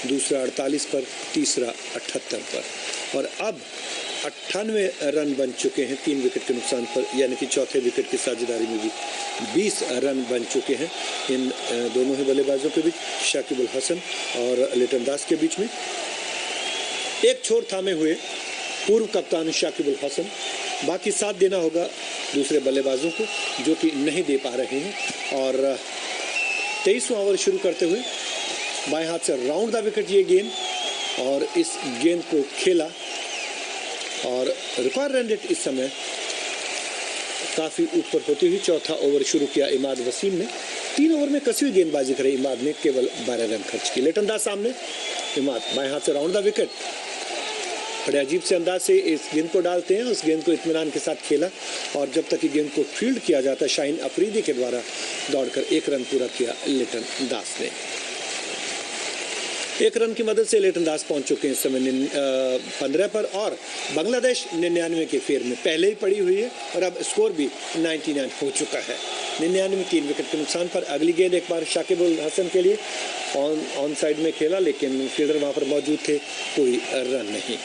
Speaker 1: दूसरा 48 पर, तीसरा 78 पर, और अब 98 रन बन चुके हैं 3 विकेट के नुकसान पर, यानी कि चौथे विकेट की साझेदारी में भी 20 रन बन चुके हैं इन दोनों ही बल्लेबाजों के बीच, शाकिब उल हसन और लिटन दास के बीच में। एक छोर थामे हुए पूर्व कप्तान शाकिब उल हसन, बाकी साथ देना होगा दूसरे बल्लेबाजों को, जो कि नहीं दे पा रहे हैं। और 23वां ओवर शुरू करते हुए बाएं हाथ से राउंड द विकेट ये गेंद, और इस गेंद को खेला, और रिक्वायर्ड रन रेट इस समय काफ़ी ऊपर होती हुई चौथा ओवर शुरू किया इमाद वसीम ने। 3 ओवर में कसी हुई गेंदबाजी करे इमाद ने, केवल 12 रन खर्च किए। लिटन दास सामने, इमाद बाएं हाथ से राउंड द विकेट, बड़े अजीब से अंदाज से इस गेंद को डालते हैं। उस गेंद को इत्मीनान के साथ खेला, और जब तक कि गेंद को फील्ड किया जाता, शाहीन अफरीदी के द्वारा दौड़कर 1 रन पूरा किया लिटन दास ने। 1 रन की मदद से लिटन दास पहुंच चुके हैं इस समय 15 पर, और बांग्लादेश 99 के फेर में पहले ही पड़ी हुई है, और अब स्कोर भी 99 हो चुका है। 99 3 विकेट के नुकसान पर। अगली गेंद एक बार शाकिब उल हसन के लिए ऑन साइड में खेला, लेकिन फील्डर वहां पर मौजूद थे, कोई रन नहीं।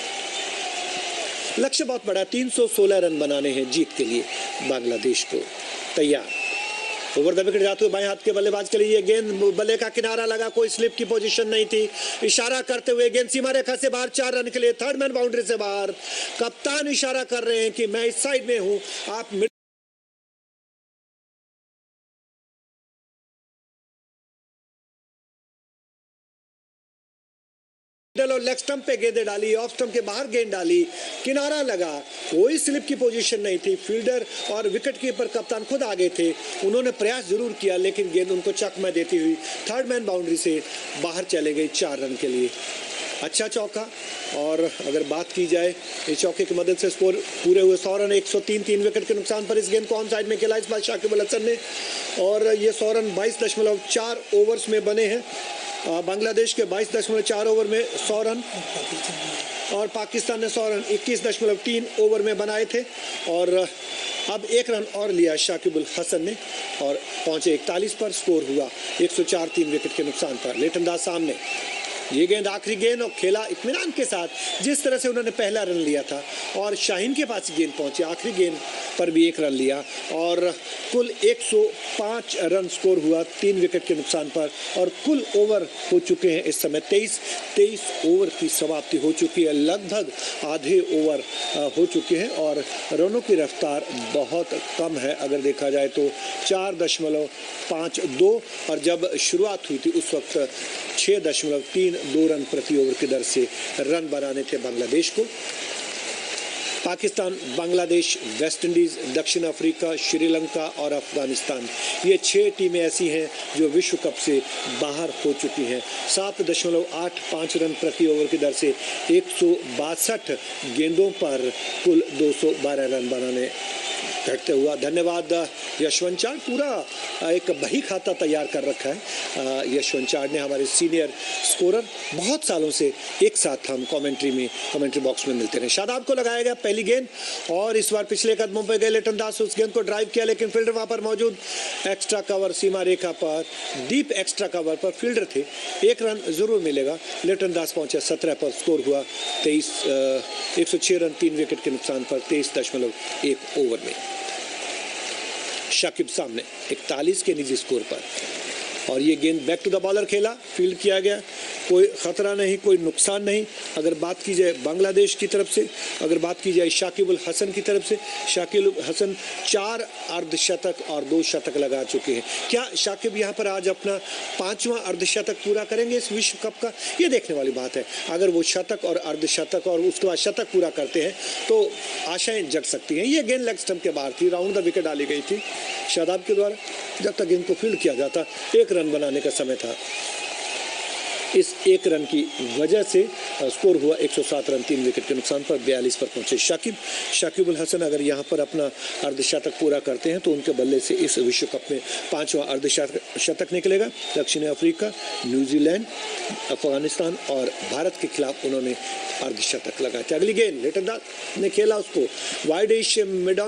Speaker 1: लक्ष्य बहुत बड़ा, 316 रन बनाने हैं जीत के लिए बांग्लादेश को तैयार। ओवर द विकेट जाते हुए बाएं हाथ के बल्लेबाज के लिए ये गेंद बल्ले का किनारा लगा, कोई स्लिप की पोजीशन नहीं थी। इशारा करते हुए गेंद सीमा रेखा से बाहर, 4 रन के लिए, थर्ड मैन बाउंड्री से बाहर। कप्तान इशारा कर रहे हैं कि मैं इस साइड में हूं, आप और लेग स्टंप पे गेंदें डाली, ऑफ स्टंप के बाहर गेंद डाली, किनारा लगा, कोई स्लिप की पोजीशन नहीं थी। फील्डर और विकेट कीपर कप्तान खुद आगे थे, उन्होंने प्रयास जरूर किया लेकिन गेंद उनको चकमा देती हुई थर्ड मैन बाउंड्री से बाहर चले गई 4 रन के लिए। अच्छा चौका, और अगर बात की जाए इस चौके की मदद से स्कोर पूरे हुए 100 रन, 103 3 विकेट के नुकसान पर इस गेंद को ऑन साइड में खेला इस बार शाकिब अल हसन ने, और ये 100 रन 22.4 ओवर्स में बने हैं। बांग्लादेश के 22.4 ओवर में 100 रन और पाकिस्तान ने 100 रन 21.3 ओवर में बनाए थे, और अब 1 रन और लिया शाकिब अल हसन ने और पहुंचे 41 पर। स्कोर हुआ 104 3 विकेट के नुकसान पर। लिटन दास सामने, ये गेंद आखिरी गेंद और खेला इत्मीनान के साथ जिस तरह से उन्होंने पहला रन लिया था, और शाहीन के पास गेंद पहुंची, आखिरी गेंद पर भी 1 रन लिया और कुल 105 रन स्कोर हुआ 3 विकेट के नुकसान पर। और कुल ओवर हो चुके हैं इस समय 23 ओवर की समाप्ति हो चुकी है, लगभग आधे ओवर हो चुके हैं और रनों की रफ्तार बहुत कम है। अगर देखा जाए तो 4.52, और जब शुरुआत हुई थी उस वक्त 6.32 रन प्रति ओवर की दर से रन बनाने थे बांग्लादेश को। पाकिस्तान, बांग्लादेश, वेस्ट इंडीज, दक्षिण अफ्रीका, श्रीलंका और अफगानिस्तान, ये 6 टीमें ऐसी हैं जो विश्व कप से बाहर हो चुकी हैं। 7.85 रन प्रति ओवर की दर से 162 गेंदों पर कुल 212 रन बनाने घटते हुआ। धन्यवाद यशवंत चाड़, पूरा एक बही खाता तैयार कर रखा है यशवंत चाड़ ने, हमारे सीनियर स्कोरर। बहुत सालों से एक साथ हम कमेंट्री बॉक्स में मिलते रहे। शादाब को लगाया गया पहली गेंद और इस बार पिछले कदमों पर गए लिटन दास, उस गेंद को ड्राइव किया लेकिन फील्डर वहां पर मौजूद, एक्स्ट्रा कवर सीमा रेखा पर, डीप एक्स्ट्रा कवर पर फील्डर थे। 1 रन जरूर मिलेगा। लिटन दास पहुंचे 17 पर। स्कोर हुआ 106 रन 3 विकेट के नुकसान पर 23.1 ओवर में। शाकिब सामने 41 के निजी स्कोर पर, और ये गेंद बैक टू द बॉलर खेला, फील्ड किया गया, कोई खतरा नहीं, कोई नुकसान नहीं। अगर बात की जाए बांग्लादेश की तरफ से, अगर बात की जाए शाकिब अल हसन की तरफ से, शाकिब अल हसन 4 अर्धशतक और 2 शतक लगा चुके हैं। क्या शाकिब यहाँ पर आज अपना 5वां अर्धशतक पूरा करेंगे इस विश्व कप का? ये देखने वाली बात है। अगर वो शतक और अर्धशतक और उसके बाद शतक पूरा करते हैं तो आशाएं जग सकती हैं। ये गेंद लेग स्टंप के बाहर थी, राउंड द विकेट डाली गई थी शादाब के द्वारा। जब तक गेंद को फील्ड किया जाता 1 रन बनाने का समय था। इस 1 रन की वजह से स्कोर हुआ 107 रन 3 विकेट के नुकसान पर। 42 पर पहुंचे शाकिब अल हसन। अगर यहां पर अपना अर्धशतक पूरा करते हैं तो उनके बल्ले से इस विश्व कप में 5वां अर्धशतक निकलेगा। दक्षिण अफ्रीका, न्यूजीलैंड, अफगानिस्तान और भारत के खिलाफ उन्होंने अर्धशतक लगाए थे। अगली गेंद लिटन दास ने खेला, उसको वाइड इश मिड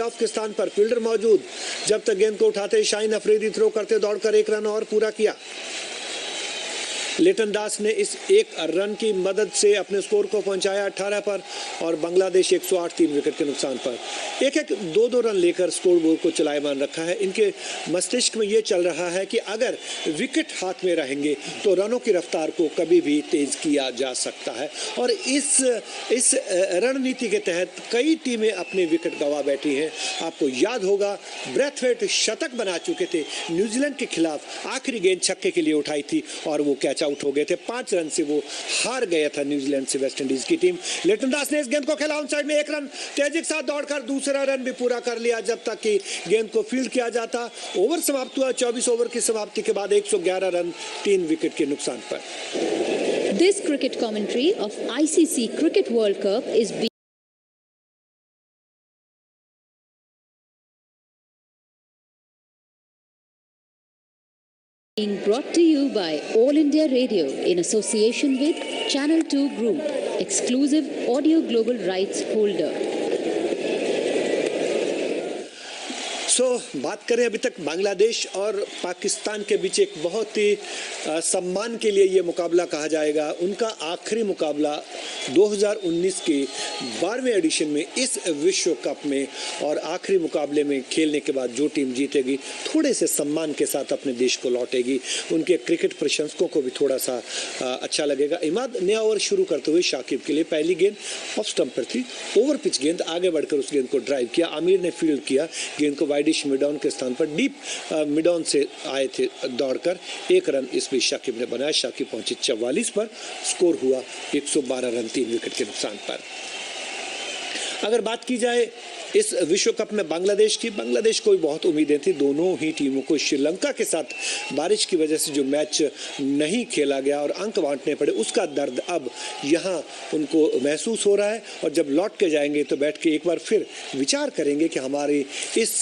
Speaker 1: ऑफ के स्थान पर फील्डर मौजूद। जब तक गेंद को उठाते शाहीन अफरीदी थ्रो करते दौड़कर 1 रन और पूरा किया। लिटन दास ने इस 1 रन की मदद से अपने स्कोर को पहुंचाया 18 पर और बांग्लादेश 108 3 विकेट के नुकसान पर। 1-1 2-2 रन लेकर स्कोर बोर्ड को चलायमान रखा है। इनके मस्तिष्क में ये चल रहा है कि अगर विकेट हाथ में रहेंगे तो रनों की रफ्तार को कभी भी तेज किया जा सकता है, और इस रणनीति के तहत कई टीमें अपने विकेट गंवा बैठी हैं। आपको याद होगा ब्रेथवेट शतक बना चुके थे न्यूजीलैंड के खिलाफ, आखिरी गेंद छक्के के लिए उठाई थी और वो कैच आउट हो गए थे। 5 रन से वो हार गया था न्यूजीलैंड से वेस्ट इंडीज की टीम। लिटन दास ने इस गेंद को खेला ऑन साइड में, 1 रन तेजी के साथ दौड़कर दूसरा रन भी पूरा कर लिया जब तक कि गेंद को फील्ड किया जाता। ओवर समाप्त हुआ। 24 ओवर की समाप्ति के बाद 111 रन 3 विकेट के नुकसान पर।
Speaker 4: This cricket commentary of ICC Cricket World Cup is being brought to you by All India Radio in association with Channel 2 Group, exclusive audio global rights holder.
Speaker 1: बात करें अभी तक बांग्लादेश और पाकिस्तान के बीच एक बहुत ही सम्मान के लिए ये मुकाबला कहा जाएगा। उनका आखिरी मुकाबला 2019 के 12वें एडिशन में इस विश्व कप में, और आखिरी मुकाबले में खेलने के बाद जो टीम जीतेगी थोड़े से सम्मान के साथ अपने देश को लौटेगी। उनके क्रिकेट प्रशंसकों को भी थोड़ा सा अच्छा लगेगा। इमाद नया ओवर शुरू करते हुए शाकिब के लिए पहली गेंद ऑफ स्टंप पर थी, ओवर पिच गेंद, आगे बढ़कर उस गेंद को ड्राइव किया, आमिर ने फील्ड किया, गेंद को वाइड वाइडिश मिड ऑन के स्थान पर डीप मिड ऑन से आए थे दौड़कर। 1 रन इस बीच शाकिब ने बनाया। शाकिब पहुंचे 44 पर, स्कोर हुआ 112 रन 3 विकेट के नुकसान पर। अगर बात की जाए इस विश्व कप में बांग्लादेश की, बांग्लादेश को भी बहुत उम्मीदें थी। दोनों ही टीमों को श्रीलंका के साथ बारिश की वजह से जो मैच नहीं खेला गया और अंक बांटने पड़े, उसका दर्द अब यहाँ उनको महसूस हो रहा है। और जब लौट के जाएंगे तो बैठ के एक बार फिर विचार करेंगे कि हमारी इस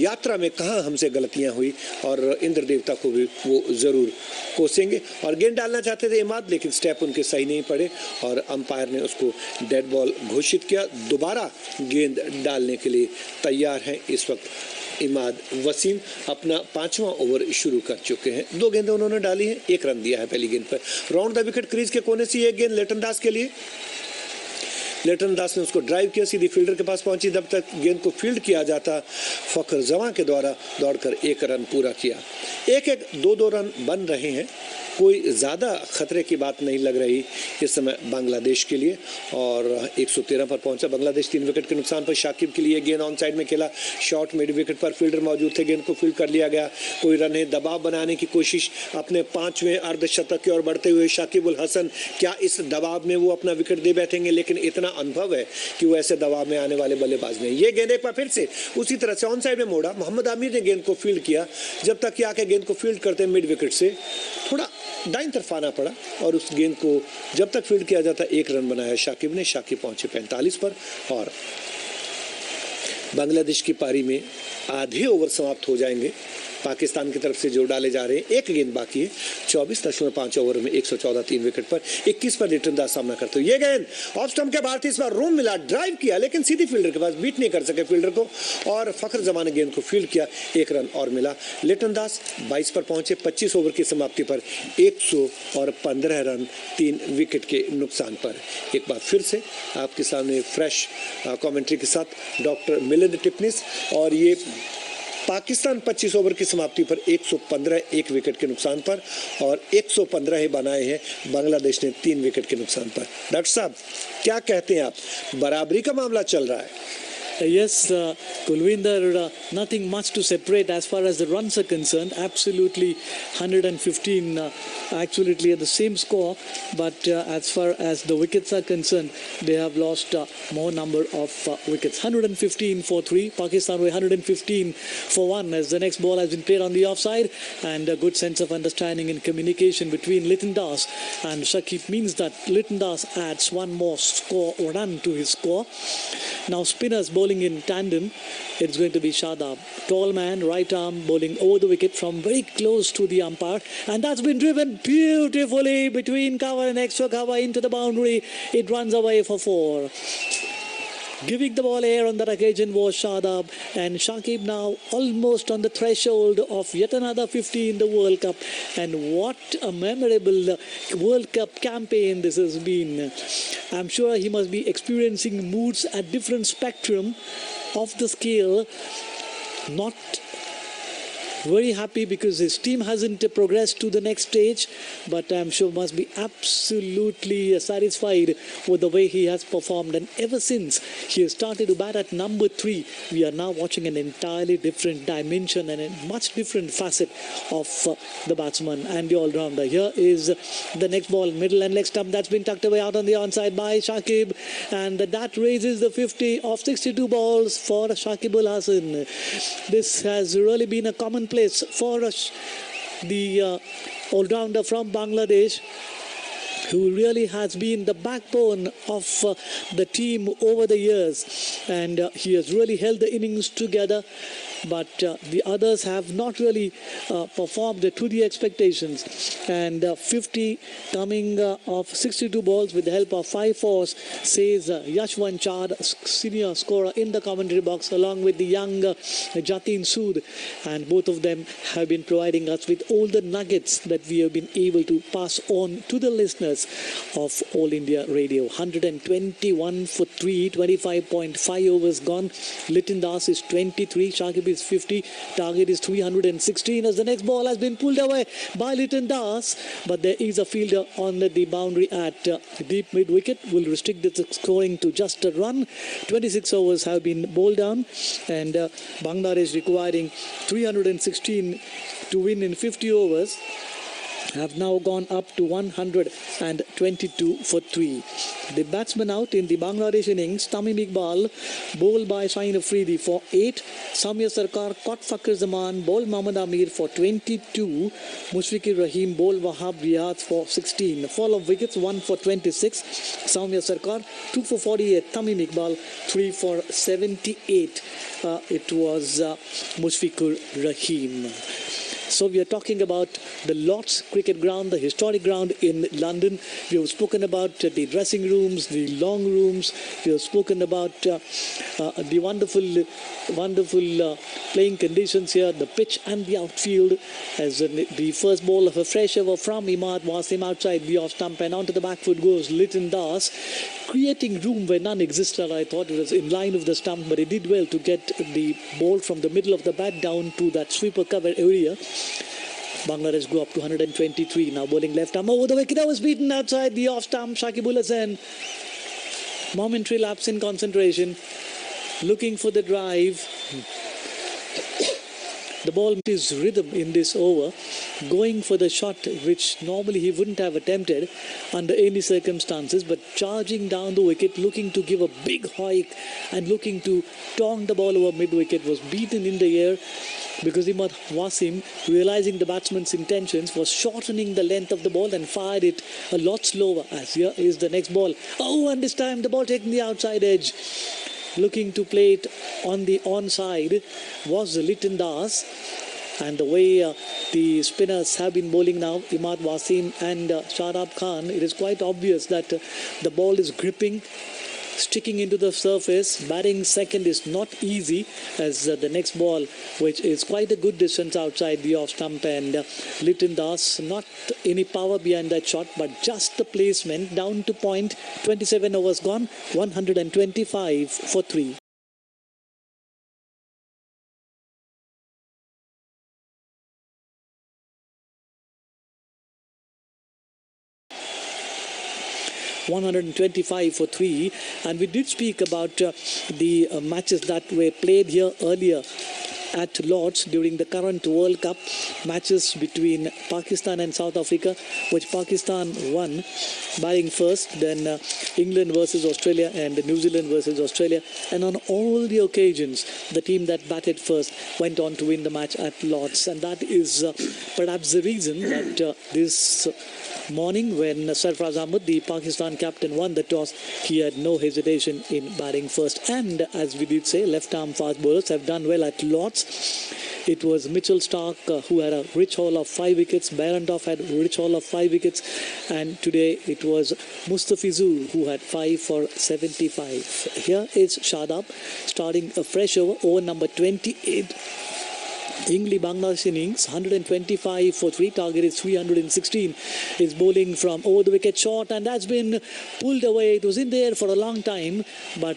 Speaker 1: यात्रा में कहाँ हमसे गलतियाँ हुई, और इंद्र देवता को भी वो ज़रूर कोसेंगे। और गेंद डालना चाहते थे इमाद, लेकिन स्टेप उनके सही नहीं पड़े और अंपायर ने उसको डेड बॉल घोषित किया। दोबारा गेंद डालने के लिए तैयार हैं इस वक्त इमाद वसीम। अपना 5वां ओवर शुरू कर चुके हैं। 2 गेंदें उन्होंने डाली हैं, 1 रन दिया है पहली गेंद पर। राउंड द विकेट क्रीज के कोने से एक गेंद लेटन दास के लिए। लेटन दास ने उसको ड्राइव किया, सीधी फील्डर के पास पहुंची। जब तक गेंद को फील्ड किया जाता, फखर जवां के द्वारा दौड़कर 1 रन पूरा किया। 1-1 2-2 रन बन रहे हैं। कोई ज़्यादा खतरे की बात नहीं लग रही इस समय बांग्लादेश के लिए। और 113 पर पहुंचा बांग्लादेश 3 विकेट के नुकसान पर। शाकिब के लिए गेंद ऑन साइड में खेला, शॉट मिड विकेट पर, फील्डर मौजूद थे, गेंद को फील्ड कर लिया गया। कोई रन है, दबाव बनाने की कोशिश अपने 5वें अर्धशतक की ओर बढ़ते हुए शाकिब उल हसन। क्या इस दबाव में वो अपना विकेट दे बैठेंगे? लेकिन इतना अनुभव है कि वो ऐसे दबाव में आने वाले बल्लेबाज नहीं। ये गेंद एक बार फिर से उसी तरह से ऑन साइड में मोड़ा। मोहम्मद आमिर ने गेंद को फील्ड किया। जब तक कि आके गेंद को फील्ड करते मिड विकेट से थोड़ा दाईं तरफ आना पड़ा और उस गेंद को जब तक फील्ड किया जाता 1 रन बनाया शाकिब ने। शाकिब पहुंचे 45 पर और बांग्लादेश की पारी में आधे ओवर समाप्त हो जाएंगे। पाकिस्तान की तरफ से जो डाले जा रहे हैं, 1 गेंद बाकी है। 24.5 ओवर में 114 3 विकेट पर। 21 पर लिटन दास सामना करते हुए ये गेंद ऑफ स्टंप के बाहर थी। इस बार रूम मिला, ड्राइव किया, लेकिन सीधी फील्डर के पास बीट नहीं कर सके फील्डर को, और फखर जमान ने गेंद को फील्ड किया। 1 रन और मिला। लिटन दास 22 पर पहुंचे 25 ओवर की समाप्ति पर 115 रन 3 विकेट के नुकसान पर। एक बार फिर से आपके सामने फ्रेश कमेंट्री के साथ डॉक्टर मिलिंद टिपनिस। और ये पाकिस्तान 25 ओवर की समाप्ति पर 115 1 विकेट के नुकसान पर, और 115 ही बनाए हैं बांग्लादेश ने 3 विकेट के नुकसान पर। डॉक्टर साहब क्या कहते हैं आप? बराबरी का मामला चल रहा है।
Speaker 2: Yes, Kulwinder, nothing much to separate as far as the runs are concerned. Absolutely 115, absolutely at the same score. But as far as the wickets are concerned, they have lost more number of wickets. 115 for 3. Pakistan were 115 for 1 as the next ball has been played on the offside. And a good sense of understanding and communication between Liton Das and Shakib means that Liton Das adds one more run to his score. Now spinners bowling in tandem. It's going to be Shadab, tall man, right arm, bowling over the wicket from very close to the umpire, and that's been driven beautifully between cover and extra cover into the boundary. It runs away for 4. Giving the ball air on that occasion was Shadab, and Shakib now almost on the threshold of yet another 50 in the World Cup. And what a memorable World Cup campaign this has been. I'm sure he must be experiencing moods at different spectrum of the scale. Not very happy because his team hasn't progressed to the next stage, but I'm sure must be absolutely satisfied with the way he has performed. And ever since he has started to bat at number 3, we are now watching an entirely different dimension and a much different facet of the batsman and the all-rounder. Here is the next ball, middle and leg stump, that's been tucked away out on the onside by Shakib, and that raises the 50 of 62 balls for Shakib Ul Hasan. This has really been a common place for the all-rounder from Bangladesh, who really has been the backbone of the team over the years, and he has really held the innings together. But the others have not really performed to the expectations. And 50 coming of 62 balls with the help of 5 fours, says Yashwan Chad, senior scorer in the commentary box, along with the young Jatin Sood. And both of them have been providing us with all the nuggets that we have been able to pass on to the listeners of All India Radio. 121 for 3, 25.5 overs gone. Liton Das is 23, Shakib is is 50. Target is 316 as the next ball has been pulled away by Liton Das. But there is a fielder on the boundary at deep mid wicket. Will restrict the scoring to just a run. 26 overs have been bowled down, and Bangladesh requiring 316 to win in 50 overs have now gone up to 122 for 3. The batsman out in the Bangladesh innings, Tamim Iqbal, bowled by Shaheen Afridi for 8. Samir Sarkar caught Fakhar Zaman, bowled Mohammad Amir for 22. Mushfiqur Rahim bowled Wahab Riyad for 16. Fall of wickets, 1 for 26. Samir Sarkar, 2 for 48. Tamim Iqbal, 3 for 78. It was Mushfiqur Rahim. So we are talking about the Lord's Cricket Ground, the historic ground in London. We have spoken about the dressing rooms, the long rooms. We have spoken about the wonderful playing conditions here, the pitch and the outfield. As the first ball of a fresh over from Imad Wasim outside the off stump, and onto the back foot goes Liton Das, creating room where none existed. I thought it was in line with the stump, but he did well to get the ball from the middle of the bat down to that sweeper cover area. Bangladesh go up to 123. Now bowling left arm over the wicket. That was beaten outside the off stump. Shakibul Hasan, momentary lapse in concentration, looking for the drive. The ball is rhythm in this over, going for the shot which normally he wouldn't have attempted under any circumstances, but charging down the wicket, looking to give a big hike and looking to tong the ball over mid-wicket, was beaten in the air because Imad Wasim, realizing the batsman's intentions, was shortening the length of the ball and fired it a lot slower. As here is the next ball. Oh, and this time the ball taking the outside edge. Looking to play it on the onside was Liton Das. And the way the spinners have been bowling now, Imad Wasim and Shadab Khan, it is quite obvious that the ball is gripping, sticking into the surface. Batting second is not easy, as the next ball, which is quite a good distance outside the off stump, and Liton Das, not any power behind that shot, but just the placement down to point. 27 overs gone, 125 for 3. (125 for 3), and we did speak about the matches that were played here earlier at Lord's during the current World Cup, matches between Pakistan and South Africa, which Pakistan won, batting first, then England versus Australia and New Zealand versus Australia, and on all the occasions the team that batted first went on to win the match at Lord's. And that is perhaps the reason that this morning, when Sarfraz Ahmed, the Pakistan captain, won the toss, he had no hesitation in batting first. And as we did say, left-arm fast bowlers have done well at Lord's. It was Mitchell Stark who had a rich haul of 5 wickets. Behrendorff had a rich haul of 5 wickets. And today it was Mustafizur who had 5 for 75. Here is Shadab starting a fresh over number 28. England Bangladesh innings, 125 for 3, target is 316. Is bowling from over the wicket short, and that's been pulled away. It was in there for a long time, but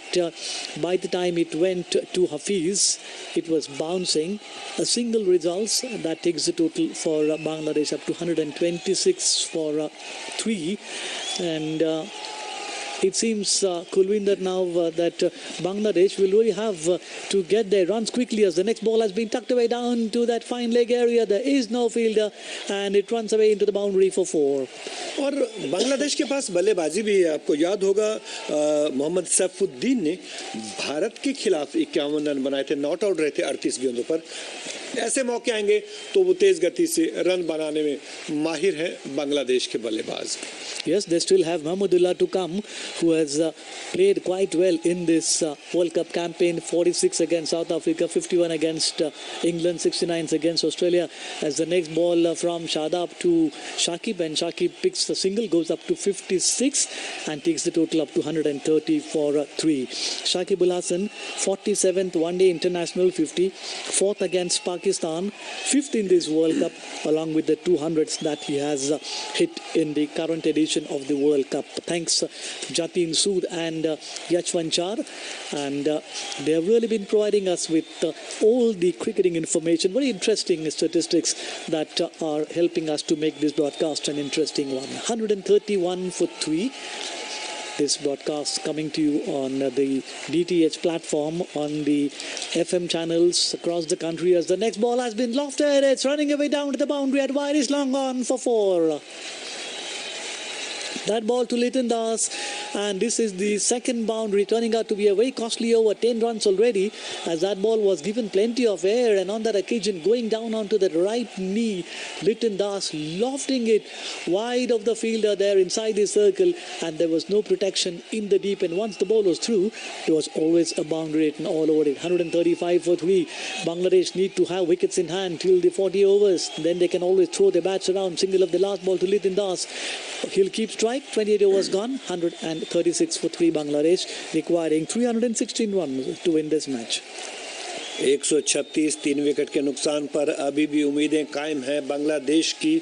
Speaker 2: by the time it went to Hafiz, it was bouncing. A single results, that takes the total for Bangladesh up to 126 for 3. And it seems, Kulwinder, now that Bangladesh will really have to get their runs quickly, as the next ball has been tucked away down to that fine leg area. There is no fielder, and it runs away into the boundary for 4.
Speaker 1: और बांग्लादेश के पास बल्लेबाजी भी है. आपको याद होगा मोहम्मद सैफुद्दीन ने भारत के खिलाफ 51 रन बनाए थे, नॉट आउट रहे थे 38 गेंदों पर. ऐसे मौके आएंगे तो वो तेज गति से रन बनाने में माहिर है बांग्लादेश के बल्लेबाज.
Speaker 2: Yes, they still have Mahmudullah to come, who has played quite well in this World Cup campaign. 46 against South Africa, 51 against England, 69 against Australia. As the next ball from Shadab to Shakib, and Shakib picks the single, goes up to 56 and takes the total up to 130 for 3. Shakib Ul Hasan, 47th one-day international, 50. 4th against Pakistan. Pakistan, 5th in this World Cup, along with the 200s that he has hit in the current edition of the World Cup. Thanks Jatin Sood and Yashwan Char, and they have really been providing us with all the cricketing information, very interesting statistics that are helping us to make this broadcast an interesting one. 131 for 3. This broadcast coming to you on the DTH platform, on the FM channels across the country, as the next ball has been lofted. It's running away down to the boundary at wide. Is long on for 4. That ball to Liton Das, and this is the second boundary, turning out to be a very costly over, 10 runs already, as that ball was given plenty of air, and on that occasion going down onto the right knee, Liton Das lofting it wide of the fielder there inside the circle, and there was no protection in the deep end. Once the ball was through, there was always a boundary written all over it. 135 for 3. Bangladesh need to have wickets in hand till the 40 overs. Then they can always throw their bats around. Single of the last ball to Liton Das. He'll keep strike. 28 overs gone. 136 for 3 Bangladesh, requiring 316 runs to win this match.
Speaker 1: 136 3 wicket के नुकसान पर अभी भी उम्मीदें कायम हैं बांग्लादेश की,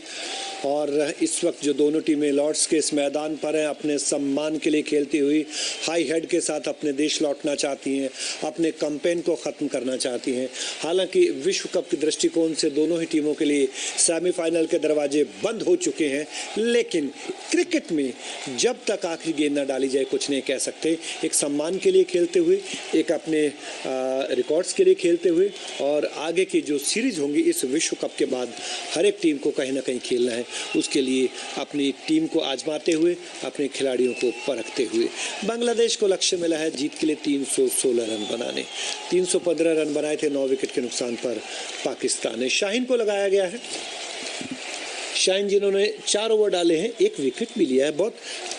Speaker 1: और इस वक्त जो दोनों टीमें लॉर्ड्स के इस मैदान पर हैं, अपने सम्मान के लिए खेलती हुई हाई हेड के साथ अपने देश लौटना चाहती हैं, अपने कैंपेन को ख़त्म करना चाहती हैं। हालांकि विश्व कप के दृष्टिकोण से दोनों ही टीमों के लिए सेमीफाइनल के दरवाजे बंद हो चुके हैं, लेकिन क्रिकेट में जब तक आखिरी गेंद न डाली जाए कुछ नहीं कह सकते। एक सम्मान के लिए खेलते हुए, एक अपने रिकॉर्ड्स के लिए खेलते हुए, और आगे की जो सीरीज होंगी इस विश्व कप के बाद हर एक टीम को कहीं ना कहीं खेलना है। उसके लिए अपनी टीम को आजमाते हुए, अपने खिलाड़ियों को परखते हुए बांग्लादेश को लक्ष्य मिला है जीत के लिए 316 रन बनाने। 315 रन बनाए थे 9 विकेट के नुकसान पर पाकिस्तान ने। शाहीन को लगाया गया है। शाहीन जिन्होंने 4 ओवर डाले हैं, 1 विकेट भी लिया है, बहुत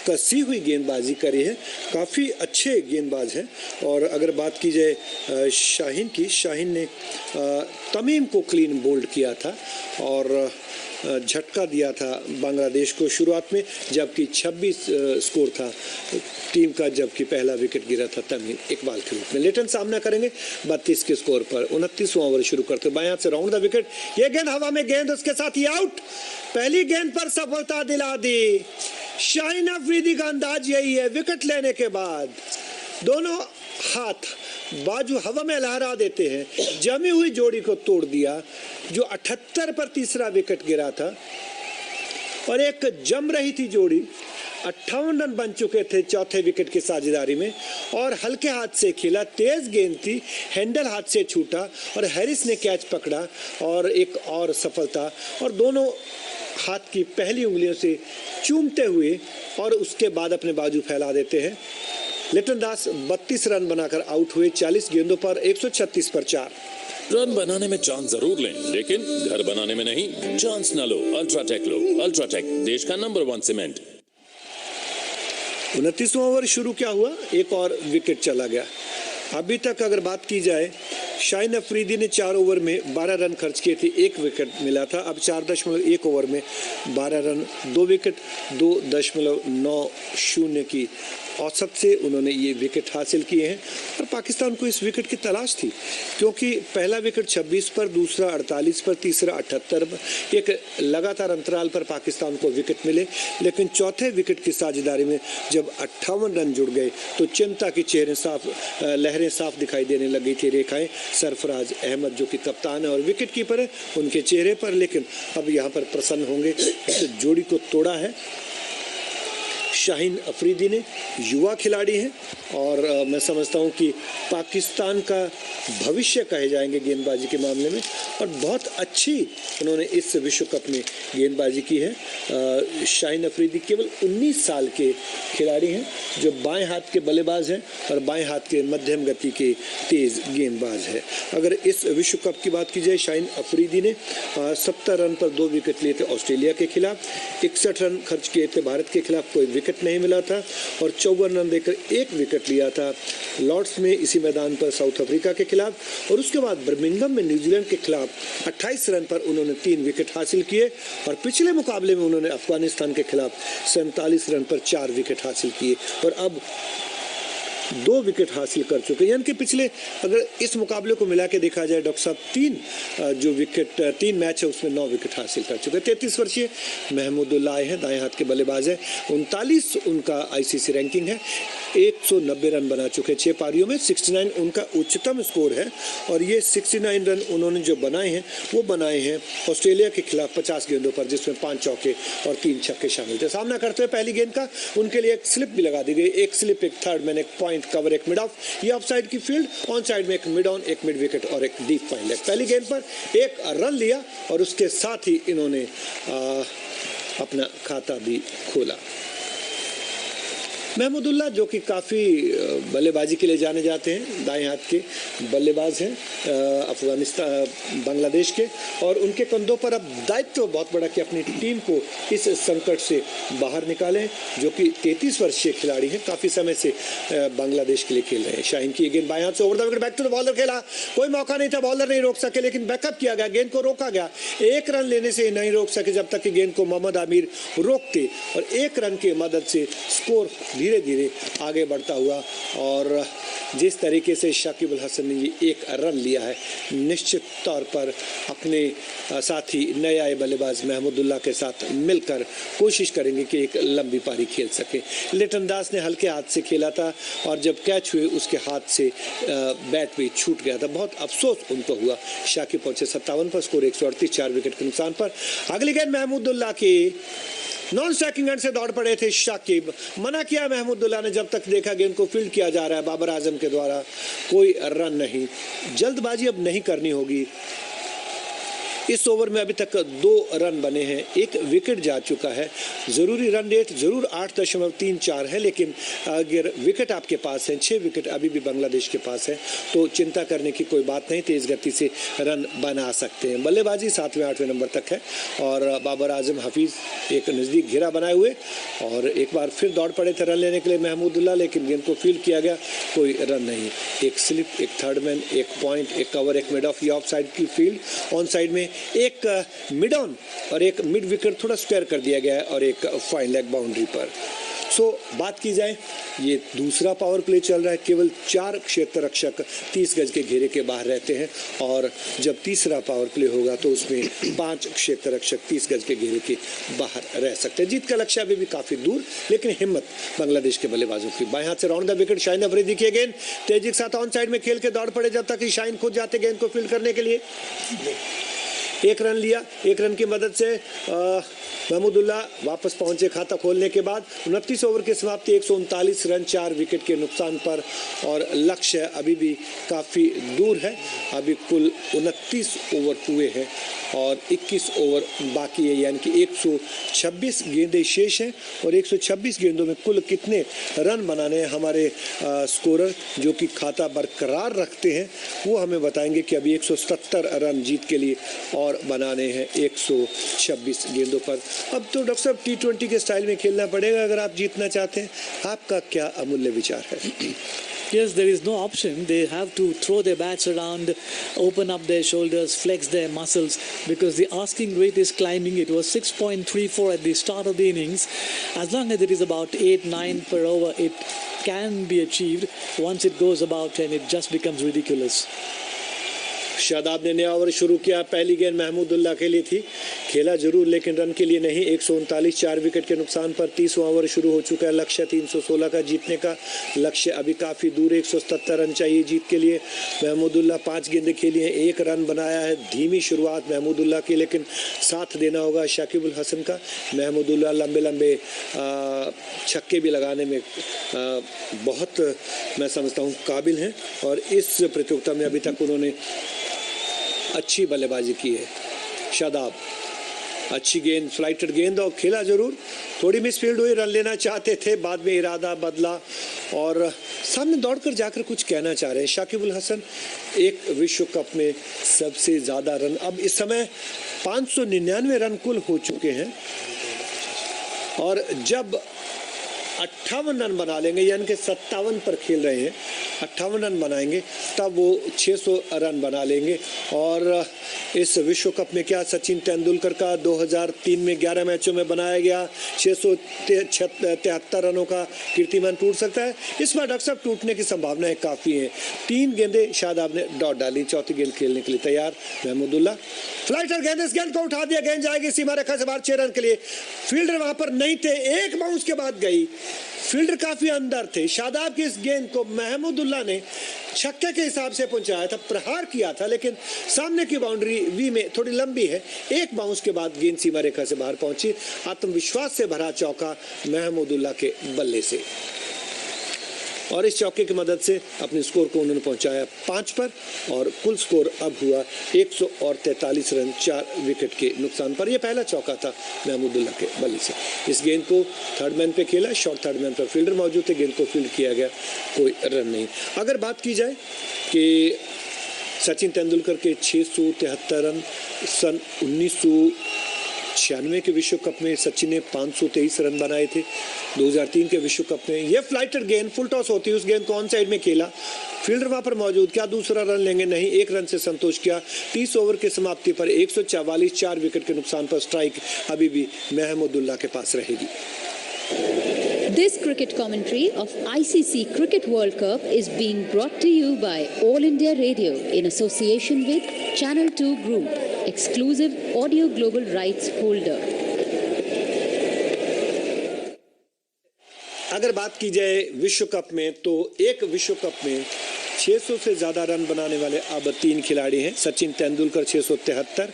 Speaker 1: कसी हुई गेंदबाजी करी है, काफ़ी अच्छे गेंदबाज हैं। और अगर बात की जाए शाहीन की, शाहीन ने तमीम को क्लीन बोल्ड किया था और झटका दिया था बांग्लादेश को शुरुआत में, जबकि 26 स्कोर था टीम का, जबकि पहला विकेट गिरा था तमीम इकबाल के रूप में। लिटन सामना करेंगे 32 के स्कोर पर। 29वां ओवर शुरू करते बाएं हाथ से राउंड द विकेट, ये गेंद हवा में, गेंद उसके साथ ही आउट। पहली गेंद पर सफलता दिला दी शाहीन अफरीदी का अंदाज यही है। विकेट लेने के बाद दोनों हाथ बाजू हवा में लहरा देते हैं, जमी हुई जोड़ी को तोड़ दिया। जो 78 पर तीसरा विकेट गिरा था और एक जम रही थी जोड़ी, 58 रन बन चुके थे चौथे विकेट की साझेदारी में, और हल्के हाथ से खेला, तेज गेंद थी, हैंडल हाथ से छूटा और हैरिस ने कैच पकड़ा और एक और सफलता, और दोनों हाथ की पहली उंगलियों से चूमते हुए और उसके बाद अपने बाजू फैला देते हैं। लिटन दास 32 रन बनाकर आउट हुए 40 गेंदों पर, 136 पर 4।
Speaker 3: रन बनाने में चांस जरूर लें, लेकिन घर बनाने में नहीं। चांस ना लो, अल्ट्राटेक लो। अल्ट्राटेक, देश का नंबर 1 सीमेंट।
Speaker 1: 29वां ओवर शुरू क्या हुआ, एक और विकेट चला गया। अभी तक अगर बात की जाए, शाहीन अफरीदी ने 4 ओवर में 12 रन खर्च किए थे, 1 विकेट मिला था। अब 4.1 ओवर में 12 रन, 2 विकेट, 2.90 की औसत से उन्होंने ये विकेट हासिल किए हैं। और पाकिस्तान को इस विकेट की तलाश थी, क्योंकि पहला विकेट 26 पर, दूसरा 48 पर, तीसरा 78 पर, एक लगातार अंतराल पर पाकिस्तान को विकेट मिले। लेकिन चौथे विकेट की साझेदारी में जब 58 रन जुड़ गए तो चिंता की लहरें साफ दिखाई देने लगी थी। रेखाएं सरफराज अहमद जो कि कप्तान है और विकेट कीपर है, उनके चेहरे पर, लेकिन अब यहाँ पर प्रसन्न होंगे। इस जोड़ी को तोड़ा है शाहीन अफरीदी ने, युवा खिलाड़ी हैं और मैं समझता हूं कि पाकिस्तान का भविष्य कहे जाएंगे गेंदबाजी के मामले में, और बहुत अच्छी उन्होंने इस विश्व कप में गेंदबाजी की है। शाहीन अफरीदी केवल 19 साल के खिलाड़ी हैं जो बाएं हाथ के बल्लेबाज हैं और बाएं हाथ के मध्यम गति के तेज गेंदबाज हैं। अगर इस विश्व कप की बात की जाए, शाहीन अफरीदी ने 70 रन पर 2 विकेट लिए थे ऑस्ट्रेलिया के खिलाफ, 61 रन खर्च किए थे भारत के खिलाफ, कोई विकेट नहीं मिला था, और 54 रन देकर 1 विकेट लिया था लॉर्ड्स में इसी मैदान पर साउथ अफ्रीका के खिलाफ। और उसके बाद बर्मिंघम में न्यूजीलैंड के खिलाफ 28 रन पर उन्होंने 3 विकेट हासिल किए, और पिछले मुकाबले में उन्होंने अफगानिस्तान के खिलाफ 47 रन पर 4 विकेट हासिल किए। और अब 2 विकेट हासिल कर चुके हैं। यानी कि पिछले अगर इस मुकाबले को मिला के देखा जाए डॉक्टर साहब, 3 मैच है उसमें 9 विकेट हासिल कर चुके हैं। 33 वर्षीय महमूदुल्लाह आए हैं, दाएं हाथ के बल्लेबाज है। 39 उनका आईसीसी रैंकिंग है। 190 रन बना चुके 6 पारियों में। 69 उनका उच्चतम स्कोर है और ये 69 रन उन्होंने जो बनाए हैं वो बनाए हैं ऑस्ट्रेलिया के खिलाफ 50 गेंदों पर, जिसमें 5 चौके और 3 छक्के शामिल थे। सामना करते हुए पहली गेंद का उनके लिए एक स्लिप भी लगा दी गई। एक स्लिप, एक थर्ड मैन, एक पॉइंट कवर, एक मिड ऑफ। ये ऑफ साइड की फील्ड, ऑन साइड में एक मिड ऑन, एक मिड विकेट और एक डीप पॉइंट लेग। पहली गेंद पर एक रन लिया और उसके साथ ही इन्होंने अपना खाता भी खोला। महमूदुल्लाह जो कि काफ़ी बल्लेबाजी के लिए जाने जाते हैं, दाएं हाथ के बल्लेबाज हैं अफगानिस्तान बांग्लादेश के, और उनके कंधों पर अब दायित्व बहुत बड़ा कि अपनी टीम को इस संकट से बाहर निकालें। जो कि 33 वर्षीय खिलाड़ी हैं, काफ़ी समय से बांग्लादेश के लिए खेल रहे हैं। शाहीन की गेंद बाएं हाथ से over the wicket, back to the bowler खेला, कोई मौका नहीं था, बॉलर नहीं रोक सके, लेकिन बैकअप किया गया, गेंद को रोका गया। 1 रन लेने से नहीं रोक सके जब तक कि गेंद को मोहम्मद आमिर रोकते, और 1 रन की मदद से स्कोर धीरे धीरे आगे बढ़ता हुआ। और जिस तरीके से शाकिब अल हसन ने ये 1 रन लिया है, निश्चित तौर पर अपने साथी नए आए बल्लेबाज महमूदुल्लाह के साथ मिलकर कोशिश करेंगे कि एक लंबी पारी खेल सके। लिटन दास ने हल्के हाथ से खेला था और जब कैच हुए उसके हाथ से बैट भी छूट गया था, बहुत अफसोस उनको हुआ। शाकिब पहुंचे 57 पर, स्कोर 138, 4 विकेट के नुकसान पर। अगली गेंद महमूदुल्लाह की नॉन स्ट्राइकिंग एंड से दौड़ पड़े थे शाकिब, मना किया महमूदुल्लाह ने। जब तक देखा गेंद को फील्ड किया जा रहा है बाबर आजम के द्वारा, कोई रन नहीं, जल्दबाजी अब नहीं करनी होगी। इस ओवर में अभी तक 2 रन बने हैं, 1 विकेट जा चुका है। ज़रूरी रन रेट ज़रूर 8.34 है, लेकिन अगर विकेट आपके पास है, 6 विकेट अभी भी बांग्लादेश के पास है, तो चिंता करने की कोई बात नहीं, तेज़ गति से रन बना सकते हैं। बल्लेबाजी 7वें 8वें नंबर तक है और बाबर आजम हफीज़ एक नज़दीक घेरा बनाए हुए, और एक बार फिर दौड़ पड़े थे रन लेने के लिए महमूदुल्लाह, लेकिन गेंद को फील्ड किया गया, कोई रन नहीं। एक स्लिप, एक थर्ड मैन, एक पॉइंट, एक कवर, एक मिड ऑफ। ये ऑफ साइड की फील्ड, ऑन साइड में एक मिड ऑन और एक मिड विकेट थोड़ा स्क्वायर कर दिया गया है, और एक फाइन लेग बाउंड्री पर। बात की जाए, ये दूसरा पावर प्ले चल रहा है। केवल 4 क्षेत्र रक्षक 30 गज के घेरे के बाहर रहते हैं, और जब तीसरा पावर प्ले होगा तो उसमें 5 क्षेत्र रक्षक 30 गज के घेरे के बाहर रह सकते हैं। जीत का लक्ष्य अभी भी काफी दूर, लेकिन हिम्मत बांग्लादेश के बल्लेबाजों की। बाएं हाथ से round the wicket Shaheen Afridi की गेंद तेजी के साथ ऑन साइड में खेल के दौड़ पड़े, जब तक कि शाहीन खुद जाते गेंद को फील्ड करने के लिए। 1 रन लिया, 1 रन की मदद से महमूदुल्लाह वापस पहुंचे खाता खोलने के बाद। 29 ओवर की समाप्ति, 139 रन, 4 विकेट के नुकसान पर, और लक्ष्य अभी भी काफ़ी दूर है। अभी कुल 29 ओवर हुए हैं और 21 ओवर बाकी है, यानी कि 126 गेंदें शेष हैं, और 126 गेंदों में कुल कितने रन बनाने हैं हमारे स्कोरर जो कि खाता बरकरार रखते हैं, वो हमें बताएंगे कि अभी 170 रन जीत के लिए और बनाने हैं 126 गेंदों पर। अब तो डॉक्टर साहब T20 के स्टाइल में खेलना पड़ेगा अगर आप जीतना चाहते हैं। आपका क्या अमूल्य विचार है?
Speaker 2: Yes, there is no option. They have to throw their bats around, open up their shoulders, flex their muscles, because the asking rate is climbing. It was 6.34 at the start of the innings. As long as it is about 8-9 per over, it can be achieved. Once it goes about 10, it just becomes ridiculous.
Speaker 1: Shadab ने नया over शुरू किया। पहली गेंद महमूदुल्लाह के लिए थी, खेला जरूर लेकिन रन के लिए नहीं। 139, 4 विकेट के नुकसान पर 30वां ओवर शुरू हो चुका है। लक्ष्य 316 का जीतने का लक्ष्य अभी काफ़ी दूर है। 177 रन चाहिए जीत के लिए। महमूदुल्लाह 5 गेंदें खेली हैं, 1 रन बनाया है। धीमी शुरुआत महमूदुल्लाह की, लेकिन साथ देना होगा शाकिब अल हसन का। महमूदुल्लाह लंबे लंबे छक्के भी लगाने में बहुत, मैं समझता हूँ, काबिल हैं, और इस प्रतियोगिता में अभी तक उन्होंने अच्छी बल्लेबाजी की है। शादाब अच्छी गेंद, फ्लाइटेड गेंद, और खेला जरूर, थोड़ी मिसफील्ड हुई, रन लेना चाहते थे, बाद में इरादा बदला और सामने दौड़कर जाकर कुछ कहना चाह रहे हैं। शाकिब अल हसन एक विश्व कप में सबसे ज़्यादा रन, अब इस समय 599 रन कुल हो चुके हैं, और जब 58 रन बना लेंगे, यानी कि 57 पर खेल रहे हैं, 58 रन बनाएंगे तब वो 600 रन बना लेंगे। और इस विश्व कप में क्या सचिन तेंदुलकर का 2003 में 11 मैचों में बनाया गया 673 रनों का कीर्तिमान टूट सकता है? इस बार डॉक्टर साहब टूटने की संभावनाएं काफ़ी हैं। 3 गेंदें शादाब ने डॉट डाली, चौथी गेंद खेलने के लिए तैयार महमूदुल्लाह। फ्लाइटर गेंद, इस गेंद को उठा दिया, गेंद जाएगी सीमा रेखा से बाहर 6 रन के लिए। फील्डर वहां पर नहीं थे, एक बाउंस के बाद गई, फील्डर काफी अंदर थे। शादाब की इस गेंद को महमूदुल्लाह ने छक्के के हिसाब से पहुंचाया था, प्रहार किया था, लेकिन सामने की बाउंड्री वी में थोड़ी लंबी है, एक बाउंस के बाद गेंद सीमा रेखा से बाहर पहुंची। आत्मविश्वास से भरा चौका महमूदुल्लाह के बल्ले से, और इस चौके की मदद से अपने स्कोर को उन्होंने पहुंचाया 5 पर, और कुल स्कोर अब हुआ 143 रन 4 विकेट के नुकसान पर। यह पहला चौका था महमूदुल्लाह के बल्ले से। इस गेंद को थर्ड मैन पे खेला, शॉर्ट थर्ड मैन पर फील्डर मौजूद थे, गेंद को फील्ड किया गया, कोई रन नहीं। अगर बात की जाए कि सचिन तेंदुलकर के 673 रन सन 1996 के विश्व कप में सचिन ने 523 रन बनाए थे। 2003 के विश्व कप में यह फ्लाइटर गेंद फुल टॉस होती है, उस गेंद को ऑन साइड में खेला, फील्डर वहां पर मौजूद, क्या दूसरा रन लेंगे? नहीं, 1 रन से संतोष किया। 30 ओवर की समाप्ति पर 144 4 विकेट के नुकसान पर स्ट्राइक अभी भी महमूदुल्लाह के पास रहेगी।
Speaker 4: This cricket commentary of ICC Cricket World Cup is being brought to you by All India Radio in association with Channel 2 Group, exclusive audio global rights holder.
Speaker 1: अगर बात की जाए विश्व कप में, तो एक विश्व कप में 600 से ज़्यादा रन बनाने वाले अब 3 खिलाड़ी हैं। सचिन तेंदुलकर 673,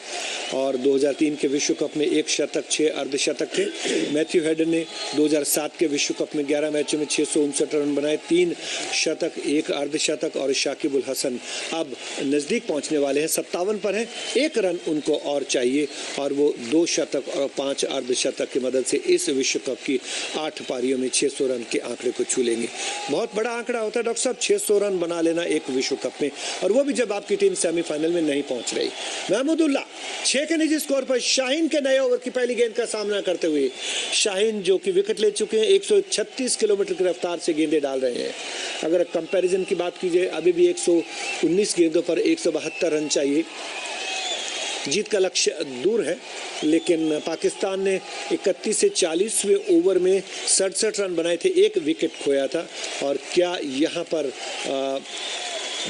Speaker 1: और 2003 के विश्व कप में 1 शतक 6 अर्धशतक थे। मैथ्यू हेडन ने 2007 के विश्व कप में 11 मैचों में 659 रन बनाए, 3 शतक 1 अर्धशतक, और शाकिब उल हसन अब नज़दीक पहुंचने वाले हैं, 57 पर हैं, 1 रन उनको और चाहिए, और वो 2 शतक और 5 अर्धशतक की मदद से इस विश्व कप की 8 पारियों में 600 रन के आंकड़े को छू लेंगे। बहुत बड़ा आंकड़ा होता है डॉक्टर साहब, 600 रन बना लेना एक विश्व कप में, और वो भी जब आपकी टीम सेमीफाइनल में नहीं पहुंच रही। महमूदुल्लाह 6 के निजी स्कोर पर शाहीन के नए ओवर की पहली गेंद का सामना करते हुए, शाहीन जो कि विकेट ले चुके हैं, 136 किलोमीटर की रफ्तार से गेंदें डाल रहे हैं। अगर कंपैरिजन की बात की जाए, अभी भी 119 गेंदों पर 172 रन चाहिए, जीत का लक्ष्य दूर है, लेकिन पाकिस्तान ने 31 से 40वें ओवर में 67 रन बनाए थे, 1 विकेट खोया था। और क्या यहाँ पर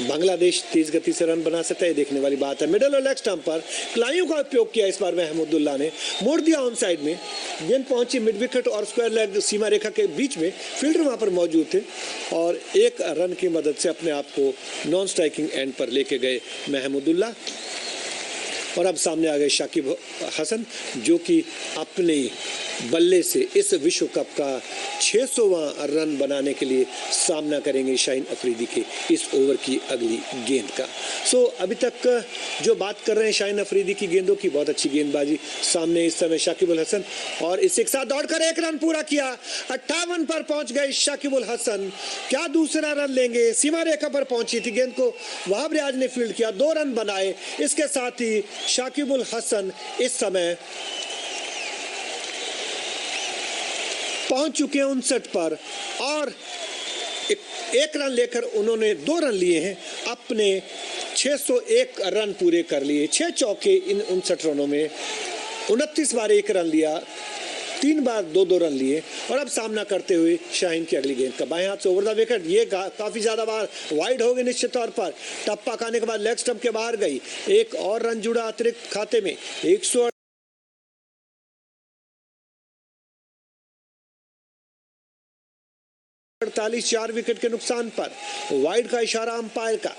Speaker 1: बांग्लादेश तेज गति से रन बना सकता है, देखने वाली बात है। मिडल और लेग स्टंप पर क्लाइयों का उपयोग किया इस बार महमूदुल्लाह ने, मोड़ दिया ऑन साइड में, गेंद पहुंची मिड विकेट और स्क्वायर लेग सीमा रेखा के बीच में, फील्डर वहां पर मौजूद थे, और 1 रन की मदद से अपने आप को नॉन स्ट्राइकिंग एंड पर लेके गए महमूदुल्लाह। और अब सामने आ गए शाकिब हसन, जो कि अपने बल्ले से इस विश्व कप का 600वां रन बनाने के लिए सामना करेंगे शाहीन अफरीदी के इस ओवर की अगली गेंद का। अभी तक जो बात कर रहे हैं शाहीन अफरीदी की गेंदों की, बहुत अच्छी गेंदबाजी। सामने इस समय शाकिब उल हसन, और इस एक साथ दौड़कर 1 रन पूरा किया, 58 पर पहुंच गए शाकिब उल हसन। क्या दूसरा रन लेंगे? सीमा रेखा पर पहुंची थी गेंद को वहाब रियाज ने फील्ड किया, 2 रन बनाए। इसके साथ ही शाकिब उल हसन इस समय पहुंच चुके हैं 59 पर, और 1 रन लेकर उन्होंने 2 रन लिए हैं, अपने 601 रन पूरे कर लिए। 6 चौके इन 59 रनों में, 29 बार 1 रन लिया, 3 बार 2-2 रन लिए। और अब सामना करते हुए शाहीन की अगली गेंद का बाएं हाथ से ओवर द विकेट, ये काफी ज्यादा बार वाइड हो गई निश्चित तौर पर, टप्पा खाने के बाद लेग स्टंप के बाहर गई, 1 और रन जुड़ा अतिरिक्त खाते में। 148 4 विकेट के नुकसान पर, वाइड का इशारा अंपायर का।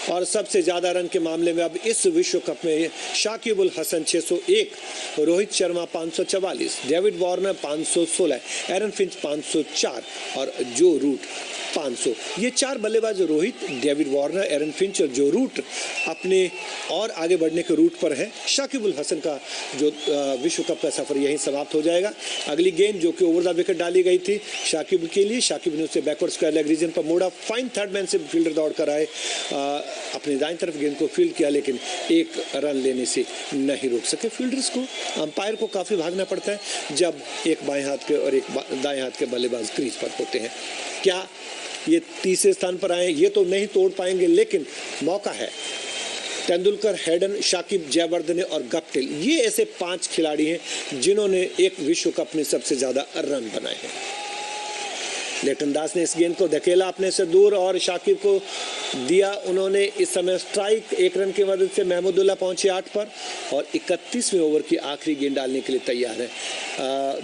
Speaker 1: और सबसे ज्यादा रन के मामले में अब इस विश्व कप में Shakib ul Hasan 601, Rohit Sharma 544, David Warner 516, Aaron Finch 504 और जो रूट 500। ये 4 बल्लेबाज Rohit, David Warner, Aaron Finch और जो रूट अपने और आगे बढ़ने के रूट पर है। शाकिब उल हसन का जो विश्व कप का सफर यहीं समाप्त हो जाएगा। अगली गेंद जो कि ओवर द विकेट डाली गई थी शाकिब के लिए, शाकिब ने उसे बैकवर्ड स्क्वायर लेग रीजन पर मोड़ा, फाइन थर्ड मैन से फील्डर दौड़ कर आए, अपनी दाईं तरफ गेंद को फील्ड किया, लेकिन एक रन लेने से नहीं रोक सके फील्डर्स को। अंपायर को काफ़ी भागना पड़ता है जब एक बाएं हाथ के और एक दाएं हाथ के बल्लेबाज क्रीज पर होते हैं। क्या ये तीसरे स्थान पर आए? ये तो नहीं तोड़ पाएंगे, लेकिन मौका है। तेंदुलकर, हेडन, शाकिब, जयवर्धने और गप्टिल, ये ऐसे 5 खिलाड़ी हैं जिन्होंने एक विश्व कप में सबसे ज़्यादा रन बनाए हैं। लेटन दास ने इस गेंद को धकेला अपने से दूर और शाकिब को दिया उन्होंने इस समय स्ट्राइक। 1 रन की मदद से महमूदुल्लाह पहुंचे 8 पर और 31वें ओवर की आखिरी गेंद डालने के लिए तैयार है।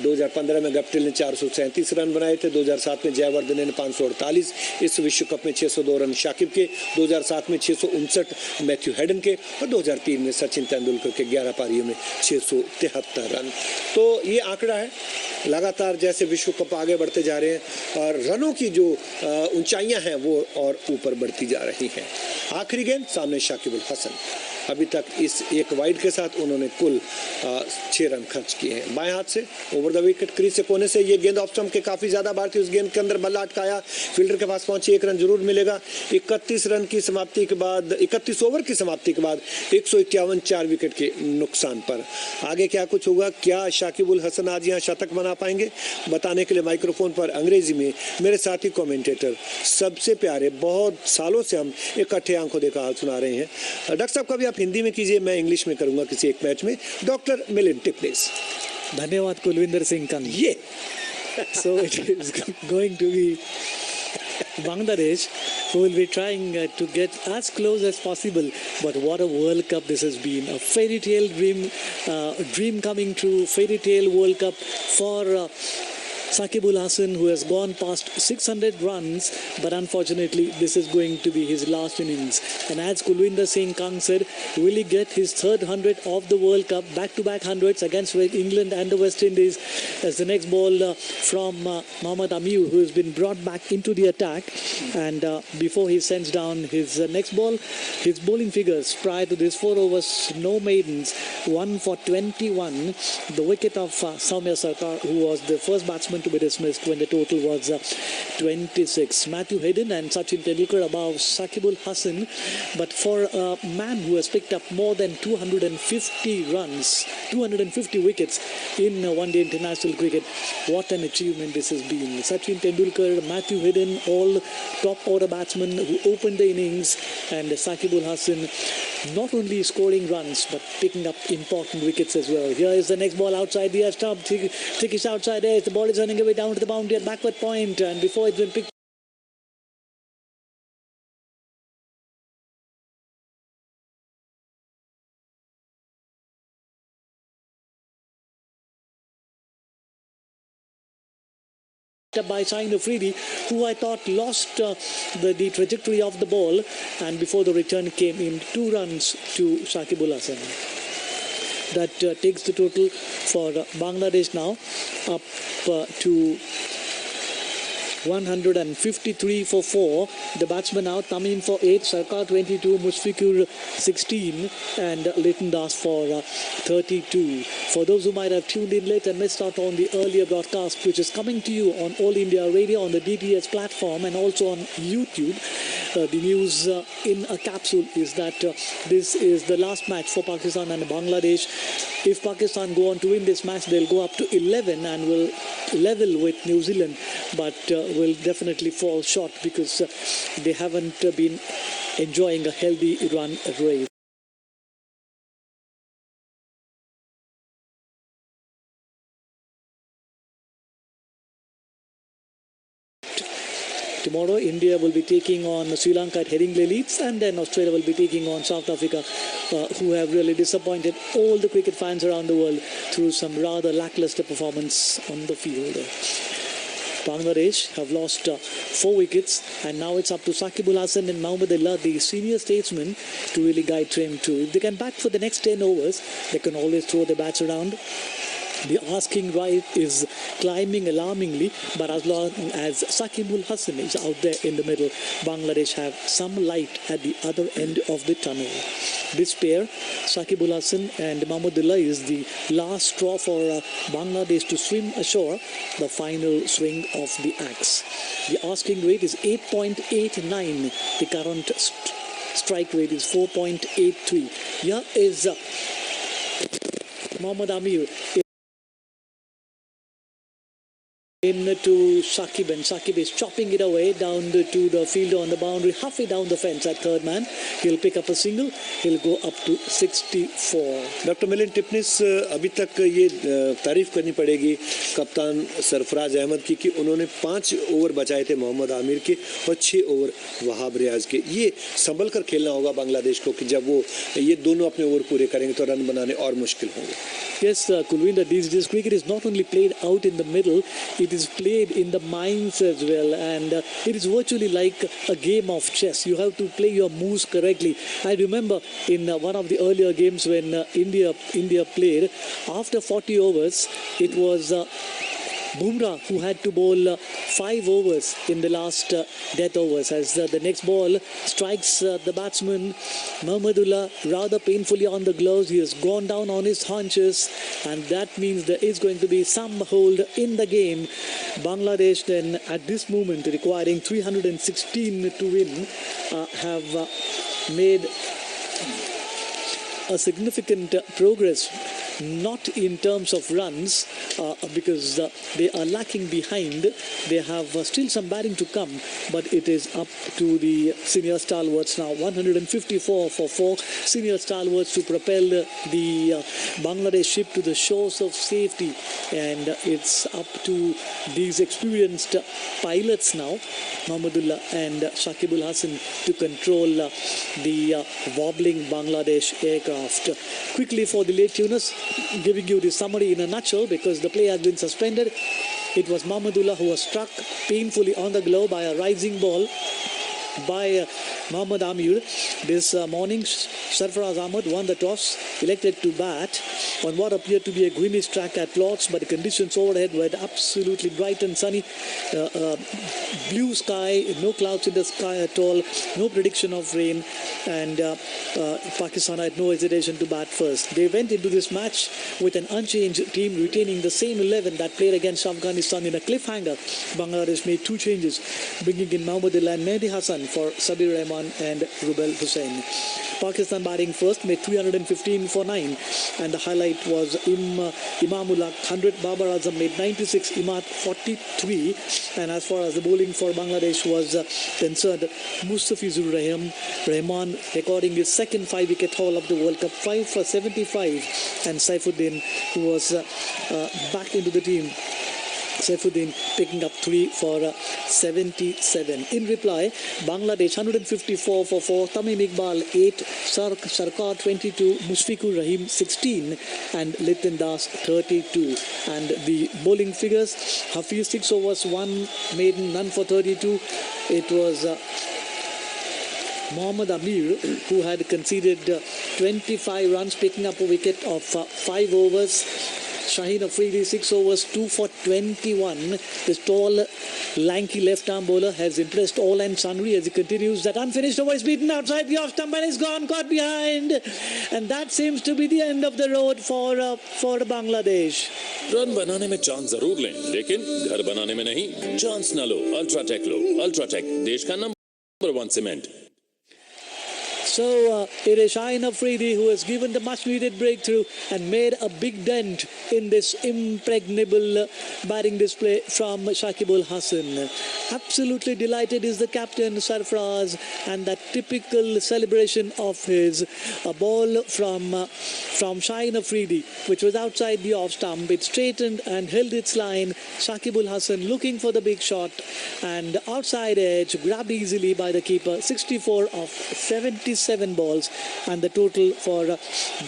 Speaker 1: 2015 में गप्टिल ने 437 रन बनाए थे, 2007 में जयवर्धने ने 548, इस विश्व कप में 602 रन शाकिब के, 2007 में 659 मैथ्यू हेडन के और 2003 में सचिन तेंदुलकर के 11 पारियों में 673 रन। तो ये आंकड़ा है। लगातार जैसे विश्व कप आगे बढ़ते जा रहे हैं और रनों की जो ऊंचाइयां हैं वो और ऊपर बढ़ती जा रही हैं। आखिरी गेंद सामने शाकिबुल हसन, अभी तक इस एक वाइड के साथ उन्होंने कुल 6 रन खर्च किए हैं। बाएं हाथ से ओवर द विकेट क्रीज से कोने से ये गेंद ऑफ स्टंप के काफ़ी ज़्यादा बार थी, उस गेंद के अंदर बल्ला अटकाया, फील्डर के पास पहुंची, 1 रन जरूर मिलेगा। 31 रन की समाप्ति के बाद, 31 ओवर की समाप्ति के बाद 151 4 विकेट के नुकसान पर। आगे क्या कुछ होगा, क्या शाकिबुल हसन आज यहाँ शतक बना पाएंगे, बताने के लिए माइक्रोफोन पर अंग्रेजी में मेरे साथी कमेंटेटर, सबसे प्यारे, बहुत सालों से हम इकट्ठे आंखों देखा हाल सुना रहे हैं। डॉक्टर साहब, कभी आप हिंदी में कीजिए, मैं इंग्लिश में करूंगा किसी एक मैच में। डॉक्टर मिलिंद टिपलेस।
Speaker 2: धन्यवाद कुलविंदर सिंह कंग।
Speaker 1: ये
Speaker 2: So it is going to be Bangladesh who will be trying to get as close as possible. But what a World Cup this has been. A fairy tale dream coming true. Fairy tale World Cup for Shakibul Hasan, who has gone past 600 runs, but unfortunately this is going to be his last innings. And as Kulwinder Singh Kang said, will he get his third 100 of the World Cup, back-to-back hundreds against England and the West Indies? As the next ball from Mohammad Amir, who has been brought back into the attack. And before he sends down his next ball, his bowling figures prior to this: 4 overs, no maidens, 1 for 21. The wicket of Soumya Sarkar, who was the first batsman to be dismissed when the total was 26. Matthew Hayden and Sachin Tendulkar above Shakibul Hasan, but for a man who has picked up more than 250 runs, 250 wickets in one-day international cricket, what an achievement this has been. Sachin Tendulkar, Matthew Hayden, all top order batsmen who opened the innings, and Shakibul Hasan not only scoring runs but picking up important wickets as well. Here is the next ball outside the stump, thickish outside edge. The ball is running away down to the boundary at backward point, and before it's been picked up by Sain Afridi, who I thought lost the trajectory of the ball, and before the return came in, 2 runs to Shakibul Hasan. That takes the total for Bangladesh now up to 153 for 4. The batsmen out: Tamim for 8, Sarkar 22, Mushfiqur 16, and Leighton Das for 32. For those who might have tuned in late and missed out on the earlier broadcast, which is coming to you on All India Radio on the DTS platform and also on YouTube, the news in a capsule is that this is the last match for Pakistan and Bangladesh. If Pakistan go on to win this match, they'll go up to 11 and will level with New Zealand, but will definitely fall short because they haven't been enjoying a healthy run rate. Tomorrow, India will be taking on Sri Lanka at Headingley Leeds, and then Australia will be taking on South Africa, who have really disappointed all the cricket fans around the world through some rather lackluster performance on the field. Bangladesh have lost 4 wickets, and now it's up to Shakibul Hasan and Mohammad Allah, the senior statesman, to really guide them too. If they can bat for the next 10 overs, they can always throw the bats around. The asking right is climbing alarmingly, but as long as Shakibul Hasan is out there in the middle, Bangladesh have some light at the other end of the tunnel. This pair, Shakibul Hasan and Mahmudullah, is the last straw for Bangladesh to swim ashore the final swing of the axe. The asking rate is 8.89, the current strike rate is 4.83. Here is Mohammad Amir into Shakib, and Shakib is chopping it away down to the fielder on the boundary, halfway down the fence at third man. He'll pick up a single. He'll go up to 64.
Speaker 1: Doctor Milind Tipnis, अभी तक ये तारीफ करनी पड़ेगी कप्तान सरफराज अहमद की कि उन्होंने 5 ओवर बचाए थे मोहम्मद आमिर के और 6 ओवर वहाब रियाज के. ये संभल कर खेलना होगा बांग्लादेश को कि जब वो ये दोनों अपने ओवर पूरे करेंगे तो रन बनाने और मुश्किल होंगे.
Speaker 2: Yes, Kulwinder, this cricket is not only played out in the middle, it is played in the mines as well, and it is virtually like a game of chess. You have to play your moves correctly. I remember in one of the earlier games when India played, after 40 overs, it was Bumrah who had to bowl 5 overs in the last death overs, as the next ball strikes the batsman Mahmudullah rather painfully on the gloves. He has gone down on his haunches, and that means there is going to be some hold in the game. Bangladesh then at this moment requiring 316 to win have made a significant progress, not in terms of runs because they are lacking behind. They have still some batting to come, but it is up to the senior stalwarts now. 154 for 4 senior stalwarts to propel the Bangladesh ship to the shores of safety, and it's up to these experienced pilots now, Mahmudullah and Shakibul Hasan, to control the wobbling Bangladesh aircraft. Quickly for the late tuners, giving you the summary in a nutshell because the play has been suspended. It was Mahmudullah who was struck painfully on the glove by a rising ball by Mohammad Amir. This morning, Sarfaraz Ahmad won the toss, elected to bat on what appeared to be a greenish track at Lords, but the conditions overhead were absolutely bright and sunny. Blue sky, no clouds in the sky at all, no prediction of rain, and Pakistan had no hesitation to bat first. They went into this match with an unchanged team, retaining the same 11 that played against Afghanistan in a cliffhanger. Bangladesh made 2 changes, bringing in Mahmudullah and Mehdi Hassan for Sabir Rahman and Rubel Hussain. Pakistan batting first, made 315 for 9, and the highlight was Imamullah 100, Babar Azam made 96, Imad 43, and as far as the bowling for Bangladesh was concerned, Mustafizur Rahman recording his second 5-wicket haul of the World Cup, 5 for 75, and Saifuddin, who was back into the team, Saifuddin picking up 3 for 77. In reply, Bangladesh 154 for 4, Tamim Iqbal 8, Sarkar 22, Mushfiqur Rahim 16, and Litin Das 32. And the bowling figures: Hafiz 6 overs, 1 maiden, none for 32. It was Mohammad Amir who had conceded 25 runs, picking up a wicket of 5 overs. Shaheen Afridi 6 overs, 2 for 21. This tall, lanky left-arm bowler has impressed all and sundry as he continues. That unfinished over is beaten outside the off stump and is gone, caught behind. And that seems to be the end of the road for Bangladesh.
Speaker 3: Run बनाने में chance जरूर लें, लेकिन घर बनाने में नहीं. Chance ना लो, अल्ट्राटेक लो. अल्ट्राटेक देश का number 1 cement.
Speaker 2: So it is Shaheen Afridi who has given the much-needed breakthrough and made a big dent in this impregnable batting display from Shakibul Hasan. Absolutely delighted is the captain Sarfraz, and that typical celebration of his, a ball from Shaheen Afridi, which was outside the off stump. It straightened and held its line. Shakibul Hasan looking for the big shot, and outside edge grabbed easily by the keeper. 64 of 77 balls, and the total for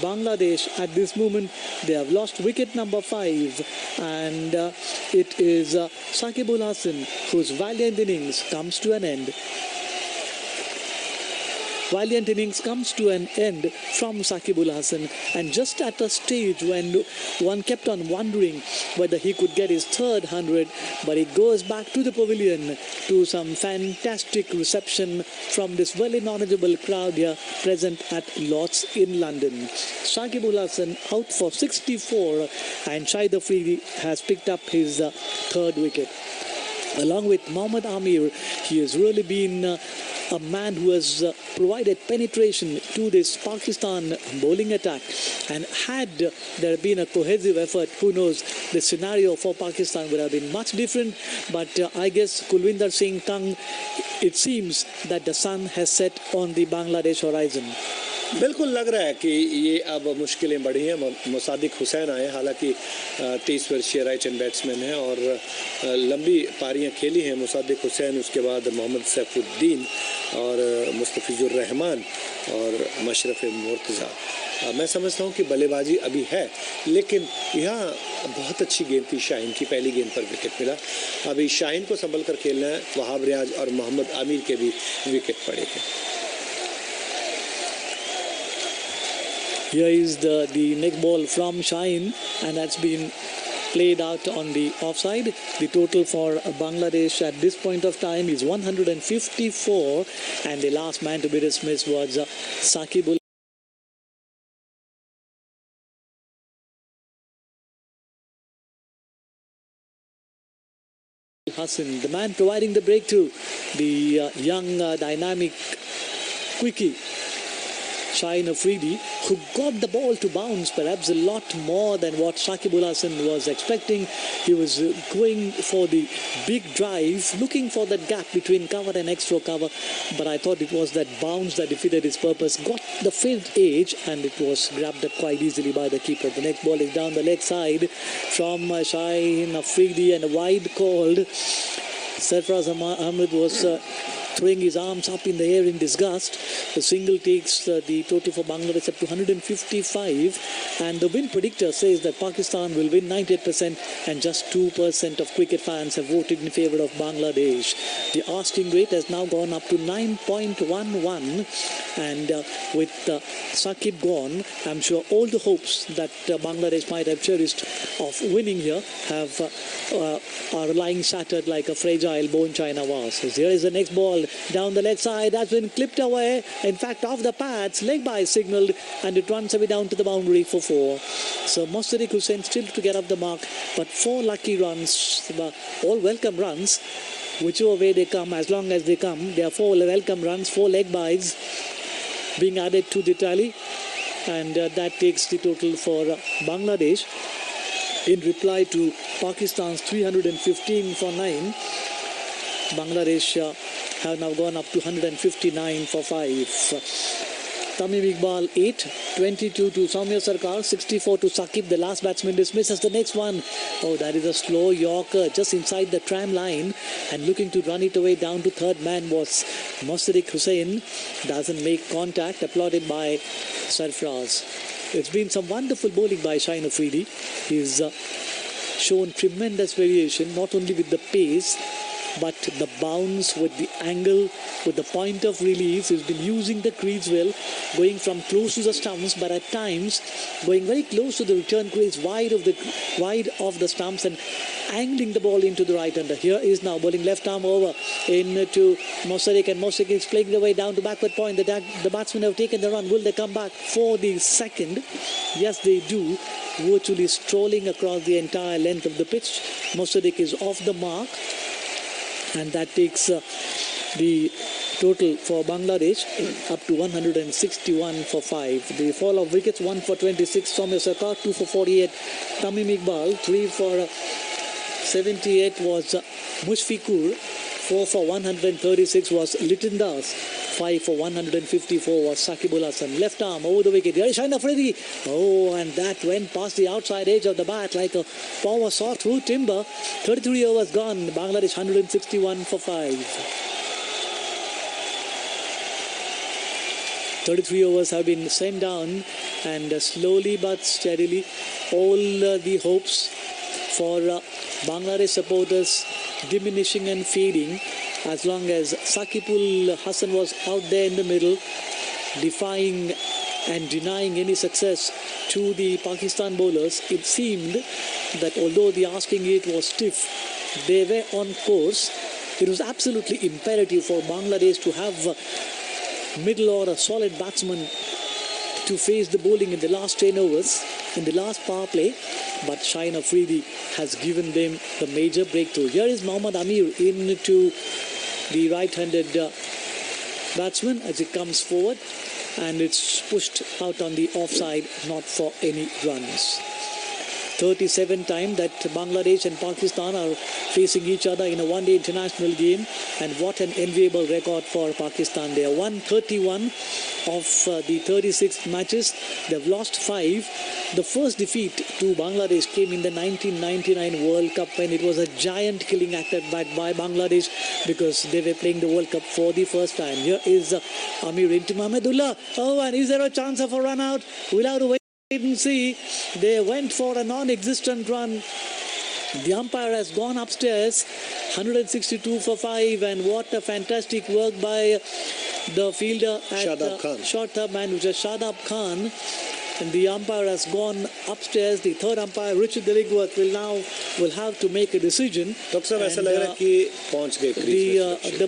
Speaker 2: Bangladesh at this moment, they have lost wicket number 5, and it is Shakibul Hasan whose valiant innings comes to an end. Valiant innings comes to an end from Shakibul Hasan, and just at a stage when one kept on wondering whether he could get his third 100, but he goes back to the pavilion to some fantastic reception from this very knowledgeable crowd here present at Lords in London. Shakibul Hasan out for 64, and Shaheen Afridi has picked up his third wicket. Along with Mohammad Amir, he has really been a man who has provided penetration to this Pakistan bowling attack. And had there been a cohesive effort, who knows, the scenario for Pakistan would have been much different. But I guess Kulwinder Singh Tang, it seems that the sun has set on the Bangladesh horizon.
Speaker 1: बिल्कुल लग रहा है कि ये अब मुश्किलें बढ़ी हैं. मुसादिक हुसैन आए, हालांकि 30 वर्षीय राइट हैंड बैट्समैन हैं और लंबी पारियां खेली हैं मुसादिक हुसैन. उसके बाद मोहम्मद सैफुद्दीन और मुस्तफिजुर रहमान और मशरफ मुर्तज़ा. मैं समझता हूं कि बल्लेबाजी अभी है, लेकिन यहाँ बहुत अच्छी गेंद थी शाहीन की. पहली गेंद पर विकेट मिला. अभी शाहीन को संभल कर खेलना है. वहाब रियाज और मोहम्मद आमिर के भी विकेट पड़े थे.
Speaker 2: Here is the next ball from Shaheen, and that's been played out on the offside. The total for Bangladesh at this point of time is 154, and the last man to be dismissed was Saqib Hassan, the man providing the breakthrough, the young dynamic quickie Shaheen Afridi, who got the ball to bounce perhaps a lot more than what Shakibul Hasan was expecting. He was going for the big drive, looking for that gap between cover and extra cover, but I thought it was that bounce that defeated his purpose. Got the field edge and it was grabbed up quite easily by the keeper. The next ball is down the leg side from Shaheen Afridi, and a wide called. Sarfraz Ahmed was throwing his arms up in the air in disgust. The single takes the total for Bangladesh up to 155, and the win predictor says that Pakistan will win 98%, and just 2% of cricket fans have voted in favour of Bangladesh. The asking rate has now gone up to 9.11, and with Saqib gone, I'm sure all the hopes that Bangladesh might have cherished of winning here are lying shattered like a fragile bone china vase. Here is the next ball down the leg side. That's been clipped away, in fact off the pads. Leg by signalled, and it runs away down to the boundary for 4. So Mostariq Hussain still to get up the mark, but 4 lucky runs, all welcome runs, whichever way they come, as long as they come. There are 4 welcome runs, 4 leg byes being added to the tally, and that takes the total for Bangladesh. In reply to Pakistan's 315 for 9, Bangladesh have now gone up to 159 for 5. Tamim Iqbal 8, 22 to Soumya Sarkar, 64 to Saqib. The last batsman dismisses the next one. Oh, that is a slow Yorker just inside the tram line, and looking to run it away down to third man was Mostariq Hussain. Doesn't make contact, applauded by Sarfraz. It's been some wonderful bowling by Shaheen Afridi. He's shown tremendous variation, not only with the pace, but the bounce, with the angle, with the point of release. He's been using the crease well, going from close to the stumps, but at times going very close to the return crease, wide of the stumps, and angling the ball into the right hander. Here is now bowling left arm over into Mostariq, and Mostariq is playing the way down to backward point. The batsmen have taken the run. Will they come back for the second? Yes, they do. Virtually strolling across the entire length of the pitch. Mostariq is off the mark, and that takes the total for Bangladesh up to 161 for 5. The fall of wickets: 1 for 26 Soumya Sarkar, 2 for 48 Tamim Iqbal, 3 for 78 was Mushfiqur, 4 for 136 was Litin Das, 5 for 154 was Saqibul Hasan. Left arm over the wicket. Here is Shaheen Afridi. Oh, and that went past the outside edge of the bat like a power saw through timber. 33 overs gone. Bangladesh 161 for 5. 33 overs have been sent down, and slowly but steadily all the hopes for Bangladesh supporters diminishing and fading, as long as Saqibul Hasan was out there in the middle, defying and denying any success to the Pakistan bowlers. It seemed that although the asking rate was stiff, they were on course. It was absolutely imperative for Bangladesh to have middle order solid batsmen to face the bowling in the last 10 overs, in the last power play, but Shaheen Afridi has given them the major breakthrough. Here is Mohammad Amir into the right-handed batsman as it comes forward, and it's pushed out on the offside, not for any runs. 37 time that Bangladesh and Pakistan are facing each other in a one-day international game, and what an enviable record for Pakistan. They are 131 of the 36 matches. They've lost 5. The first defeat to Bangladesh came in the 1999 World Cup, when it was a giant killing act by Bangladesh because they were playing the World Cup for the first time. Here is Amir into Mahmudullah. Oh, and is there a chance of a run out? We'll have to wait and see. They went for a non-existent run. The umpire has gone upstairs. 162 for 5, and what a fantastic work by the fielder at short-term man, which is Shadab Khan. And the umpire has gone upstairs. The third umpire, Richard Dilligworth, will have to make a decision. The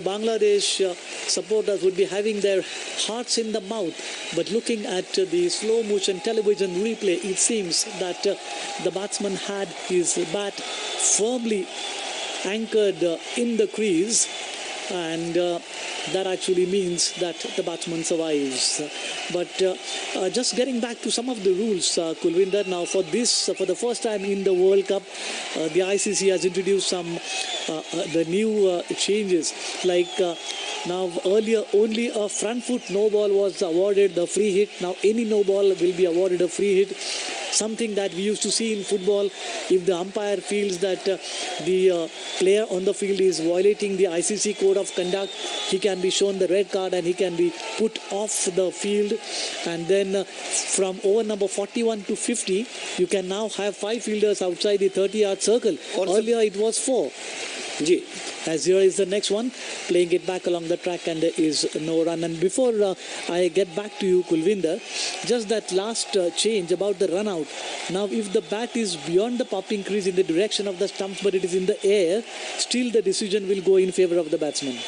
Speaker 2: Bangladesh supporters would be having their hearts in the mouth, but looking at the slow motion television replay, it seems that the batsman had his bat firmly anchored in the crease, and that actually means that the batsman survives. But just getting back to some of the rules, Kulwinder, now for the first time in the World Cup, the ICC has introduced some the new changes, like now earlier only a front foot no ball was awarded the free hit. Now any no ball will be awarded a free hit. Something that we used to see in football, if the umpire feels that the player on the field is violating the ICC code of conduct, he can be shown the red card and he can be put off the field. And then from over number 41 to 50, you can now have 5 fielders outside the 30-yard circle. Earlier it was 4. As here is the next one, playing it back along the track, and there is no run. And before I get back to you, Kulwinder, just that last change about the run out. Now if the bat is beyond the popping crease in the direction of the stumps, but it is in the air, still the decision will go in favor of the batsman.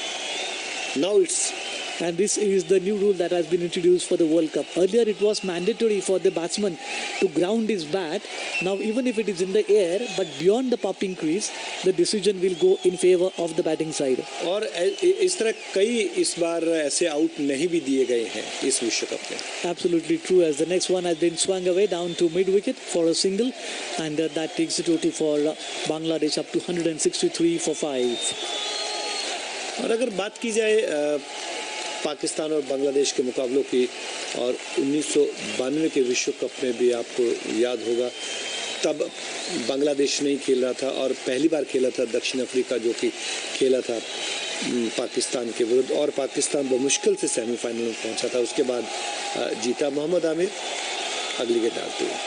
Speaker 2: And this is the new rule that has been introduced for the World Cup. Earlier it was mandatory for the batsman to ground his bat. Now even if it is in the air but beyond the popping crease, the decision will go in favor of the batting side.
Speaker 1: और इस तरह कई इस बार ऐसे out नहीं भी दिए गए हैं इस विश्व कप में.
Speaker 2: Absolutely true, as the next one has been swung away down to mid wicket for a single, and that takes the total for Bangladesh up to 163 for 5.
Speaker 1: और अगर बात की जाए पाकिस्तान और बांग्लादेश के मुकाबलों की, और 1992 के विश्व कप में भी आपको याद होगा, तब बांग्लादेश नहीं खेल रहा था और पहली बार खेला था दक्षिण अफ्रीका, जो कि खेला था पाकिस्तान के विरुद्ध, और पाकिस्तान बमुश्किल से सेमीफाइनल में पहुंचा था. उसके बाद जीता. मोहम्मद आमिर अगली गेंद डालते हुए.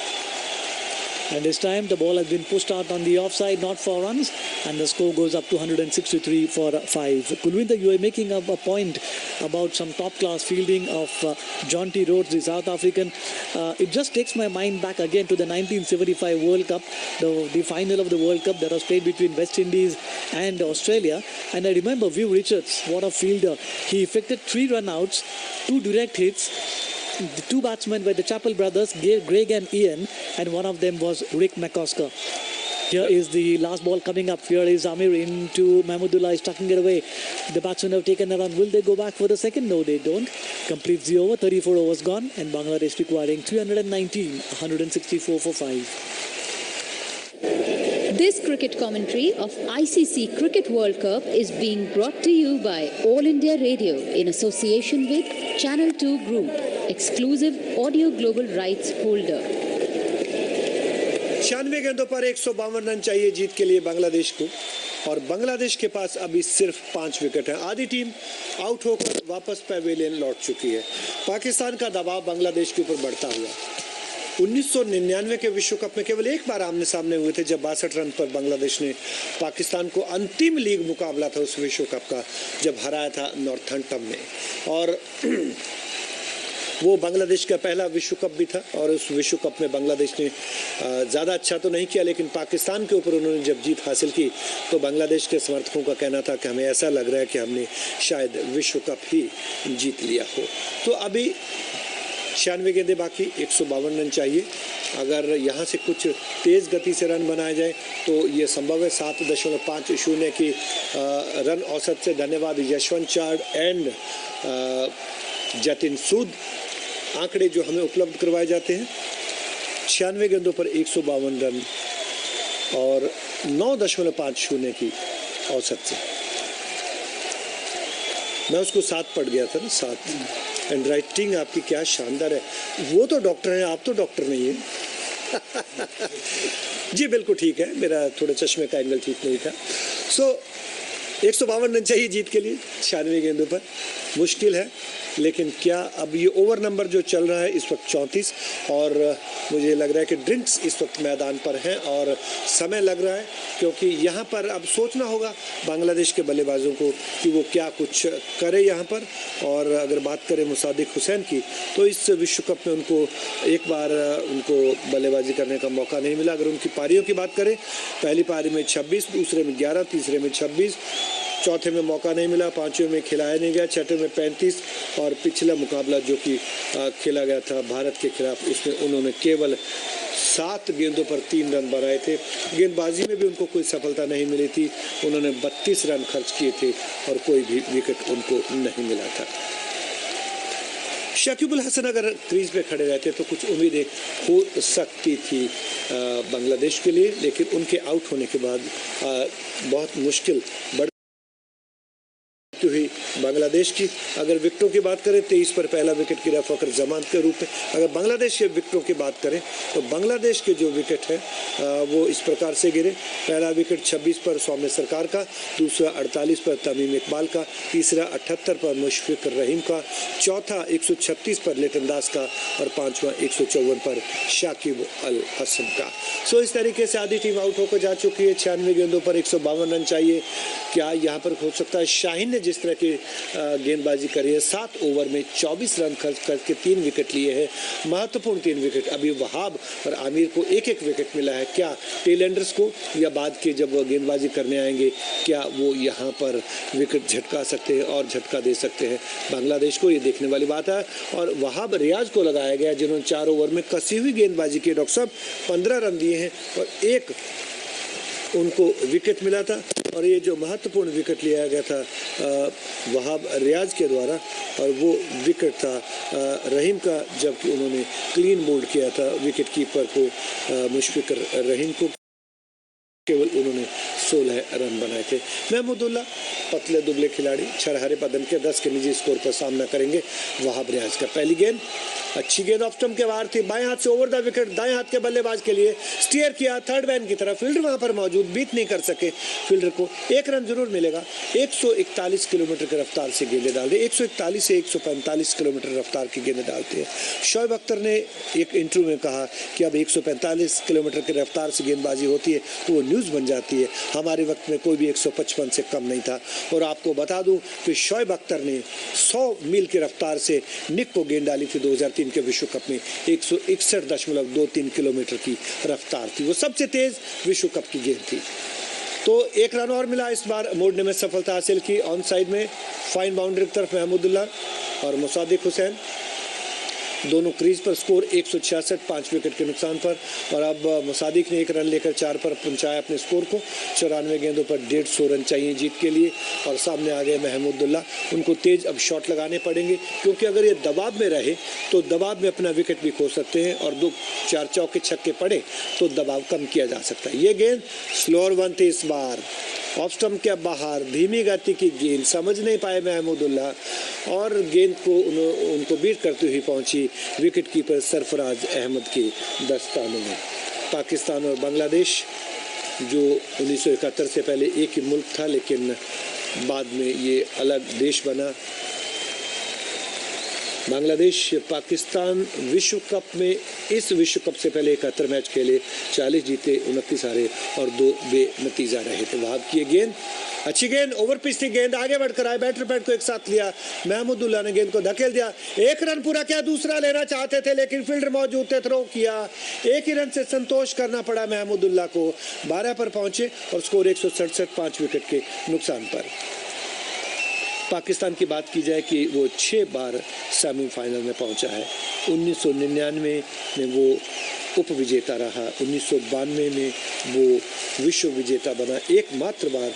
Speaker 2: And this time the ball has been pushed out on the offside, not for runs, and the score goes up to 163 for 5. Kulwinder, you are making up a point about some top-class fielding of John T. Rhodes, the South African. It just takes my mind back again to the 1975 World Cup, the final of the World Cup that was played between West Indies and Australia. And I remember Viv Richards, what a fielder. He effected 3 run-outs, 2 direct hits. The 2 batsmen were the Chappell brothers, Greg and Ian, and one of them was Rick McCosker. Here is the last ball coming up. Here is Amir into Mahmudullah, is tucking it away. The batsmen have taken a run. Will they go back for the second? No, they don't. Completes the over. 34 overs gone, and Bangladesh requiring 319, 164 for 5.
Speaker 4: This cricket commentary of ICC Cricket World Cup is being brought to you by All India Radio in association with Channel 2 Group, exclusive audio global rights holder.
Speaker 1: 96 गेंदों पर 152 run चाहिए जीत के लिए बांग्लादेश को, और बांग्लादेश के पास अभी सिर्फ 5 विकेट हैं. आधी टीम आउट होकर वापस पैवेलियन लौट चुकी है. पाकिस्तान का दबाव बांग्लादेश के ऊपर बढ़ता हुआ. 1999 के विश्व कप में केवल एक बार आमने सामने हुए थे, जब 62 रन पर बांग्लादेश ने पाकिस्तान को अंतिम लीग मुकाबला था उस विश्व कप का, जब हराया था नॉर्थहैम्पटन में. और वो बांग्लादेश का पहला विश्व कप भी था, और उस विश्व कप में बांग्लादेश ने ज़्यादा अच्छा तो नहीं किया, लेकिन पाकिस्तान के ऊपर उन्होंने जब जीत हासिल की तो बांग्लादेश के समर्थकों का कहना था कि हमें ऐसा लग रहा है कि हमने शायद विश्व कप ही जीत लिया हो. तो अभी 96 गेंदें बाकी, 152 रन चाहिए। अगर यहाँ से कुछ तेज़ गति से रन बनाए जाए तो ये संभव है। 7.50 की रन औसत से। धन्यवाद यशवंत चार्ड एंड जतिन सूद, आंकड़े जो हमें उपलब्ध करवाए जाते हैं। 96 गेंदों पर 152 रन और 9.50 की औसत से। मैं उसको 7 पढ़ गया था ना, 7। एंड राइटिंग आपकी क्या शानदार है। वो तो डॉक्टर हैं, आप तो डॉक्टर नहीं है। जी बिल्कुल ठीक है, मेरा थोड़ा चश्मे का एंगल ठीक नहीं था। सो 152 रन चाहिए जीत के लिए 96 गेंदों पर। मुश्किल है, लेकिन क्या अब ये ओवर नंबर जो चल रहा है इस वक्त 34, और मुझे लग रहा है कि ड्रिंक्स इस वक्त मैदान पर हैं और समय लग रहा है, क्योंकि यहाँ पर अब सोचना होगा बांग्लादेश के बल्लेबाजों को कि वो क्या कुछ करे यहाँ पर। और अगर बात करें मुसादिक हुसैन की, तो इस विश्व कप में उनको एक बार उनको बल्लेबाजी करने का मौका नहीं मिला। अगर उनकी पारियों की बात करें, पहली पारी में 26, दूसरे में 11, तीसरे में 26, चौथे में मौका नहीं मिला, पांचवें में खिलाया नहीं गया, छठे में 35, और पिछला मुकाबला जो कि खेला गया था भारत के खिलाफ, उसमें उन्होंने केवल 7 गेंदों पर 3 रन बनाए थे। गेंदबाजी में भी उनको कोई सफलता नहीं मिली थी। उन्होंने 32 रन खर्च किए थे और कोई भी विकेट उनको नहीं मिला था। शकीबुल हसन अगर क्रीज पे खड़े रहते तो कुछ उम्मीदें हो सकती थी बांग्लादेश के लिए, लेकिन उनके आउट होने के बाद बहुत मुश्किल हुई बांग्लादेश की। अगर विकेटों की बात करें, 23 पर पहला विकेट गिरा फखर जमान के रूप में। अगर बांग्लादेश के विकेटों की बात करें तो बांग्लादेश के जो विकेट है वो इस प्रकार से गिरे। पहला विकेट 26 पर सौम्य सरकार का, दूसरा 48 पर तमीम इकबाल का, तीसरा 78 पर मुशफिक रहीम का, चौथा 136 पर लिटन दास का और पांचवा 154 पर शाकिब अल हसन का। सो इस तरीके से आधी टीम आउट होकर जा चुकी है। 96 गेंदों पर 152 रन चाहिए। क्या यहाँ पर हो सकता है? शाहीन ने जिस तरह की गेंदबाजी करी है, 7 ओवर में 24 रन खर्च करके 3 विकेट लिए हैं, महत्वपूर्ण 3 विकेट। अभी वहाब और आमिर को एक एक विकेट मिला है। क्या टेलेंडर्स को या बाद के जब गेंदबाजी करने आएंगे, क्या वो यहाँ पर विकेट झटका सकते हैं और झटका दे सकते हैं बांग्लादेश को? ये देखने वाली बात है। और वहाब रियाज को लगाया गया, जिन्होंने 4 ओवर में कसी हुई गेंदबाजी की। डॉक्टर साहब 15 रन दिए हैं और एक उनको विकेट मिला था। और ये जो महत्वपूर्ण विकेट लिया गया था वहाब रियाज के द्वारा, और वो विकेट था रहीम का, जबकि उन्होंने क्लीन बोल्ड किया था विकेट कीपर को, मुशफिक रहीम को। केवल उन्होंने 16 रन बनाए थे। महमूदुल्लाह पतले दुबले खिलाड़ी, छरहरे बदन के 10 के निजी स्कोर का सामना करेंगे वहाब रियाज का। पहली गेंद अच्छी गेंद ऑफ स्टंप के बाहर थी, बाएं हाथ से ओवर द विकेट, दाएं हाथ के बल्लेबाज के लिए स्टीयर किया थर्ड मैन की तरफ। फील्डर वहां पर मौजूद, बीट नहीं कर सके फील्डर को। 1 रन जरूर मिलेगा। 141 किलोमीटर की रफ्तार से गेंदें डाल रहे, 141 से 145 किलोमीटर रफ्तार की गेंदें डालते हैं। शोएब अख्तर ने एक इंटरव्यू में कहा कि अब 145 किलोमीटर की रफ्तार से गेंदबाजी होती है तो वो न्यूज़ बन जाती है। हमारे वक्त में कोई भी 155 से कम नहीं था। और आपको बता दूं कि शोएब अख्तर ने 100 मील की रफ्तार से निक को गेंद डाली थी 2003 के विश्व कप में। 161.23 किलोमीटर की रफ्तार थी, वो सबसे तेज विश्व कप की गेंद थी। तो 1 रन और मिला, इस बार मोड़ने में सफलता हासिल की। ऑन साइड में फाइन बाउंड्री की तरफ महमूदुल्लाह और मुसादिक हुसैन, दोनों क्रीज पर। स्कोर 166, 5 विकेट के नुकसान पर। और अब मुसादिक ने 1 रन लेकर 4 पर पहुंचाया अपने स्कोर को। 94 गेंदों पर 150 रन चाहिए जीत के लिए। और सामने आ गए महमूदुल्लाह। उनको तेज अब शॉट लगाने पड़ेंगे, क्योंकि अगर ये दबाव में रहे तो दबाव में अपना विकेट भी खो सकते हैं, और 2-4 चौके छक्के पड़े तो दबाव कम किया जा सकता है। ये गेंद स्लोअर वन थी इस बार, ऑफ स्टंप के बाहर, धीमी गति की गेंद, समझ नहीं पाए महमूदुल्लाह, और गेंद को उनको बीट करते हुए पहुंची विकेट कीपर सरफराज अहमद के दस्तानों में। पाकिस्तान और बांग्लादेश जो 1971 से पहले एक ही मुल्क था, लेकिन बाद में ये अलग देश बना। बांग्लादेश पाकिस्तान विश्व कप में, इस विश्व कप से पहले 71 मैच खेले, 40 जीते, 29 हारे और 2 बेनतीजा रहे थे। वहाब की गेंद, अच्छी गेंद, ओवर पिच थी गेंद, आगे बढ़कर आए, बैटर पैड को एक साथ लिया। महमूदुल्लाह ने गेंद को धकेल दिया, 1 रन पूरा किया, दूसरा लेना चाहते थे लेकिन फील्डर मौजूद थे, थ्रो किया। 1 ही रन से संतोष करना पड़ा महमूदुल्लाह को। 12 पर पहुंचे और स्कोर 167, 5 विकेट के नुकसान पर। पाकिस्तान की बात की जाए कि वो 6 बार सेमीफाइनल में पहुंचा है। 1999 में वो उप विजेता रहा, 1992 में वो विश्व विजेता बना। एकमात्र बार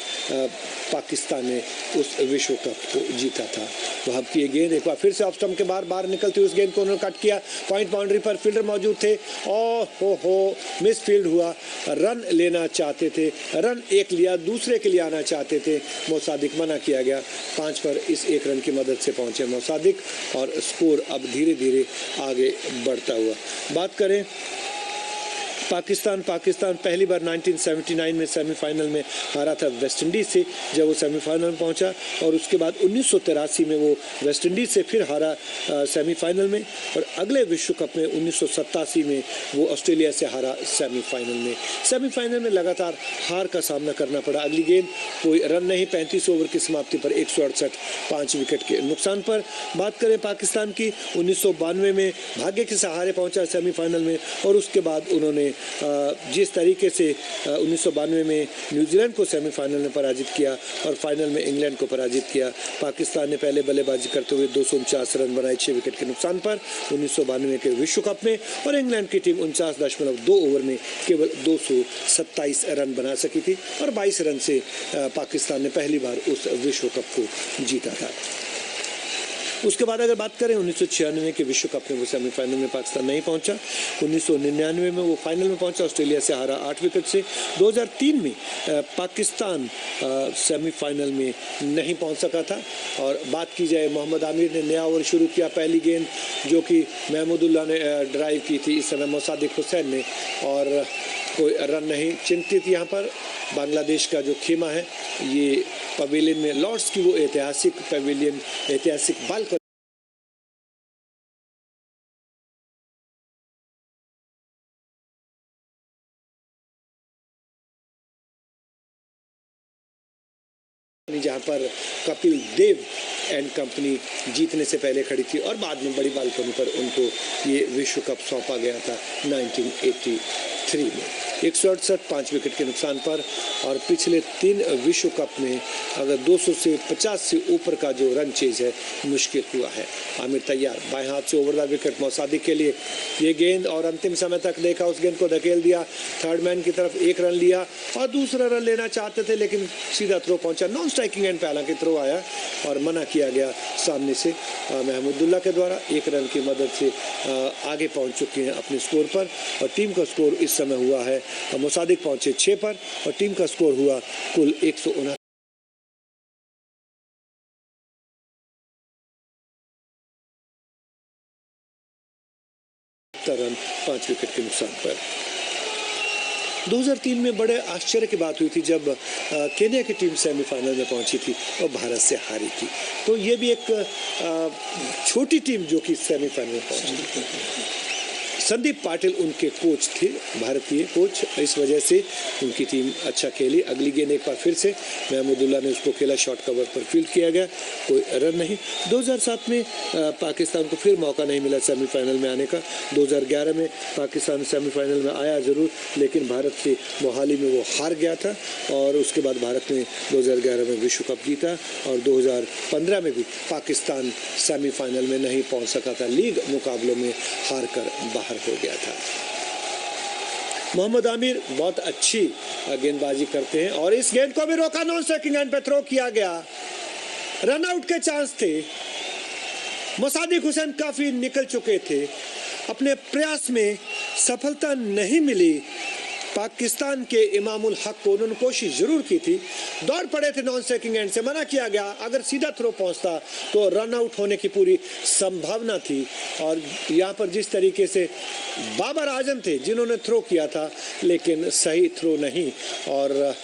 Speaker 1: पाकिस्तान ने उस विश्व कप को जीता था। वहां की ये गेंद एक बार फिर से ऑफ स्टंप के बाहर निकलती हुई उस गेंद को उन्होंने कट किया। पॉइंट बाउंड्री पर फील्डर मौजूद थे और हो मिस फील्ड हुआ। रन लेना चाहते थे, रन एक लिया, दूसरे के लिए आना चाहते थे। मोसादिक मना किया गया। 5 पर इस 1 रन की मदद से पहुंचे मोसादिक और स्कोर अब धीरे धीरे आगे बढ़ता हुआ। बात करें पाकिस्तान पहली बार 1979 में सेमीफाइनल में हारा था वेस्ट इंडीज से, जब वो सेमीफाइनल में पहुंचा। और उसके बाद 1983 में वो वेस्ट इंडीज से फिर हारा सेमीफाइनल में। और अगले विश्व कप में 1987 में वो ऑस्ट्रेलिया से हारा सेमीफाइनल में लगातार हार का सामना करना पड़ा। अगली गेंद कोई रन नहीं, 35 ओवर की समाप्ति पर 168, 5 विकेट के नुकसान पर। बात करें पाकिस्तान की, 1992 में भाग्य के सहारे पहुंचा सेमीफाइनल में और उसके बाद उन्होंने जिस तरीके से 1992 में न्यूजीलैंड को सेमीफाइनल में पराजित किया और फाइनल में इंग्लैंड को पराजित किया। पाकिस्तान ने पहले बल्लेबाजी करते हुए 249 रन बनाए 6 विकेट के नुकसान पर 1992 के विश्व कप में। और इंग्लैंड की टीम 49.2 ओवर में केवल 227 रन बना सकी थी और 22 रन से पाकिस्तान ने पहली बार उस विश्व कप को जीता था। उसके बाद अगर बात करें 1996 के विश्व कप में वो सेमीफाइनल में पाकिस्तान नहीं पहुंचा। 1999 में वो फाइनल में पहुंचा, ऑस्ट्रेलिया से हारा 8 विकेट से। 2003 में पाकिस्तान सेमीफाइनल में नहीं पहुंच सका था। और बात की जाए मोहम्मद आमिर ने नया ओवर शुरू किया। पहली गेंद जो कि महमूदुल्लाह ने ड्राइव की थी, इस समय मोसादिक हुसैन ने, और कोई रन नहीं। चिंतित यहाँ पर बांग्लादेश का जो खेमा है, ये पवेलियन में लॉर्ड्स की वो ऐतिहासिक पवेलियन, ऐतिहासिक बालकनी जहाँ पर कपिल देव एंड कंपनी जीतने से पहले खड़ी थी और बाद में बड़ी बालकनी पर उनको ये विश्व कप सौंपा गया था 1983 में। 168, 5 विकेट के नुकसान पर। और पिछले 3 विश्व कप में अगर 200 से 50 से ऊपर का जो रन चेज है मुश्किल हुआ है। आमिर तैयार, बाएं हाथ से ओवर द विकेट मोसादिक के लिए ये गेंद, और अंतिम समय तक देखा, उस गेंद को धकेल दिया थर्ड मैन की तरफ। 1 रन लिया और दूसरा रन लेना चाहते थे लेकिन सीधा थ्रो पहुंचा। नॉन स्ट्राइकिंग एंड पे हालांकि थ्रो आया और मना किया गया सामने से महमूदुल्लाह के द्वारा। 1 रन की मदद से आगे पहुंच चुके हैं अपने स्कोर पर। और टीम का स्कोर इस समय हुआ है, मोसादिक पहुंचे 6 पर और टीम का स्कोर हुआ कुल 169 रन 5 विकेट के नुकसान पर। 2003 में बड़े आश्चर्य की बात हुई थी जब केन्या की टीम सेमीफाइनल में पहुंची थी और भारत से हारी थी। तो ये भी एक छोटी टीम जो कि सेमीफाइनल में पहुंची थी। संदीप पाटिल उनके कोच थे, भारतीय कोच, इस वजह से उनकी टीम अच्छा खेली। अगली गेंद एक बार फिर से महमूदुल्लाह ने उसको खेला, शॉर्ट कवर पर फील्ड किया गया, कोई रन नहीं। 2007 में पाकिस्तान को फिर मौका नहीं मिला सेमीफाइनल में आने का। 2011 में पाकिस्तान सेमीफाइनल में आया ज़रूर लेकिन भारत से मोहाली में वो हार गया था। और उसके बाद भारत ने 2011 में विश्व कप जीता और 2015 में भी पाकिस्तान सेमीफाइनल में नहीं पहुंच सका था, लीग मुकाबलों में हार कर बाहर हो गया था। मोहम्मद आमिर बहुत अच्छी गेंदबाजी करते हैं और इस गेंद को भी रोका, नॉन स्ट्राइकिंग एंड पे थ्रो किया गया। रन आउट के चांस थे, मोसादिक हुसैन काफी निकल चुके थे, अपने प्रयास में सफलता नहीं मिली। पाकिस्तान के इमामुल हक को उन्होंने कोशिश जरूर की थी, दौड़ पड़े थे नॉन स्ट्राइकिंग एंड से, मना किया गया। अगर सीधा थ्रो पहुंचता तो रन आउट होने की पूरी संभावना थी। और यहाँ पर जिस तरीके से बाबर आजम थे जिन्होंने थ्रो किया था लेकिन सही थ्रो नहीं। और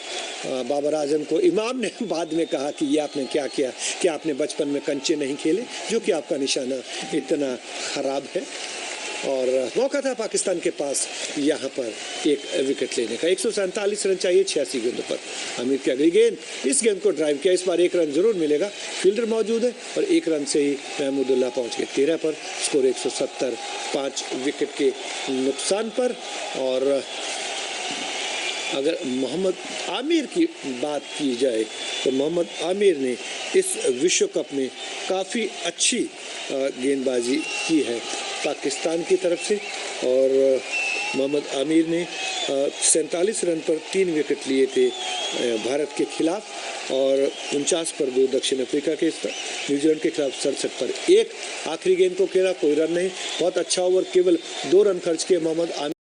Speaker 1: बाबर आजम को इमाम ने बाद में कहा कि ये आपने क्या किया, कि आपने बचपन में कंचे नहीं खेले जो कि आपका निशाना इतना खराब है। और मौका था पाकिस्तान के पास यहाँ पर 1 विकेट लेने का। 147 रन चाहिए 86 गेंदों पर। आमिर की अगली गेंद, इस गेंद को ड्राइव किया, इस बार 1 रन जरूर मिलेगा, फील्डर मौजूद है और 1 रन से ही महमूदुल्लाह पहुँच गए 13 पर। स्कोर 170, 5 विकेट के नुकसान पर। और अगर मोहम्मद आमिर की बात की जाए तो मोहम्मद आमिर ने इस विश्व कप में काफ़ी अच्छी गेंदबाजी की है पाकिस्तान की तरफ से। और मोहम्मद आमिर ने 47 रन पर 3 विकेट लिए थे भारत के खिलाफ और 49 पर 2 दक्षिण अफ्रीका के न्यूजीलैंड के खिलाफ 67 पर 1 आखिरी गेंद को खेला, कोई रन नहीं। बहुत अच्छा ओवर, केवल 2 रन खर्च किए मोहम्मद आमिर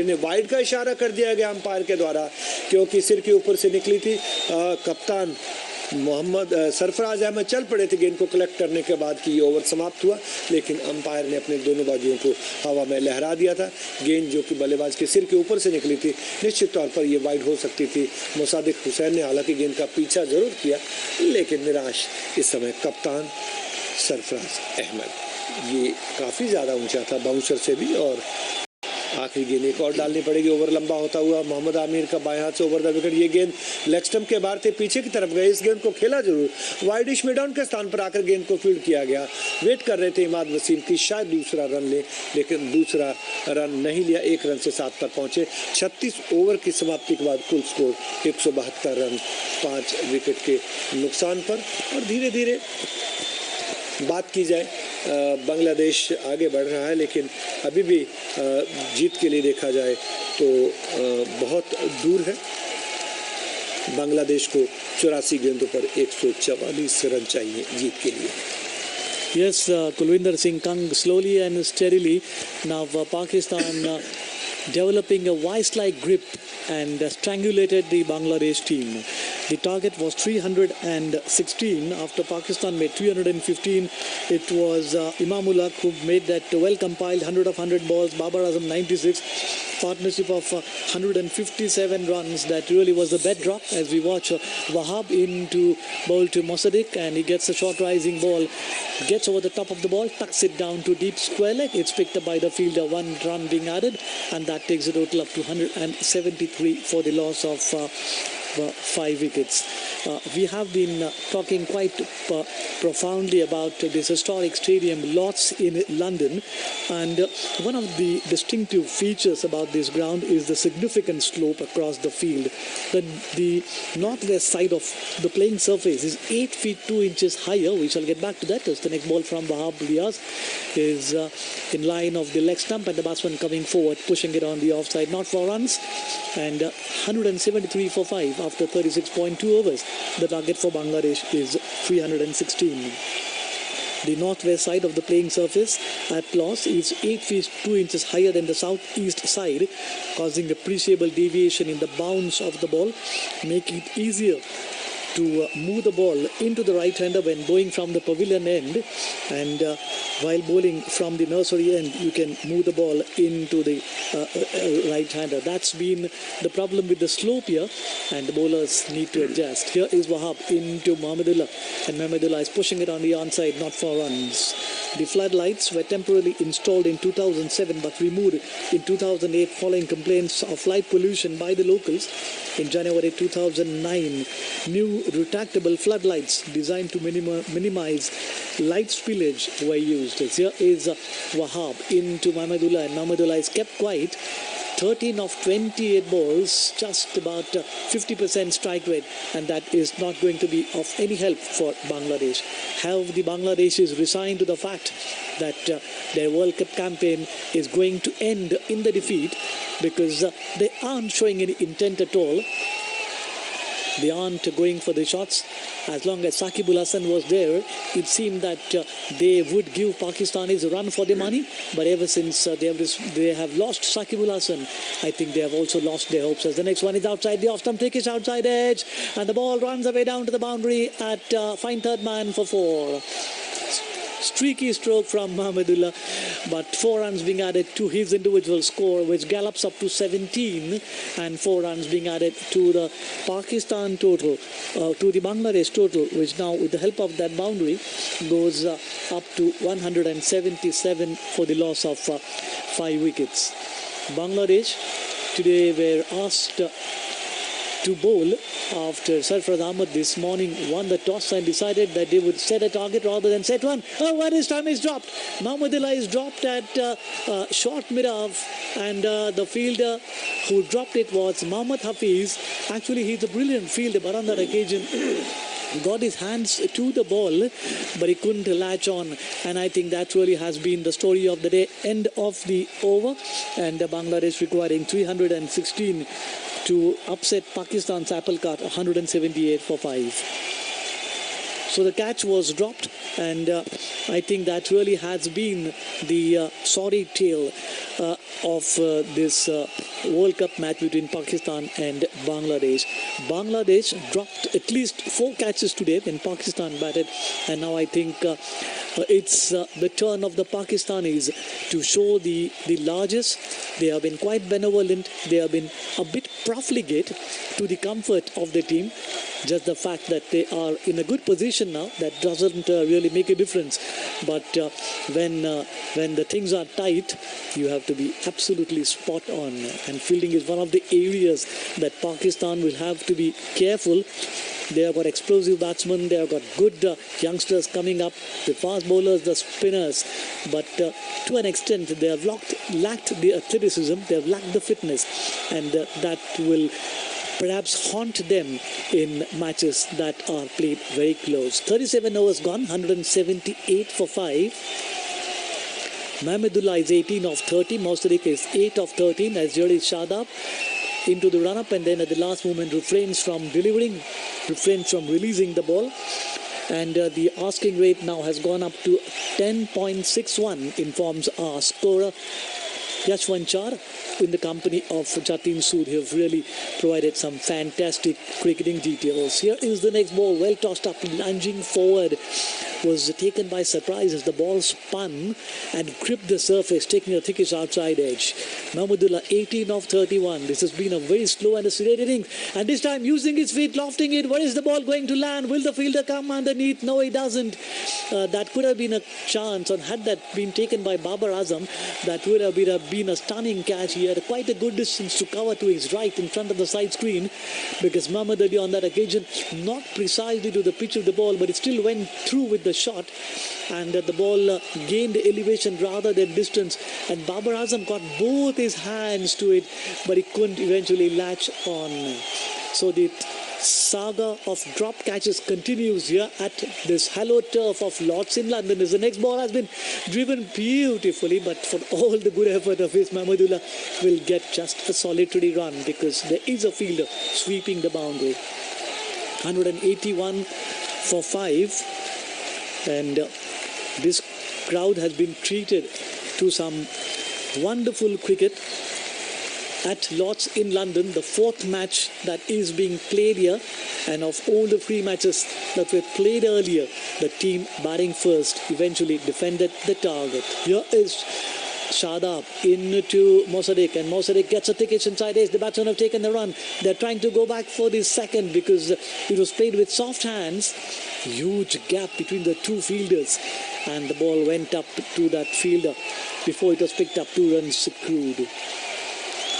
Speaker 1: ने। वाइड का इशारा कर दिया गया अंपायर के द्वारा क्योंकि सिर के ऊपर से निकली थी। कप्तान मोहम्मद सरफराज अहमद चल पड़े थे गेंद को कलेक्ट करने के बाद कि ये ओवर समाप्त हुआ, लेकिन अंपायर ने अपने दोनों बाजुओं को हवा में लहरा दिया था। गेंद जो कि बल्लेबाज के सिर के ऊपर से निकली थी, निश्चित तौर पर ये वाइड हो सकती थी। मुसादिक हुसैन ने हालांकि गेंद का पीछा जरूर किया, लेकिन निराश इस समय कप्तान सरफराज अहमद। ये काफ़ी ज़्यादा ऊंचा था बाउंसर से भी और आखिरी गेंद एक और डालनी पड़ेगी। ओवर लंबा होता हुआ मोहम्मद आमिर का बाएं हाथ से ओवर द विकेट। ये गेंद लेग स्टंप के बाहर थे, पीछे की तरफ गए। इस गेंद को खेला जरूर, वाइडिश मिड ऑन के स्थान पर आकर गेंद को फील्ड किया गया। वेट कर रहे थे इमाद वसीम की शायद दूसरा रन ले, लेकिन दूसरा रन नहीं लिया। 1 रन से 7 पर पहुंचे। 36 ओवर की समाप्ति के बाद कुल स्कोर 172 रन 5 विकेट के नुकसान पर। और धीरे धीरे बात की जाए, बांग्लादेश आगे बढ़ रहा है, लेकिन अभी भी जीत के लिए देखा जाए तो बहुत दूर है। बांग्लादेश को 84 गेंदों पर 144 रन चाहिए जीत के लिए।
Speaker 2: Yes, Kulwinder Singh Kang slowly and steadily. Now Pakistan developing a vice-like grip and strangulated the Bangladesh team. The target was 316. After Pakistan made 315, it was Imamullah who made that well-compiled 100 of 100 balls. Babar Azam 96. Partnership of 157 runs. That really was the bedrock as we watch Wahab into bowl to Mosaddek, and he gets a short rising ball, gets over the top of the ball, tucks it down to deep square leg. It's picked up by the fielder, 1 run being added, and that takes the total up to 173 for the loss of 5 wickets. We have been talking quite profoundly about this historic stadium, Lord's in London, and one of the distinctive features about this ground is the significant slope across the field. The northwest side of the playing surface is 8 feet 2 inches higher. We shall get back to that as the next ball from Wahab Riaz is in line of the leg stump, and the batsman coming forward, pushing it on the offside, not for runs, and 173 for 5 after 36.2 overs. The target for Bangladesh is 316. The northwest side of the playing surface at loss is 8 feet 2 inches higher than the southeast side, causing appreciable deviation in the bounce of the ball, making it easier to move the ball into the right-hander when bowling from the pavilion end, and while bowling from the nursery end, you can move the ball into the right-hander. That's been the problem with the slope here, and the bowlers need to adjust. Here is Wahab into Mahmudullah, and Mahmudullah is pushing it on the onside, not for runs. The floodlights were temporarily installed in 2007 but removed in 2008 following complaints of light pollution by the locals. In January 2009, new retractable floodlights designed to minimize light spillage were used. Here is Wahab into Mahmudullah, and Mahmudullah is kept quiet. 13 of 28 balls, just about 50% strike rate, and that is not going to be of any help for Bangladesh. Have the Bangladeshis resigned to the fact that their World Cup campaign is going to end in the defeat because they aren't showing any intent at all. They aren't going for the shots. As long as Saqibul Hasan was there, it seemed that they would give Pakistanis a run for their money. But ever since they have lost Saqibul Hasan, I think they have also lost their hopes. As the next one is outside the off-stump, Turkish outside edge, and the ball runs away down to the boundary at fine third man for 4. Streaky stroke from Mahmudullah, but 4 runs being added to his individual score, which gallops up to 17, and 4 runs being added to the Pakistan total, to the Bangladesh total, which now, with the help of that boundary, goes up to 177 for the loss of 5 wickets. Bangladesh today were asked to bowl after Sarfraz Ahmed this morning won the toss and decided that they would set a target rather than set one. Oh, what is time is dropped. Mahmudullah is dropped at short mid-off, and the fielder who dropped it was Mohammad Hafiz. Actually, he's a brilliant fielder, but on that occasion got his hands to the ball, but he couldn't latch on, and I think that really has been the story of the day. End of the over, and Bangladesh requiring 316 to upset Pakistan's apple cart, 178 for 5. So the catch was dropped, and I think that really has been the sorry tale of this World Cup match between Pakistan and Bangladesh. Bangladesh dropped at least 4 catches today when Pakistan batted, and now I think it's the turn of the Pakistanis to show the largesse. They have been quite benevolent. They have been a bit profligate to the comfort of the team. Just the fact that they are in a good position now, that doesn't really make a difference. But when the things are tight, you have to be absolutely spot on. And fielding is one of the areas that Pakistan will have to be careful. They have got explosive batsmen, they have got good youngsters coming up, the fast bowlers, the spinners, but to an extent they have lacked the athleticism, they have lacked the fitness, and that will perhaps haunt them in matches that are played very close. 37 overs gone, 178 for 5. Mahmudullah is 18 of 30, Mostarik is 8 of 13 as Jari Shadab into the run-up, and then at the last moment refrains from releasing the ball, and the asking rate now has gone up to 10.61, informs our scorer Yashwant Char in the company of Jatin Sood. Have really provided some fantastic cricketing details. Here is the next ball, well tossed up, lunging forward, was taken by surprise as the ball spun and gripped the surface, taking a thickish outside edge. Mahmudullah 18 of 31. This has been a very slow and a serene inning, and this time using his feet, lofting it. Where is the ball going to land? Will the fielder come underneath? No, he doesn't. That could have been a chance, and had that been taken by Babar Azam, that would have been a stunning catch. He had quite a good distance to cover to his right in front of the side screen, because Mohammad Ali on that occasion not precisely to the pitch of the ball, but it still went through with the shot, and the ball gained elevation rather than distance, and Babar Azam got both his hands to it, but he couldn't eventually latch on. So the saga of drop catches continues here at this hallowed turf of Lords in London, as the next ball has been driven beautifully, but for all the good effort of his, Mahmudullah will get just a solitary run because there is a fielder sweeping the boundary. 181 for 5, and this crowd has been treated to some wonderful cricket at Lords in London, the 4th match that is being played here, and of all the 3 matches that were played earlier, the team batting first eventually defended the target. Here is Shadab into Mosaddek, and Mosaddek gets a thickish inside edge. The batsmen have taken the run. They're trying to go back for the second because it was played with soft hands. Huge gap between the 2 fielders, and the ball went up to that fielder before it was picked up. 2 runs accrued.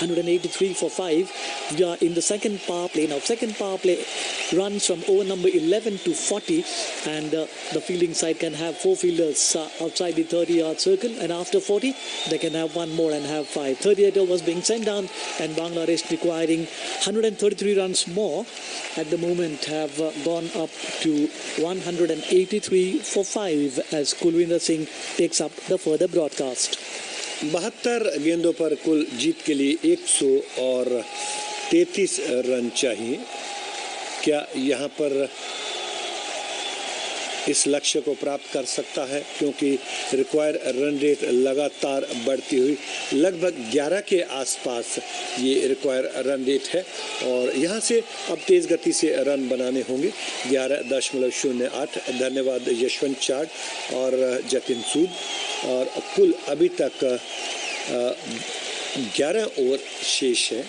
Speaker 2: 183 for 5. We are in the second power play. Now, second power play runs from over number 11 to 40, and the fielding side can have 4 fielders outside the 30-yard circle, and after 40, they can have 1 more and have 5. 38 overs being sent down, and Bangladesh requiring 133 runs more at the moment have gone up to 183 for 5 as Kulwinder Singh takes up the further broadcast.
Speaker 1: 72 गेंदों पर कुल जीत के लिए 133 run चाहिए. क्या यहाँ पर इस लक्ष्य को प्राप्त कर सकता है, क्योंकि रिक्वायर रन रेट लगातार बढ़ती हुई लगभग 11 के आसपास ये रिक्वायर रन रेट है, और यहाँ से अब तेज़ गति से रन बनाने होंगे. 11.08. धन्यवाद यशवंत चाड और जतिन सूद. और कुल अभी तक 11 ओवर शेष है,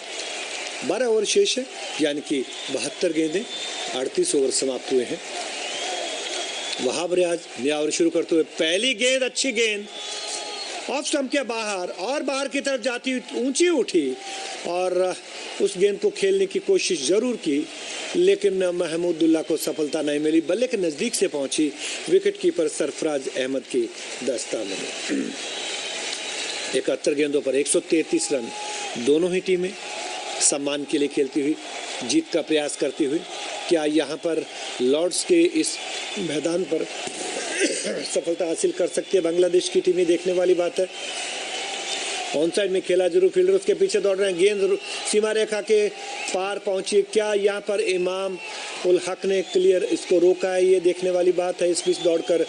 Speaker 1: 12 ओवर शेष है, यानी कि 72 गेंदें, 38 ओवर समाप्त हुए हैं. वहाब रियाज नया ओवर शुरू करते हुए पहली गेंद, अच्छी गेंद, ऑफ स्टंप के बाहर और बाहर की तरफ जाती हुई ऊंची उठी और उस गेंद को खेलने की कोशिश जरूर की, लेकिन महमूदुल्लाह को सफलता नहीं मिली। बल्ले के नजदीक से पहुंची विकेट कीपर सरफराज अहमद की दस्ता में। 71 गेंदों पर 133 रन। दोनों ही टीमें सम्मान के लिए खेलती हुई, जीत का प्रयास करती हुई। क्या यहाँ पर लॉर्ड्स के इस मैदान पर सफलता हासिल कर सकती है बांग्लादेश की टीम? देखने वाली बात है। ऑन साइड में खेला जरूर, फील्डर उसके पीछे दौड़ रहे हैं, गेंद सीमा रेखा के पार पहुंची। क्या यहाँ पर इमाम उल हक ने क्लियर इसको रोका है? ये देखने वाली बात है। इस बीच दौड़कर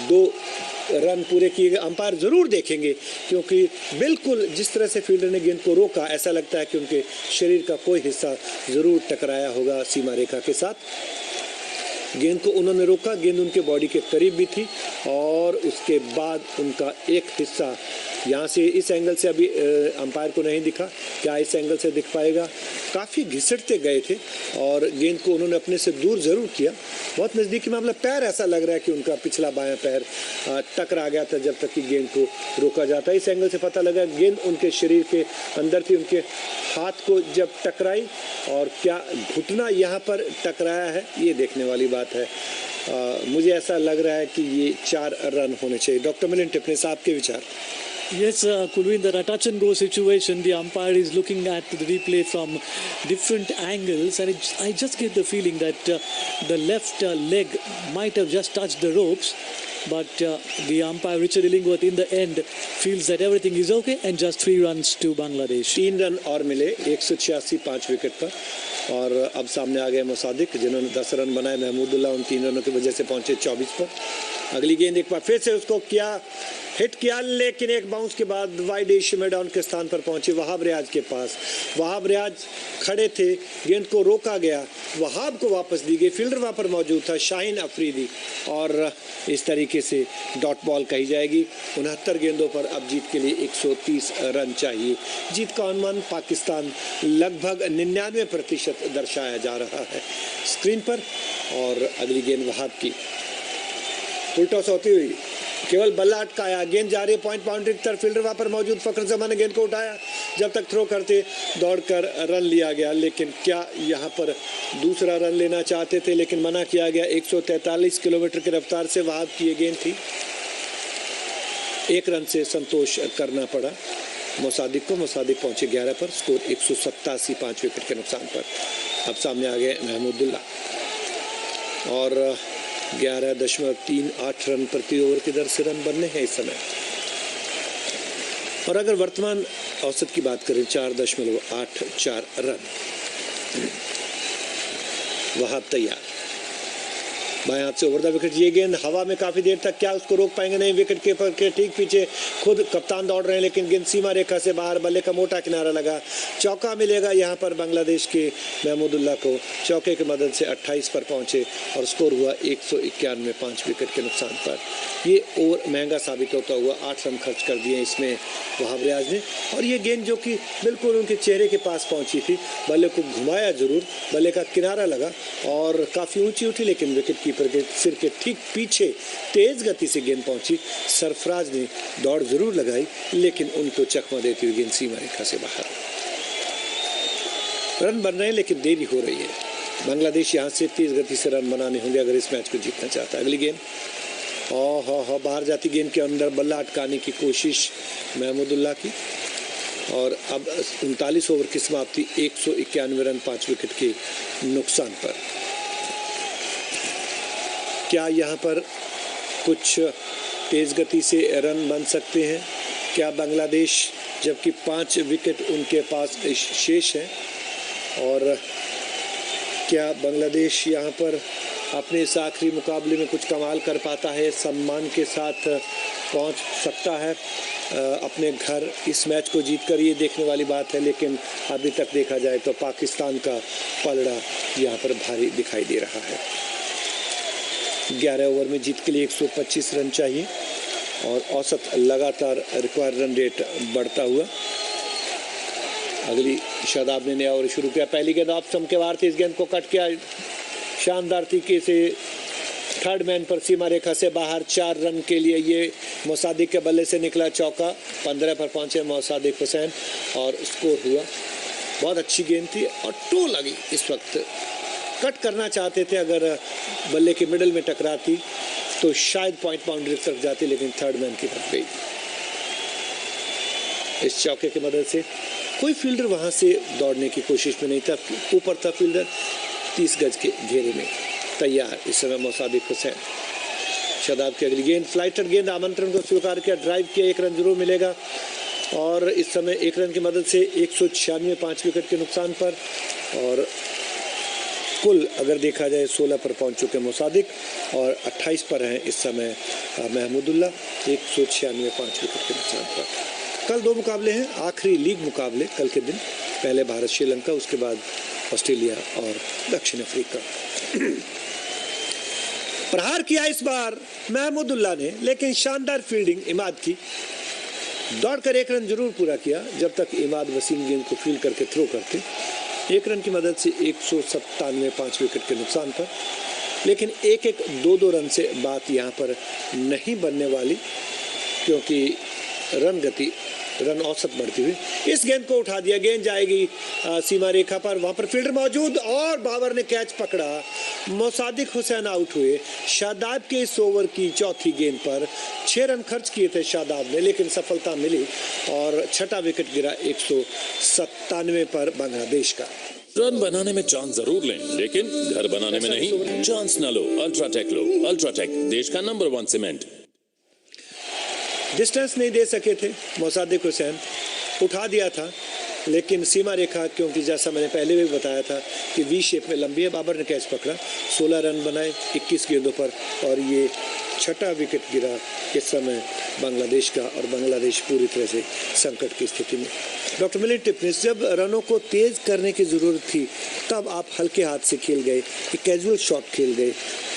Speaker 1: 2 रन पूरे किए गए। अंपायर जरूर देखेंगे, क्योंकि बिल्कुल जिस तरह से फील्डर ने गेंद को रोका, ऐसा लगता है कि उनके शरीर का कोई हिस्सा जरूर टकराया होगा सीमा रेखा के साथ। गेंद को उन्होंने रोका, गेंद उनके बॉडी के करीब भी थी और उसके बाद उनका एक हिस्सा यहाँ से, इस एंगल से अभी अंपायर को नहीं दिखा, क्या इस एंगल से दिख पाएगा? काफ़ी घिसटते गए थे और गेंद को उन्होंने अपने से दूर जरूर किया। बहुत नज़दीकी मामला, पैर ऐसा लग रहा है कि उनका पिछला बायां पैर टकरा गया था जब तक कि गेंद को रोका जाता। इस एंगल से पता लगा गेंद उनके शरीर के अंदर थी, उनके हाथ को जब टकराई और क्या घुटना यहाँ पर टकराया है, ये देखने वाली बात है। मुझे ऐसा लग रहा है कि ये 4 रन होने चाहिए। डॉक्टर मिलिंद टिप्पणी, साहब के विचार?
Speaker 2: Yes, Kulwinder, a touch and go situation. The umpire is looking at the replay from different angles, and I just get the feeling that the left leg might have just touched the ropes, but the umpire Richard Illingworth in the end feels that everything is okay and just 3 runs to Bangladesh.
Speaker 1: 3 run और मिले 186 5 wicket पर, और अब सामने आ गए मुसादिक जिन्होंने 10 run बनाए। महमूदुल्लाह उन 3 रनों की वजह से पहुंचे 24 पर। अगली गेंद एक बार फिर से उसको किया, हिट किया, लेकिन एक बाउंस के बाद वाइड एज डाउन के स्थान पर पहुंची वहाब रियाज के पास। वहाब रियाज खड़े थे, गेंद को रोका गया, वहाब को वापस दी गई। फील्डर वहां पर मौजूद था, शाहीन अफरीदी, और इस तरीके से डॉट बॉल कही जाएगी। 69 गेंदों पर अब जीत के लिए 130 रन चाहिए। जीत का अनुमान पाकिस्तान लगभग 99% दर्शाया जा रहा है स्क्रीन पर। और अगली गेंद वहाब की, उल्टॉस होती हुई, केवल बल्ला अटकाया, गेंद जा रही है पॉइंट बाउंड्री की तरफ। फील्डर वहां पर मौजूद, फखर जमान ने गेंद को उठाया, जब तक थ्रो करते दौड़कर रन लिया गया। लेकिन क्या यहाँ पर दूसरा रन लेना चाहते थे, लेकिन मना किया गया। 143 किलोमीटर की रफ्तार से वहाब की ये गेंद थी। 1 रन से संतोष करना पड़ा मुसादिक को। मुसादिक पहुंचे 11 पर, स्कोर 187 5 विकेट के नुकसान पर। अब सामने आ गए महमूदुल्लाह और 11.38 रन प्रति ओवर की दर से रन बनने हैं इस समय। और अगर वर्तमान औसत की बात करें 4.84 रन। वहाब तैयार, बाएं हाथ से ओवर द विकेट। ये गेंद हवा में काफी देर तक, क्या उसको रोक पाएंगे? नहीं, विकेट कीपर के ठीक पीछे खुद कप्तान दौड़ रहे हैं, लेकिन गेंद सीमा रेखा से बाहर। बल्ले का मोटा किनारा लगा, चौका मिलेगा यहाँ पर बांग्लादेश के महमूदुल्लाह को। चौके की मदद से 28 पर पहुंचे और स्कोर हुआ 191 5 विकेट के नुकसान पर। ये ओवर महंगा साबित होता हुआ 8 रन खर्च कर दिए इसमें वहाब रियाज ने। और ये गेंद जो कि बिल्कुल उनके चेहरे के पास पहुंची थी, बल्ले को घुमाया जरूर, बल्ले का किनारा लगा और काफी ऊंची उठी, लेकिन विकेट कीपर के सिर के ठीक पीछे तेज गति से गेंद पहुंची। सरफराज ने दौड़ जरूर लगाई, लेकिन उनको चकमा देती हुई गेंद सीमा रेखा से बाहर। रन बन रहे हैं, लेकिन देरी हो रही है। बांग्लादेश यहां से तेज गति से रन बनाने होंगे अगर इस मैच को जीतना चाहता है। अगली गेंद बाहर जाती, गेंद के अंदर बल्ला अटकाने की कोशिश महमूदुल्लाह की। और अब 39 ओवर की समाप्ति, 191 रन 5 विकेट के नुकसान पर। क्या यहाँ पर कुछ तेज गति से रन बन सकते हैं? क्या बांग्लादेश, जबकि 5 विकेट उनके पास शेष हैं, और क्या बांग्लादेश यहाँ पर अपने इस आखिरी मुकाबले में कुछ कमाल कर पाता है, सम्मान के साथ पहुँच सकता है अपने घर इस मैच को जीतकर? ये देखने वाली बात है। लेकिन अभी तक देखा जाए तो पाकिस्तान का पलड़ा यहाँ पर भारी दिखाई दे रहा है। 11 ओवर में जीत के लिए 125 रन चाहिए और औसत लगातार रिक्वायर्ड रन रेट बढ़ता हुआ। अगली शादाब ने नया ओवर शुरू किया। पहली गेंद ऑफ स्टंप के बाहर थी, इस गेंद को कट किया शानदार तरीके से थर्ड मैन पर सीमा रेखा से बाहर 4 रन के लिए ये मोसादिक के बल्ले से निकला चौका। 15 पर पहुंचे मोसादिक हुसैन और स्कोर हुआ। बहुत अच्छी गेंद थी और टो लगी। इस वक्त कट करना चाहते थे, अगर बल्ले के मिडल में टकराती तो शायद पॉइंट बाउंड्री तक जाती, लेकिन थर्ड मैन की तरफ गई। इस चौके की मदद से कोई फील्डर वहां से दौड़ने की कोशिश में नहीं था। ऊपर था फील्डर 30 गज के घेरे में तैयार। इस समय मोसादिक हुसैन। शादाब की अगली गेंद फ्लाइटर गेंद, आमंत्रण को स्वीकार किया, ड्राइव किया, 1 रन जरूर मिलेगा। और इस समय 1 रन की मदद से 196 5 विकेट के नुकसान पर, और कुल अगर देखा जाए 16 पर पहुंच चुके मोसादिक और 28 पर हैं इस समय महमूदुल्लाह। 196 5 विकेट के नुकसान पर। कल 2 मुकाबले हैं, आखिरी लीग मुकाबले कल के दिन। पहले भारत श्रीलंका, उसके बाद ऑस्ट्रेलिया और दक्षिण अफ्रीका। प्रहार किया इस बार महमूदुल्लाह ने, लेकिन शानदार फील्डिंग इमाद की। दौड़कर 1 रन जरूर पूरा किया जब तक इमाद वसीम गेंद को फील्ड करके थ्रो करते। 1 रन की मदद से 197 5 विकेट के नुकसान पर। लेकिन 1-1 2-2 रन से बात यहाँ पर नहीं बनने वाली, क्योंकि रन औसत बढ़ती हुई। इस गेंद को उठा दिया, गेंद जाएगी सीमा रेखा पर, वहां पर फील्डर मौजूद और बाबर ने कैच पकड़ा। मोसादिक हुसैन आउट हुए। शादाब के इस ओवर की चौथी गेंद पर 6 रन खर्च किए थे शादाब ने, लेकिन सफलता मिली और छठा विकेट गिरा 197 पर बांग्लादेश का।
Speaker 3: रन बनाने में चांस जरूर लें, लेकिन घर बनाने में नहीं। चांस न लो, अल्ट्राटेक लो। अल्ट्राटेक, देश का नंबर 1 सीमेंट।
Speaker 1: डिस्टेंस नहीं दे सके थे मोसादिक हुसैन, उठा दिया था, लेकिन सीमा रेखा, क्योंकि जैसा मैंने पहले भी बताया था कि वी शेप में लंबी है, बाबर ने कैच पकड़ा। 16 रन बनाए 21 गेंदों पर, और ये छठा विकेट गिरा इस समय बांग्लादेश का, और बांग्लादेश पूरी तरह से संकट की स्थिति में। डॉक्टर मिलिंद टिप्पणीस, जब रनों को तेज करने की जरूरत थी तब आप हल्के हाथ से खेल गए, एक कैजुअल शॉट खेल गए।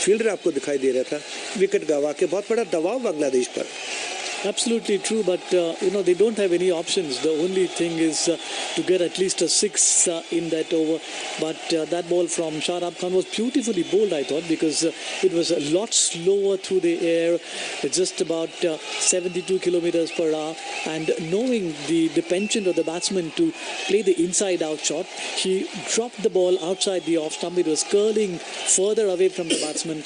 Speaker 1: फील्डर आपको दिखाई दे रहा था, विकेट गवा के बहुत बड़ा दबाव बांग्लादेश पर।
Speaker 2: Absolutely true, but they don't have any options. The only thing is to get at least a 6 in that over. But that ball from Shadab Khan was beautifully bowled, I thought, because it was a lot slower through the air, just about 72 kilometers per hour. And knowing the penchant of the batsman to play the inside-out shot, he dropped the ball outside the off stump. It was curling further away from the batsman,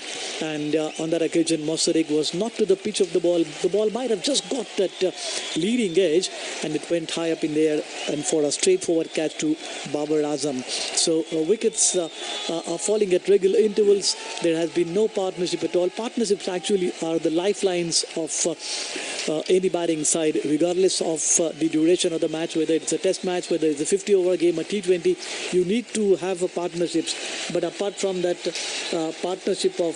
Speaker 2: and on that occasion, Mosaddegh was not to the pitch of the ball. The ball might have just got that leading edge, and it went high up in the air and for a straightforward catch to Babar Azam. So wickets are falling at regular intervals. There has been no partnership at all. Partnerships actually are the lifelines of any batting side, regardless of the duration of the match, whether it's a test match, whether it's a 50-over game, a T20. You need to have partnerships. But apart from that partnership of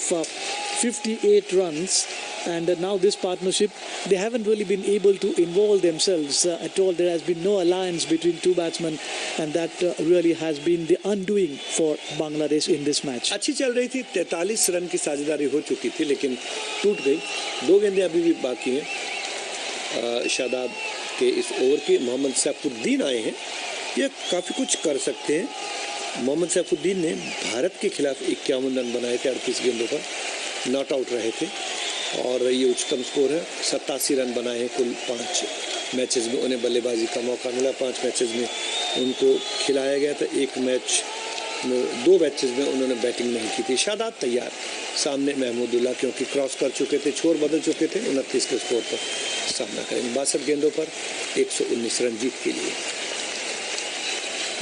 Speaker 2: 58 runs, and now this partnership, they haven't really been able to involve themselves at all. There has been no alliance between two batsmen, and that really has been the undoing for Bangladesh in this match.
Speaker 1: अच्छी चल रही थी, 43 run की साझेदारी हो चुकी थी, लेकिन टूट गई। 2 गेंदें अभी भी बाकी हैं शादाब के इस ओवर के। मोहम्मद सैफुद्दीन आए हैं, ये काफ़ी कुछ कर सकते हैं। मोहम्मद सैफुद्दीन ने भारत के खिलाफ 51 रन बनाए थे 38 गेंदों पर, नॉट आउट रहे थे, और ये उच्चतम स्कोर है। 87 रन बनाए हैं कुल 5 मैचेस में। उन्हें बल्लेबाजी का मौका मिला, 5 मैचेस में उनको खिलाया गया था। 2 मैचेस में उन्होंने बैटिंग नहीं की थी। शादाब तैयार, सामने महमूदुल्लाह, क्योंकि क्रॉस कर चुके थे, छोर बदल चुके थे, 29 के स्कोर पर सामना करेंगे। 62 गेंदों पर 119 रन जीत के लिए।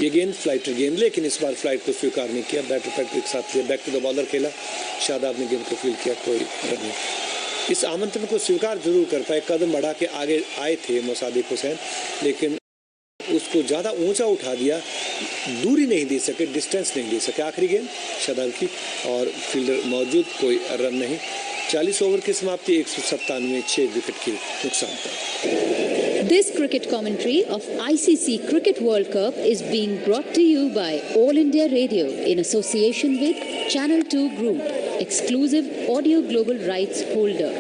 Speaker 1: ये गेंद फ्लाइटर गेंद, लेकिन इस बार फ्लाइट को स्वीकार नहीं किया। बैटर पैट्रिक साथ लिया, बैक टू द बॉलर खेला। शादाब ने गेंद को फील्ड किया, कोई रन नहीं। इस आमंत्रण को स्वीकार जरूर कर पाए, कदम बढ़ा के आगे आए थे मोसादिक हुसैन, लेकिन उसको ज़्यादा ऊंचा उठा दिया, दूरी नहीं दे सके, डिस्टेंस नहीं दे सके। आखिरी गेंद शादाब की, और फील्डर मौजूद, कोई रन नहीं। 40 ओवर की समाप्ति 197 6 विकेट के नुकसान पर।
Speaker 4: This cricket commentary of ICC Cricket World Cup is being brought to you by All India Radio in association with Channel 2 Group, exclusive audio global rights holder.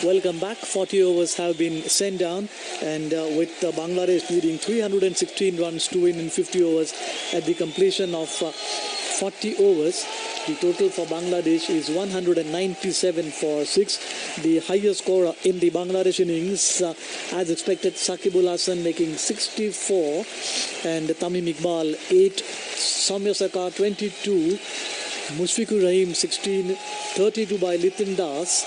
Speaker 2: Welcome back. 40 overs have been sent down, and with Bangladesh needing 316 runs to win in 50 overs at the completion of 40 overs. The total for Bangladesh is 197 for 6. The highest scorer in the Bangladesh innings, as expected, Sakibul Hasan making 64 and Tamim Iqbal 8, Samya Sarkar 22, Mushfiqur Rahim 16, 32 by Litin Das.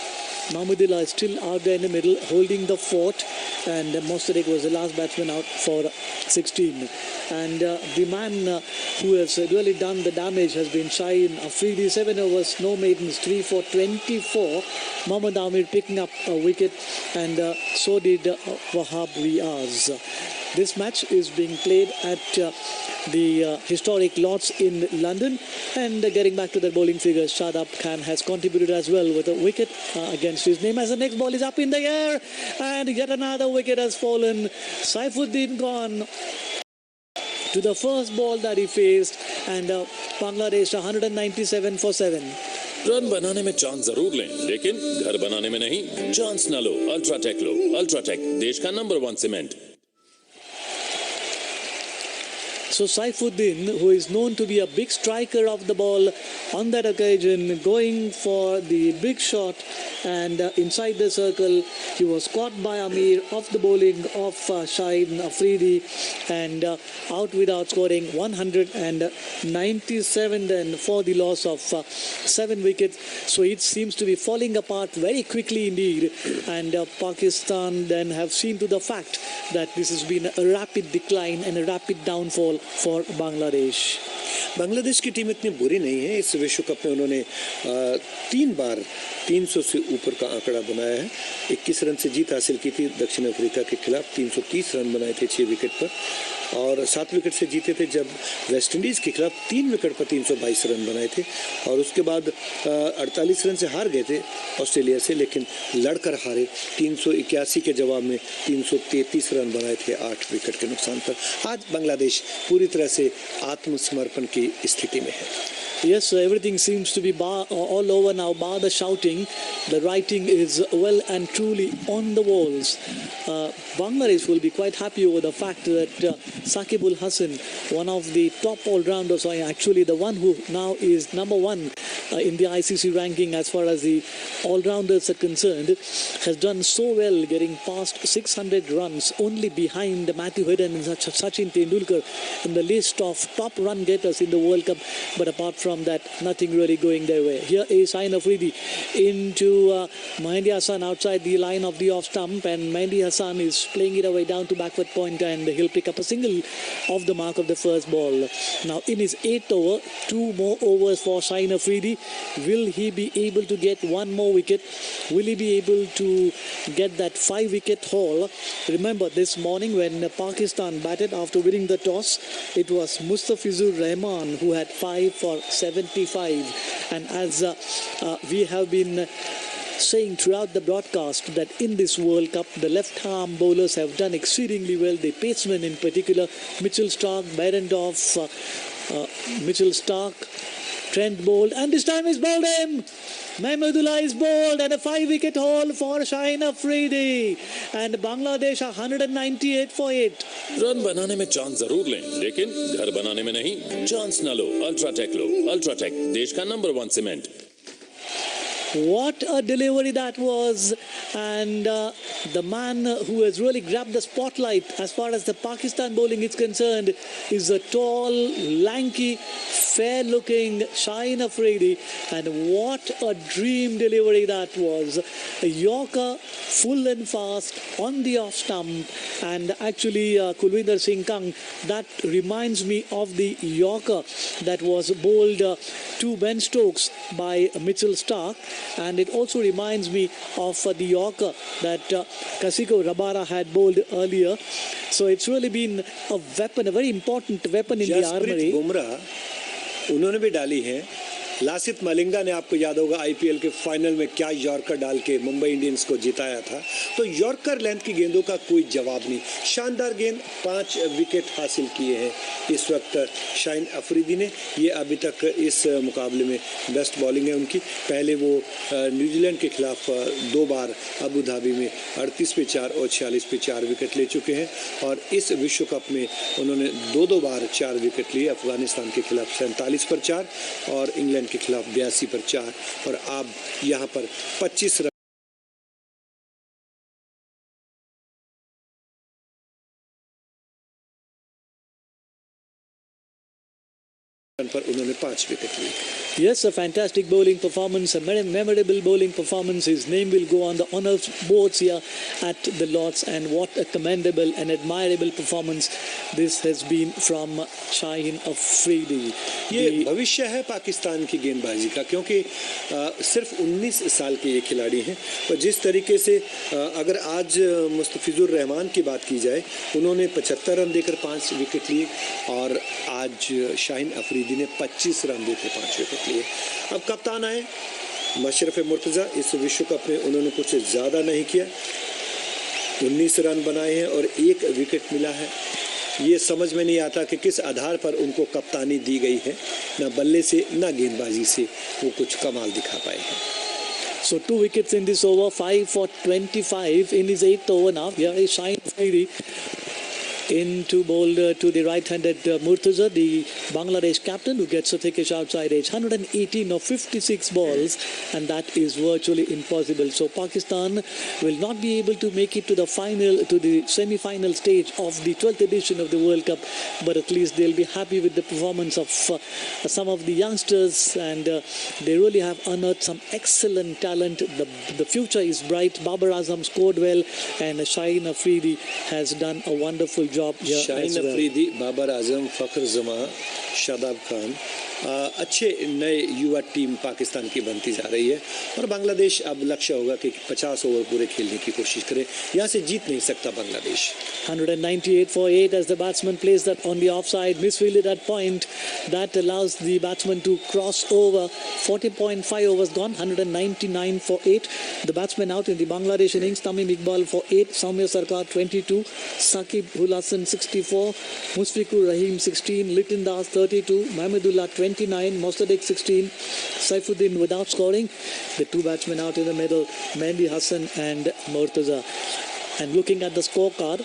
Speaker 2: Mahmudillah is still out there in the middle holding the fort, and Mostarik was the last batsman out for 16. And the man who has really done the damage has been Shaheen Afridi. 7 overs, no maidens, 3 for 24. Mohammad Amir picking up a wicket, and so did Wahab Riaz. This match is being played at the historic Lords in London, and getting back to the bowling figures, Shadab Khan has contributed as well with a wicket against his name as the next ball is up in the air, and yet another wicket has fallen. Saifuddin gone to the first ball that he faced, and Bangladesh 197 for 7.
Speaker 3: Run बनाने में chance जरूर लें, लेकिन घर बनाने में नहीं। Chance न लो, अल्ट्राटेक लो। अल्ट्राटेक देश का number 1 cement.
Speaker 2: So Saifuddin, who is known to be a big striker of the ball, on that occasion going for the big shot, and inside the circle he was caught by Amir off the bowling of Shaheen Afridi, and out without scoring. 197 then for the loss of 7 wickets. So it seems to be falling apart very quickly indeed, and Pakistan then have seen to the fact that this has been a rapid decline and a rapid downfall for Bangladesh.
Speaker 1: Bangladesh की team इतनी बुरी नहीं है। इस विश्व cup में उन्होंने 3 बार 300 से ऊपर का आंकड़ा बनाया है। 21 रन से जीत हासिल की थी दक्षिण अफ्रीका के खिलाफ, 330 रन बनाए थे 6 विकेट पर, और 7 विकेट से जीते थे जब वेस्ट इंडीज़ के खिलाफ 3 विकेट पर 322 रन बनाए थे, और उसके बाद 48 रन से हार गए थे ऑस्ट्रेलिया से, लेकिन लड़कर हारे। 381 के जवाब में 333 रन बनाए थे 8 विकेट के नुकसान पर। आज बांग्लादेश पूरी तरह से आत्मसमर्पण की स्थिति में है।
Speaker 2: Yes, everything seems to be all over now, bar the shouting. The writing is well and truly on the walls. Bangladesh will be quite happy over the fact that Sakibul Hasan, one of the top all-rounders, actually the one who now is number 1 in the ICC ranking as far as the all-rounders are concerned, has done so well, getting past 600 runs, only behind Matthew Hayden and Sachin Tendulkar in the list of top run getters in the World Cup. But apart from that, nothing really going their way. Here is Shaheen Afridi into Mehendi Hasan outside the line of the off stump, and Mehendi Hasan is playing it away down to backward point, and he'll pick up a single off the mark of the first ball. Now in his 8th over, 2 more overs for Shaheen Afridi. Will he be able to get 1 more wicket? Will he be able to get that 5-wicket haul? Remember, this morning when Pakistan batted after winning the toss, it was Mustafizur Rahman who had 5 for 75, and as we have been saying throughout the broadcast, that in this World Cup the left-arm bowlers have done exceedingly well. The pacemen in particular, Mitchell Starc, Behrendorff, Mitchell Starc, Trent bowled, and this time he's bowled him. Mahmudillah is bowled, and a 5-wicket haul for Shaheen Afridi, and Bangladesh 198 for 8.
Speaker 3: Run बनाने में chance जरूर लें, लेकिन घर बनाने में नहीं। Chance न लो, अल्ट्राटेक लो। अल्ट्राटेक देश का number 1 cement.
Speaker 2: What a delivery that was, and the man who has really grabbed the spotlight as far as the Pakistan bowling is concerned is a tall, lanky, fair-looking Shaheen Afridi, and what a dream delivery that was. A Yorker, full and fast on the off stump, and actually Kulwinder Singh Kang, that reminds me of the Yorker that was bowled to Ben Stokes by Mitchell Starc. And it also reminds me of the Yorker that Kasiko Rabara had bowled earlier. So it's really been a weapon, a very important weapon in the armory.
Speaker 1: Bumrah उन्होंने भी डाली है लासित मलिंगा ने, आपको याद होगा IPL के final में क्या यॉर्कर डाल के मुंबई इंडियंस को जिताया था। तो यॉर्कर लेंथ की गेंदों का कोई जवाब नहीं। शानदार गेंद, 5 विकेट हासिल किए हैं इस वक्त शाहीन अफरीदी ने। ये अभी तक इस मुकाबले में बेस्ट बॉलिंग है उनकी। पहले वो न्यूजीलैंड के खिलाफ 2 बार अबू धाबी में 38 पे 4 और 46 पे 4 विकेट ले चुके हैं, और इस विश्व कप में उन्होंने 2 बार 4 विकेट लिए। अफगानिस्तान के खिलाफ 47 पर 4 और इंग्लैंड के खिलाफ 82 पर 4, और अब यहाँ पर 25 रन पर उन्होंने 5 विकेट लिए।
Speaker 2: Yes, a fantastic bowling performance, a memorable bowling performance. His name will go on the honours boards here at the Lords, and what a commendable and admirable performance this has been from Shaheen Afridi.
Speaker 1: ये भविष्य है पाकिस्तान की गेंदबाजी का, क्योंकि सिर्फ 19 साल के ये खिलाड़ी हैं, और जिस तरीके से अगर आज मुस्तफिजुर रहमान की बात की जाए, उन्होंने 75 रन देकर 5 विकेट लिए, और आज शाहीन अफरीदी ने 25 रन देकर 5 विकेट लिए। अब कप्तान आए मशरफ मुर्तज़ा। इस विश्व कप में उन्होंने कुछ ज़्यादा नहीं किया, 19 रन बनाए हैं और 1 विकेट मिला है। ये समझ में नहीं आता कि किस आधार पर उनको कप्तानी दी गई है। ना बल्ले से ना गेंदबाजी से वो कुछ कमाल दिखा पाए हैं।
Speaker 2: So 2 wickets in this over, 5 for 25 in his 8th over now. Here is Shaheen Afridi into bowl to the right-handed Murtaza, the Bangladesh captain, who gets a thickish outside edge. 118 of 56 balls, and that is virtually impossible. So Pakistan will not be able to make it to the final, to the semi-final stage of the 12th edition of the World Cup, but at least they'll be happy with the performance of some of the youngsters, and they really have unearthed some excellent talent. The future is bright. Babar Azam scored well, and Shaheen Afridi has done a wonderful job here.
Speaker 1: Shaheen Afridi, Babar Azam, फखर जमा, शादाब खान, अच्छे नए युवा team Pakistan की बनती जा रही है, और बांग्लादेश अब लक्ष्य होगा कि 50 ओवर पूरे खेलने की कोशिश करे। यहाँ से जीत नहीं सकता Bangladesh.
Speaker 2: 198 for 8 as the batsman plays that on the offside, misfielded at point. That allows the batsman to cross over. 40.5 overs gone, 199 for 8. The batsman out in the Bangladesh innings, Tamim Iqbal for 8, Saumya Sarkar 22, Saqib Ul Hasan 64, Musfiqur Rahim 16, Litin Das 32, Mahmudullah 29, Mosaddeq 16, Saifuddin without scoring. The 2 batsmen out in the middle, Mehdi Hassan and Murtaza. And looking at the scorecard,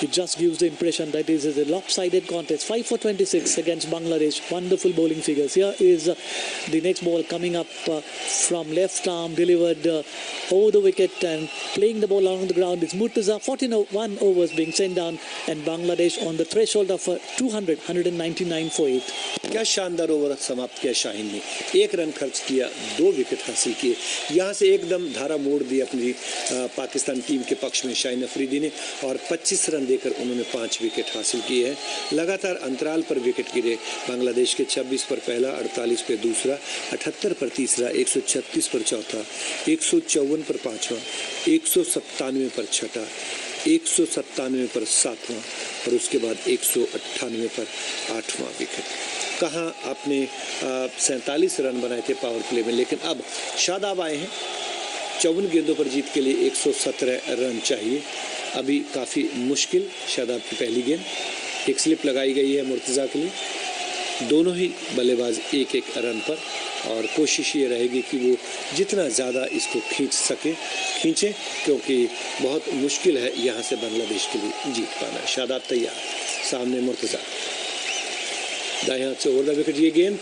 Speaker 2: it just gives the impression that it is a lopsided contest. 5 for 26 against Bangladesh. Wonderful bowling figures. Here is the next ball coming up from left arm, delivered over the wicket, and playing the ball along the ground is Murtaza. 41 overs being sent down, and Bangladesh on the threshold of 200, 199 for 8.
Speaker 1: क्या शानदार over समाप्त किया शाहीन ने। 1 run खर्च किया, 2 wicket हासिल किए। यहाँ से एकदम धारा मोड़ दी अपनी पाकिस्तान टीम के पक्ष में शाहीन अफरीदी ने, और 25 रन देकर उन्होंने 5 विकेट हासिल किए हैं। लगातार अंतराल पर विकेट गिरे बांग्लादेश के। 26 पर पहला, 48 पर दूसरा, 78 पर तीसरा, 136 पर चौथा, 154 पर पांचवा, 197 पर छठा, 197 पर सातवां, और उसके बाद 198 पर 8वां विकेट। कहाँ आपने 47 रन बनाए थे पावर प्ले में, लेकिन अब शादाब आए हैं। 54 गेंदों पर जीत के लिए 117 रन चाहिए। अभी काफ़ी मुश्किल शादाब की पहली गेंद। एक स्लिप लगाई गई है मुर्तज़ा के लिए। दोनों ही बल्लेबाज 1-1 रन पर, और कोशिश ये रहेगी कि वो जितना ज़्यादा इसको खींचें, क्योंकि बहुत मुश्किल है यहाँ से बांग्लादेश के लिए जीत पाना। शादाब तैयार, सामने मुर्तज़ा, दाएं हाथ से ओवर द विकेट ये गेंद,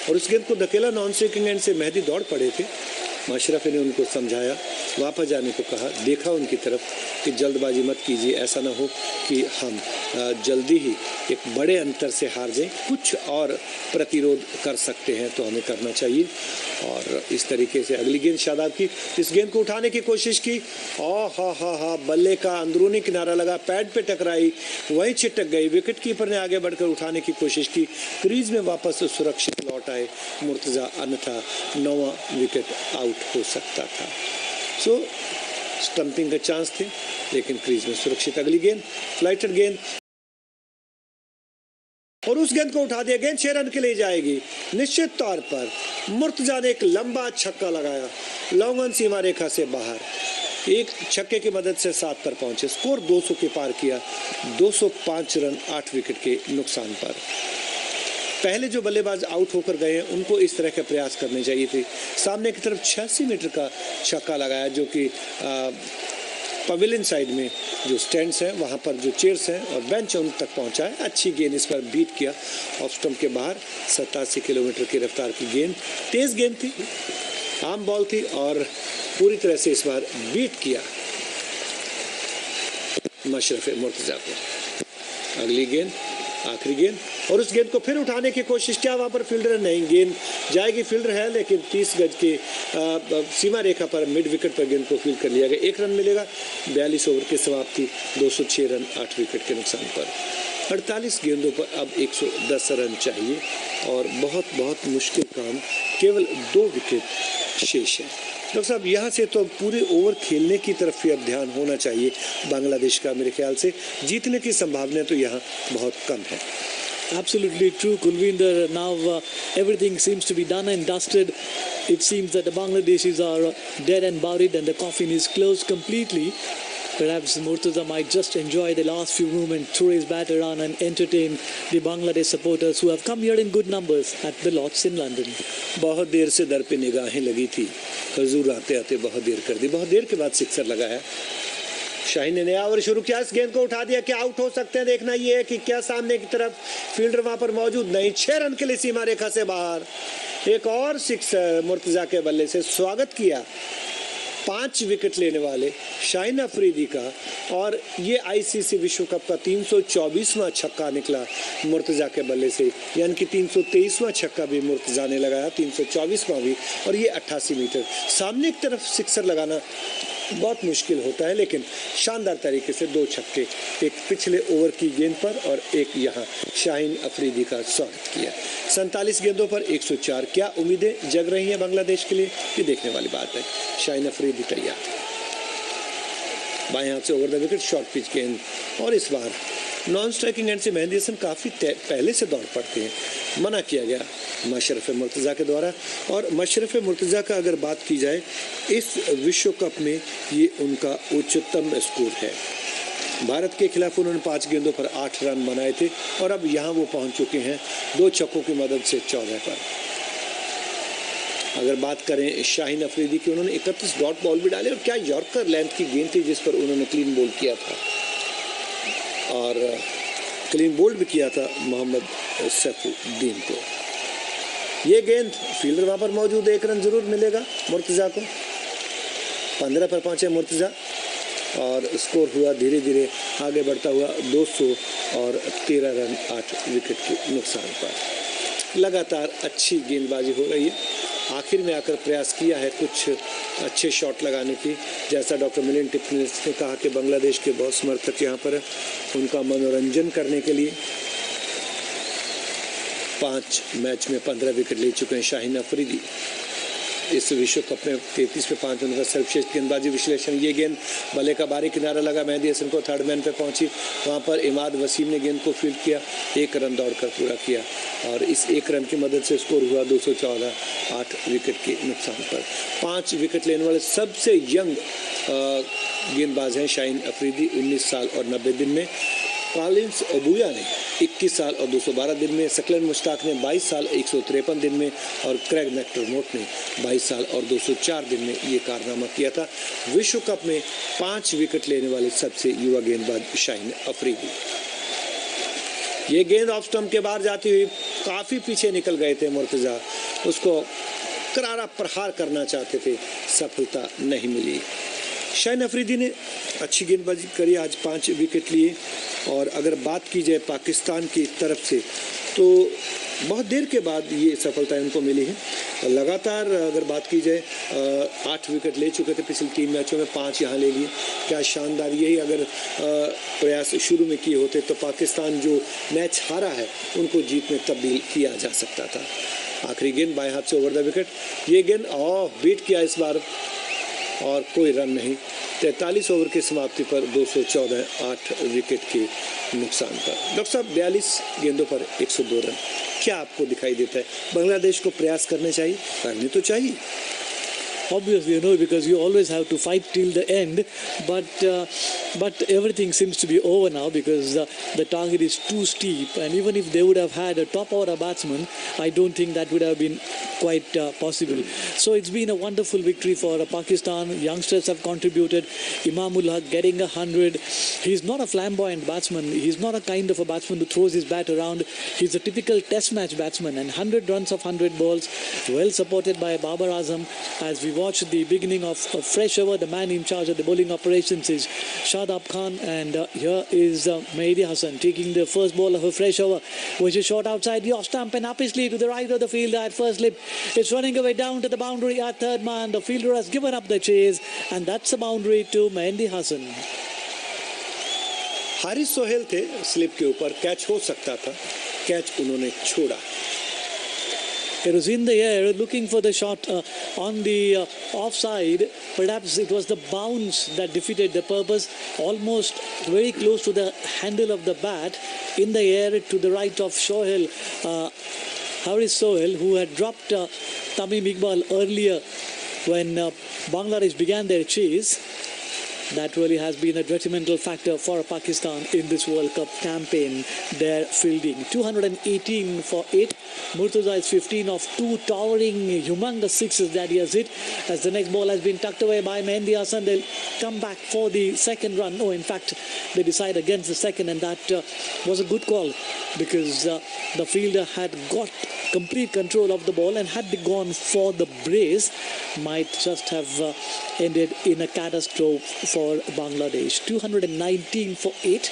Speaker 1: और उस गेंद को धकेला नॉन स्ट्राइकिंग एंड से। मेहदी दौड़ पड़े थे, मशरफ ने उनको समझाया, वापस जाने को कहा, देखा उनकी तरफ कि जल्दबाजी मत कीजिए, ऐसा ना हो कि हम जल्दी ही एक बड़े अंतर से हार जाएं। कुछ और प्रतिरोध कर सकते हैं तो हमें करना चाहिए। और इस तरीके से अगली गेंद शादाब की, इस गेंद को उठाने की कोशिश की, हा बल्ले का अंदरूनी किनारा लगा, पैड पे टकराई, वहीं चिटक गई। विकेट कीपर ने आगे बढ़कर उठाने की कोशिश की, क्रीज में वापस सुरक्षित लौट आए मुर्तज़ा, अन्यथा 9वां विकेट आउट हो सकता था। सो स्टंपिंग का चांस थे, लेकिन क्रीज में सुरक्षित। अगली गेंद फ्लाइटेड गेंद, और उस गेंद को उठा दिया। गेंद 6 रन के लिए जाएगी निश्चित तौर पर। मुर्तजा ने एक लंबा छक्का लगाया, लॉन्ग ऑन सीमा रेखा से बाहर। एक छक्के की मदद से 7 पर पहुंचे, स्कोर 200 के पार किया। 205 रन 8 विकेट के नुकसान पर। पहले जो बल्लेबाज आउट होकर गए हैं उनको इस तरह के प्रयास करने चाहिए थे। सामने की तरफ 86 मीटर का छक्का लगाया, जो कि पवेलियन साइड में जो स्टैंड्स हैं वहाँ पर जो चेयर्स हैं और बेंच उन तक पहुँचा है। अच्छी गेंद इस पर बीट किया ऑफ स्टंप के बाहर। 87 किलोमीटर की रफ्तार की गेंद, तेज़ गेंद थी, आम बॉल थी और पूरी तरह से इस बार बीट किया मशरफ मुर्तजा को। अगली गेंद, आखिरी गेंद, और उस गेंद को फिर उठाने की कोशिश किया। वहाँ पर फील्डर नहीं, गेंद जाएगी, फील्डर है लेकिन 30 गज के सीमा रेखा पर मिड विकेट पर गेंद को फील्ड कर लिया गया। 1 रन मिलेगा। 42 ओवर की समाप्ति, 206 रन 8 विकेट के नुकसान पर। 48 गेंदों पर अब 110 रन चाहिए और बहुत मुश्किल काम, केवल 2 विकेट शेष है। डॉक्टर साहब, यहाँ से तो पूरे ओवर खेलने की तरफ ही अब ध्यान होना चाहिए बांग्लादेश का। मेरे ख्याल से जीतने की संभावना तो यहाँ बहुत कम है।
Speaker 2: Absolutely true, Kulvinder. Now everything seems to be done and dusted. It seems that the Bangladeshis are dead and buried and the coffin is closed completely. Perhaps Murtaza might just enjoy the last few moments, throw his bat around and entertain the Bangladesh supporters who have come here in good numbers at the Lords in London.
Speaker 1: बहुत देर से दर पे निगाहें लगी थी, हुजूर आते आते बहुत देर कर दी। बहुत देर के बाद सिक्सर लगा है। शाहीन ने नया ओवर शुरू किया, इस गेंद को उठा दिया। क्या आउट हो सकते हैं, देखना ये है कि क्या सामने की तरफ फील्डर वहां पर मौजूद नहीं। 6 रन के लिए सीमा रेखा से बाहर। एक और सिक्सर मुर्तजा के बल्ले से स्वागत किया 5 विकेट लेने वाले शाहीन अफरीदी का। और ये आईसीसी विश्व कप का 324वां छक्का निकला मुर्तजा के बल्ले से, यानी कि 323वां छक्का भी मुर्तजा ने लगाया, 324वां भी। और ये 88 मीटर सामने की तरफ सिक्सर लगाना बहुत मुश्किल होता है, लेकिन शानदार तरीके से 2 छक्के, एक पिछले ओवर की गेंद पर और एक यहाँ शाहीन अफरीदी का स्वागत किया। 47 गेंदों पर 104। क्या उम्मीदें जग रही हैं बांग्लादेश के लिए, ये देखने वाली बात है। शाहीन अफरीदी तैयार, बाएं हाथ से over the wicket, short pitch गेंद। और इस बार नॉन स्ट्राइकिंग एंड से मेहंदी हसन काफ़ी पहले से दौड़ पड़ते हैं, मना किया गया मशरफ मुर्तज़ा के द्वारा। और मशरफ मुर्तज़ा का अगर बात की जाए इस विश्व कप में, ये उनका उच्चतम स्कोर है। भारत के खिलाफ उन्होंने 5 गेंदों पर 8 रन बनाए थे और अब यहाँ वो पहुँच चुके हैं 2 छक्कों की मदद से 14 पर। अगर बात करें शाहीन अफरीदी की, उन्होंने 31 डॉट बॉल भी डाले और क्या यॉर्कर लेंथ की गेंद थी जिस पर उन्होंने क्लीन बोल्ड किया था, और क्लीन बोल्ड भी किया था मोहम्मद सैफुद्दीन को। ये गेंद फील्डर वहाँ पर मौजूद, 1 रन जरूर मिलेगा मुर्तज़ा को। 15 पर पहुँचे मुर्तज़ा और स्कोर हुआ धीरे धीरे आगे बढ़ता हुआ 213 रन 8 विकेट के नुकसान पर। लगातार अच्छी गेंदबाजी हो रही है। आखिर में आकर प्रयास किया है कुछ अच्छे शॉट लगाने की, जैसा डॉक्टर मिलिंद टिप्पणी ने कहा कि बांग्लादेश के बहुत समर्थक यहाँ पर उनका मनोरंजन करने के लिए। 5 मैच में 15 विकेट ले चुके हैं शाहीन अफरीदी। इस विश्व कप में 33 पे 5 उनका सर्वश्रेष्ठ गेंदबाजी विश्लेषण। ये गेंद बल्ले का बारी किनारा लगा, मेहंदी हसन को थर्ड मैन पे पहुंची, वहां पर इमाद वसीम ने गेंद को फील्ड किया, 1 रन दौड़कर पूरा किया और इस 1 रन की मदद से स्कोर हुआ 214 8 विकेट के नुकसान पर। 5 विकेट लेने वाले सबसे यंग गेंदबाज हैं शाहीन अफरीदी, 19 साल और 90 दिन में। कॉलिंस ओबुया ने 21 साल और 212 दिन में, सकलन मुश्ताक ने 22 साल 153 दिन में और क्रेग मैक्डरमोट ने 22 साल और 204 दिन में ये कारनामा किया था। विश्व कप में 5 विकेट लेने वाले सबसे युवा गेंदबाज शाहीन अफरीदी। ये गेंद ऑफ स्टंप के बाहर जाती हुई काफ़ी पीछे निकल गए थे मुर्तज़ा, उसको करारा प्रहार करना चाहते थे, सफलता नहीं मिली। शाहीन अफरीदी ने अच्छी गेंदबाजी करी, आज 5 विकेट लिए। और अगर बात की जाए पाकिस्तान की तरफ से तो बहुत देर के बाद ये सफलता इनको मिली है। लगातार अगर बात की जाए 8 विकेट ले चुके थे पिछले 3 मैचों में, 5 यहाँ ले लिए। क्या शानदार, यही अगर प्रयास शुरू में किए होते तो पाकिस्तान जो मैच हारा है उनको जीत में तब्दील किया जा सकता था। आखिरी गेंद बाएं हाथ से ओवर द विकेट, ये गेंद बीट किया इस बार और कोई रन नहीं। 43 ओवर की समाप्ति पर 214 8 विकेट के नुकसान पर। डॉक्टर साहब 42 गेंदों पर 102 रन, क्या आपको दिखाई देता है? बांग्लादेश को प्रयास करने चाहिए? करने तो चाहिए।
Speaker 2: Obviously, because you always have to fight till the end, but everything seems to be over now because the target is too steep, and even if they would have had a top order batsman, I don't think that would have been quite possible. So it's been a wonderful victory for Pakistan. Youngsters have contributed. Imamul Haq getting 100. He's not a flamboyant batsman. He's not a kind of a batsman who throws his bat around. He's a typical test match batsman, and 100 runs of 100 balls, well supported by Babar Azam. As we watch the beginning of a fresh over, the man in charge of the bowling operations is Shadab Khan, and here is Mehdi Hassan taking the first ball of a fresh over, which is short outside the off stump and up his sleeve to the right of the field at first slip. It's running away down to the boundary at third man. The fielder has given up the chase, and that's a boundary to Mehdi Hassan.
Speaker 1: Haris Sohail थे slip के ऊपर, catch हो सकता था, catch उन्होंने छोड़ा।
Speaker 2: It was in the air, looking for the shot on the offside. Perhaps it was the bounce that defeated the purpose. Almost very close to the handle of the bat, in the air to the right of Sohail, Haris Sohail, who had dropped Tamim Iqbal earlier when Bangladesh began their chase. That really has been a detrimental factor for Pakistan in this World Cup campaign. Their fielding 218 for 8. Murtaza is 15 of 2 towering, humongous sixes that he has hit. As the next ball has been tucked away by Mehdi Hassan, they'll come back for the second run. Oh, in fact, they decide against the second, and that was a good call because the fielder had got complete control of the ball, and had they gone for the brace, might just have ended in a catastrophe for Bangladesh. 219 for 8.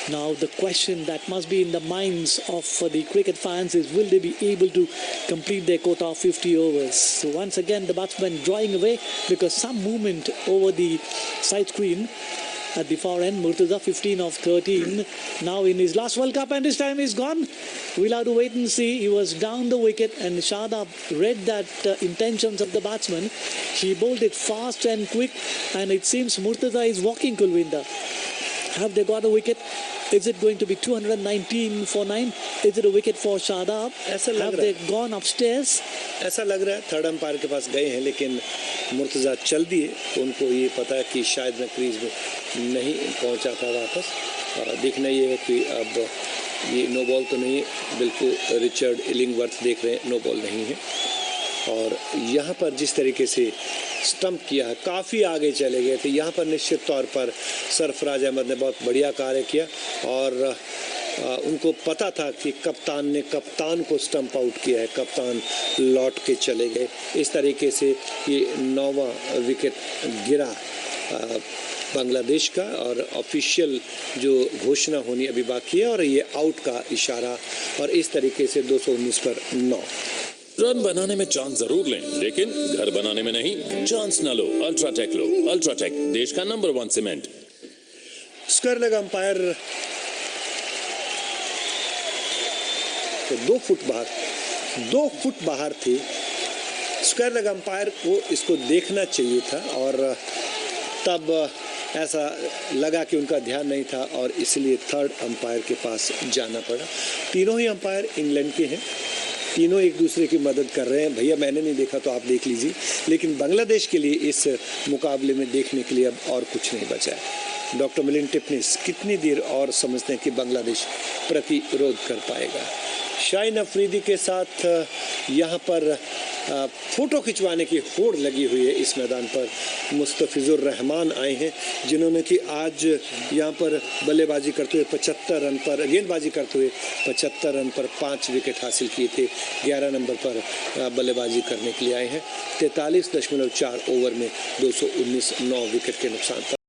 Speaker 2: Now the question that must be in the minds of the cricket fans is, will they be able to complete their quota of 50 overs? So once again the batsman drawing away because some movement over the side screen at the far end. Murtaza 15 of 13 now in his last World Cup, and this time he's gone. We'll have to wait and see. He was down the wicket, and Shadab read that intentions of the batsman. He bowled it fast and quick, and it seems Murtaza is walking Kulwinder. Have they got a wicket? Is it going to be 219 for 9? Is it a wicket for Shadab? Have they gone upstairs?
Speaker 1: ऐसा लग रहा है third umpire के पास गए हैं, लेकिन मुर्तज़ा चल दिए। उनको ये पता है कि शायद मैं क्रीज में नहीं पहुंचा था वापस। देखना ये है कि अब ये नो बॉल तो नहीं, बिल्कुल रिचर्ड इलिंगवर्थ देख रहे हैं, नो बॉल नहीं है। और यहाँ पर जिस तरीके से स्टंप किया है, काफ़ी आगे चले गए थे। यहाँ पर निश्चित तौर पर सरफराज अहमद ने बहुत बढ़िया कार्य किया, और उनको पता था कि कप्तान ने कप्तान को स्टंप आउट किया है, कप्तान लौट के चले गए। इस तरीके से ये 9वां विकेट गिरा बांग्लादेश का, और ऑफिशियल जो घोषणा होनी अभी बाकी है, और ये आउट का इशारा, और इस तरीके से 219 पर 9।
Speaker 3: रन बनाने में चांस जरूर लें, लेकिन घर बनाने में नहीं। चांस ना लो, अल्ट्राटेक लो। अल्ट्राटेक, देश का number 1 cement.
Speaker 1: Square leg umpire तो 2 फुट बाहर थे। स्क्वायर लेग अंपायर को इसको देखना चाहिए था, और तब ऐसा लगा कि उनका ध्यान नहीं था, और इसलिए थर्ड अंपायर के पास जाना पड़ा। तीनों ही अंपायर इंग्लैंड के हैं, तीनों एक दूसरे की मदद कर रहे हैं। भैया मैंने नहीं देखा तो आप देख लीजिए, लेकिन बांग्लादेश के लिए इस मुकाबले में देखने के लिए अब और कुछ नहीं बचा है। डॉक्टर मिलिंद टिपनिस कितनी देर और समझते हैं कि बांग्लादेश प्रतिरोध कर पाएगा? शाहीन अफरीदी के साथ यहाँ पर फोटो खिंचवाने की होड़ लगी हुई है। इस मैदान पर मुस्तफिजुर रहमान आए हैं, जिन्होंने कि आज यहाँ पर बल्लेबाजी करते हुए 75 रन पर, गेंदबाजी करते हुए 75 रन पर 5 विकेट हासिल किए थे। 11 नंबर पर बल्लेबाजी करने के लिए आए हैं। 43.4 ओवर में 219 9 विकेट के नुकसान पर।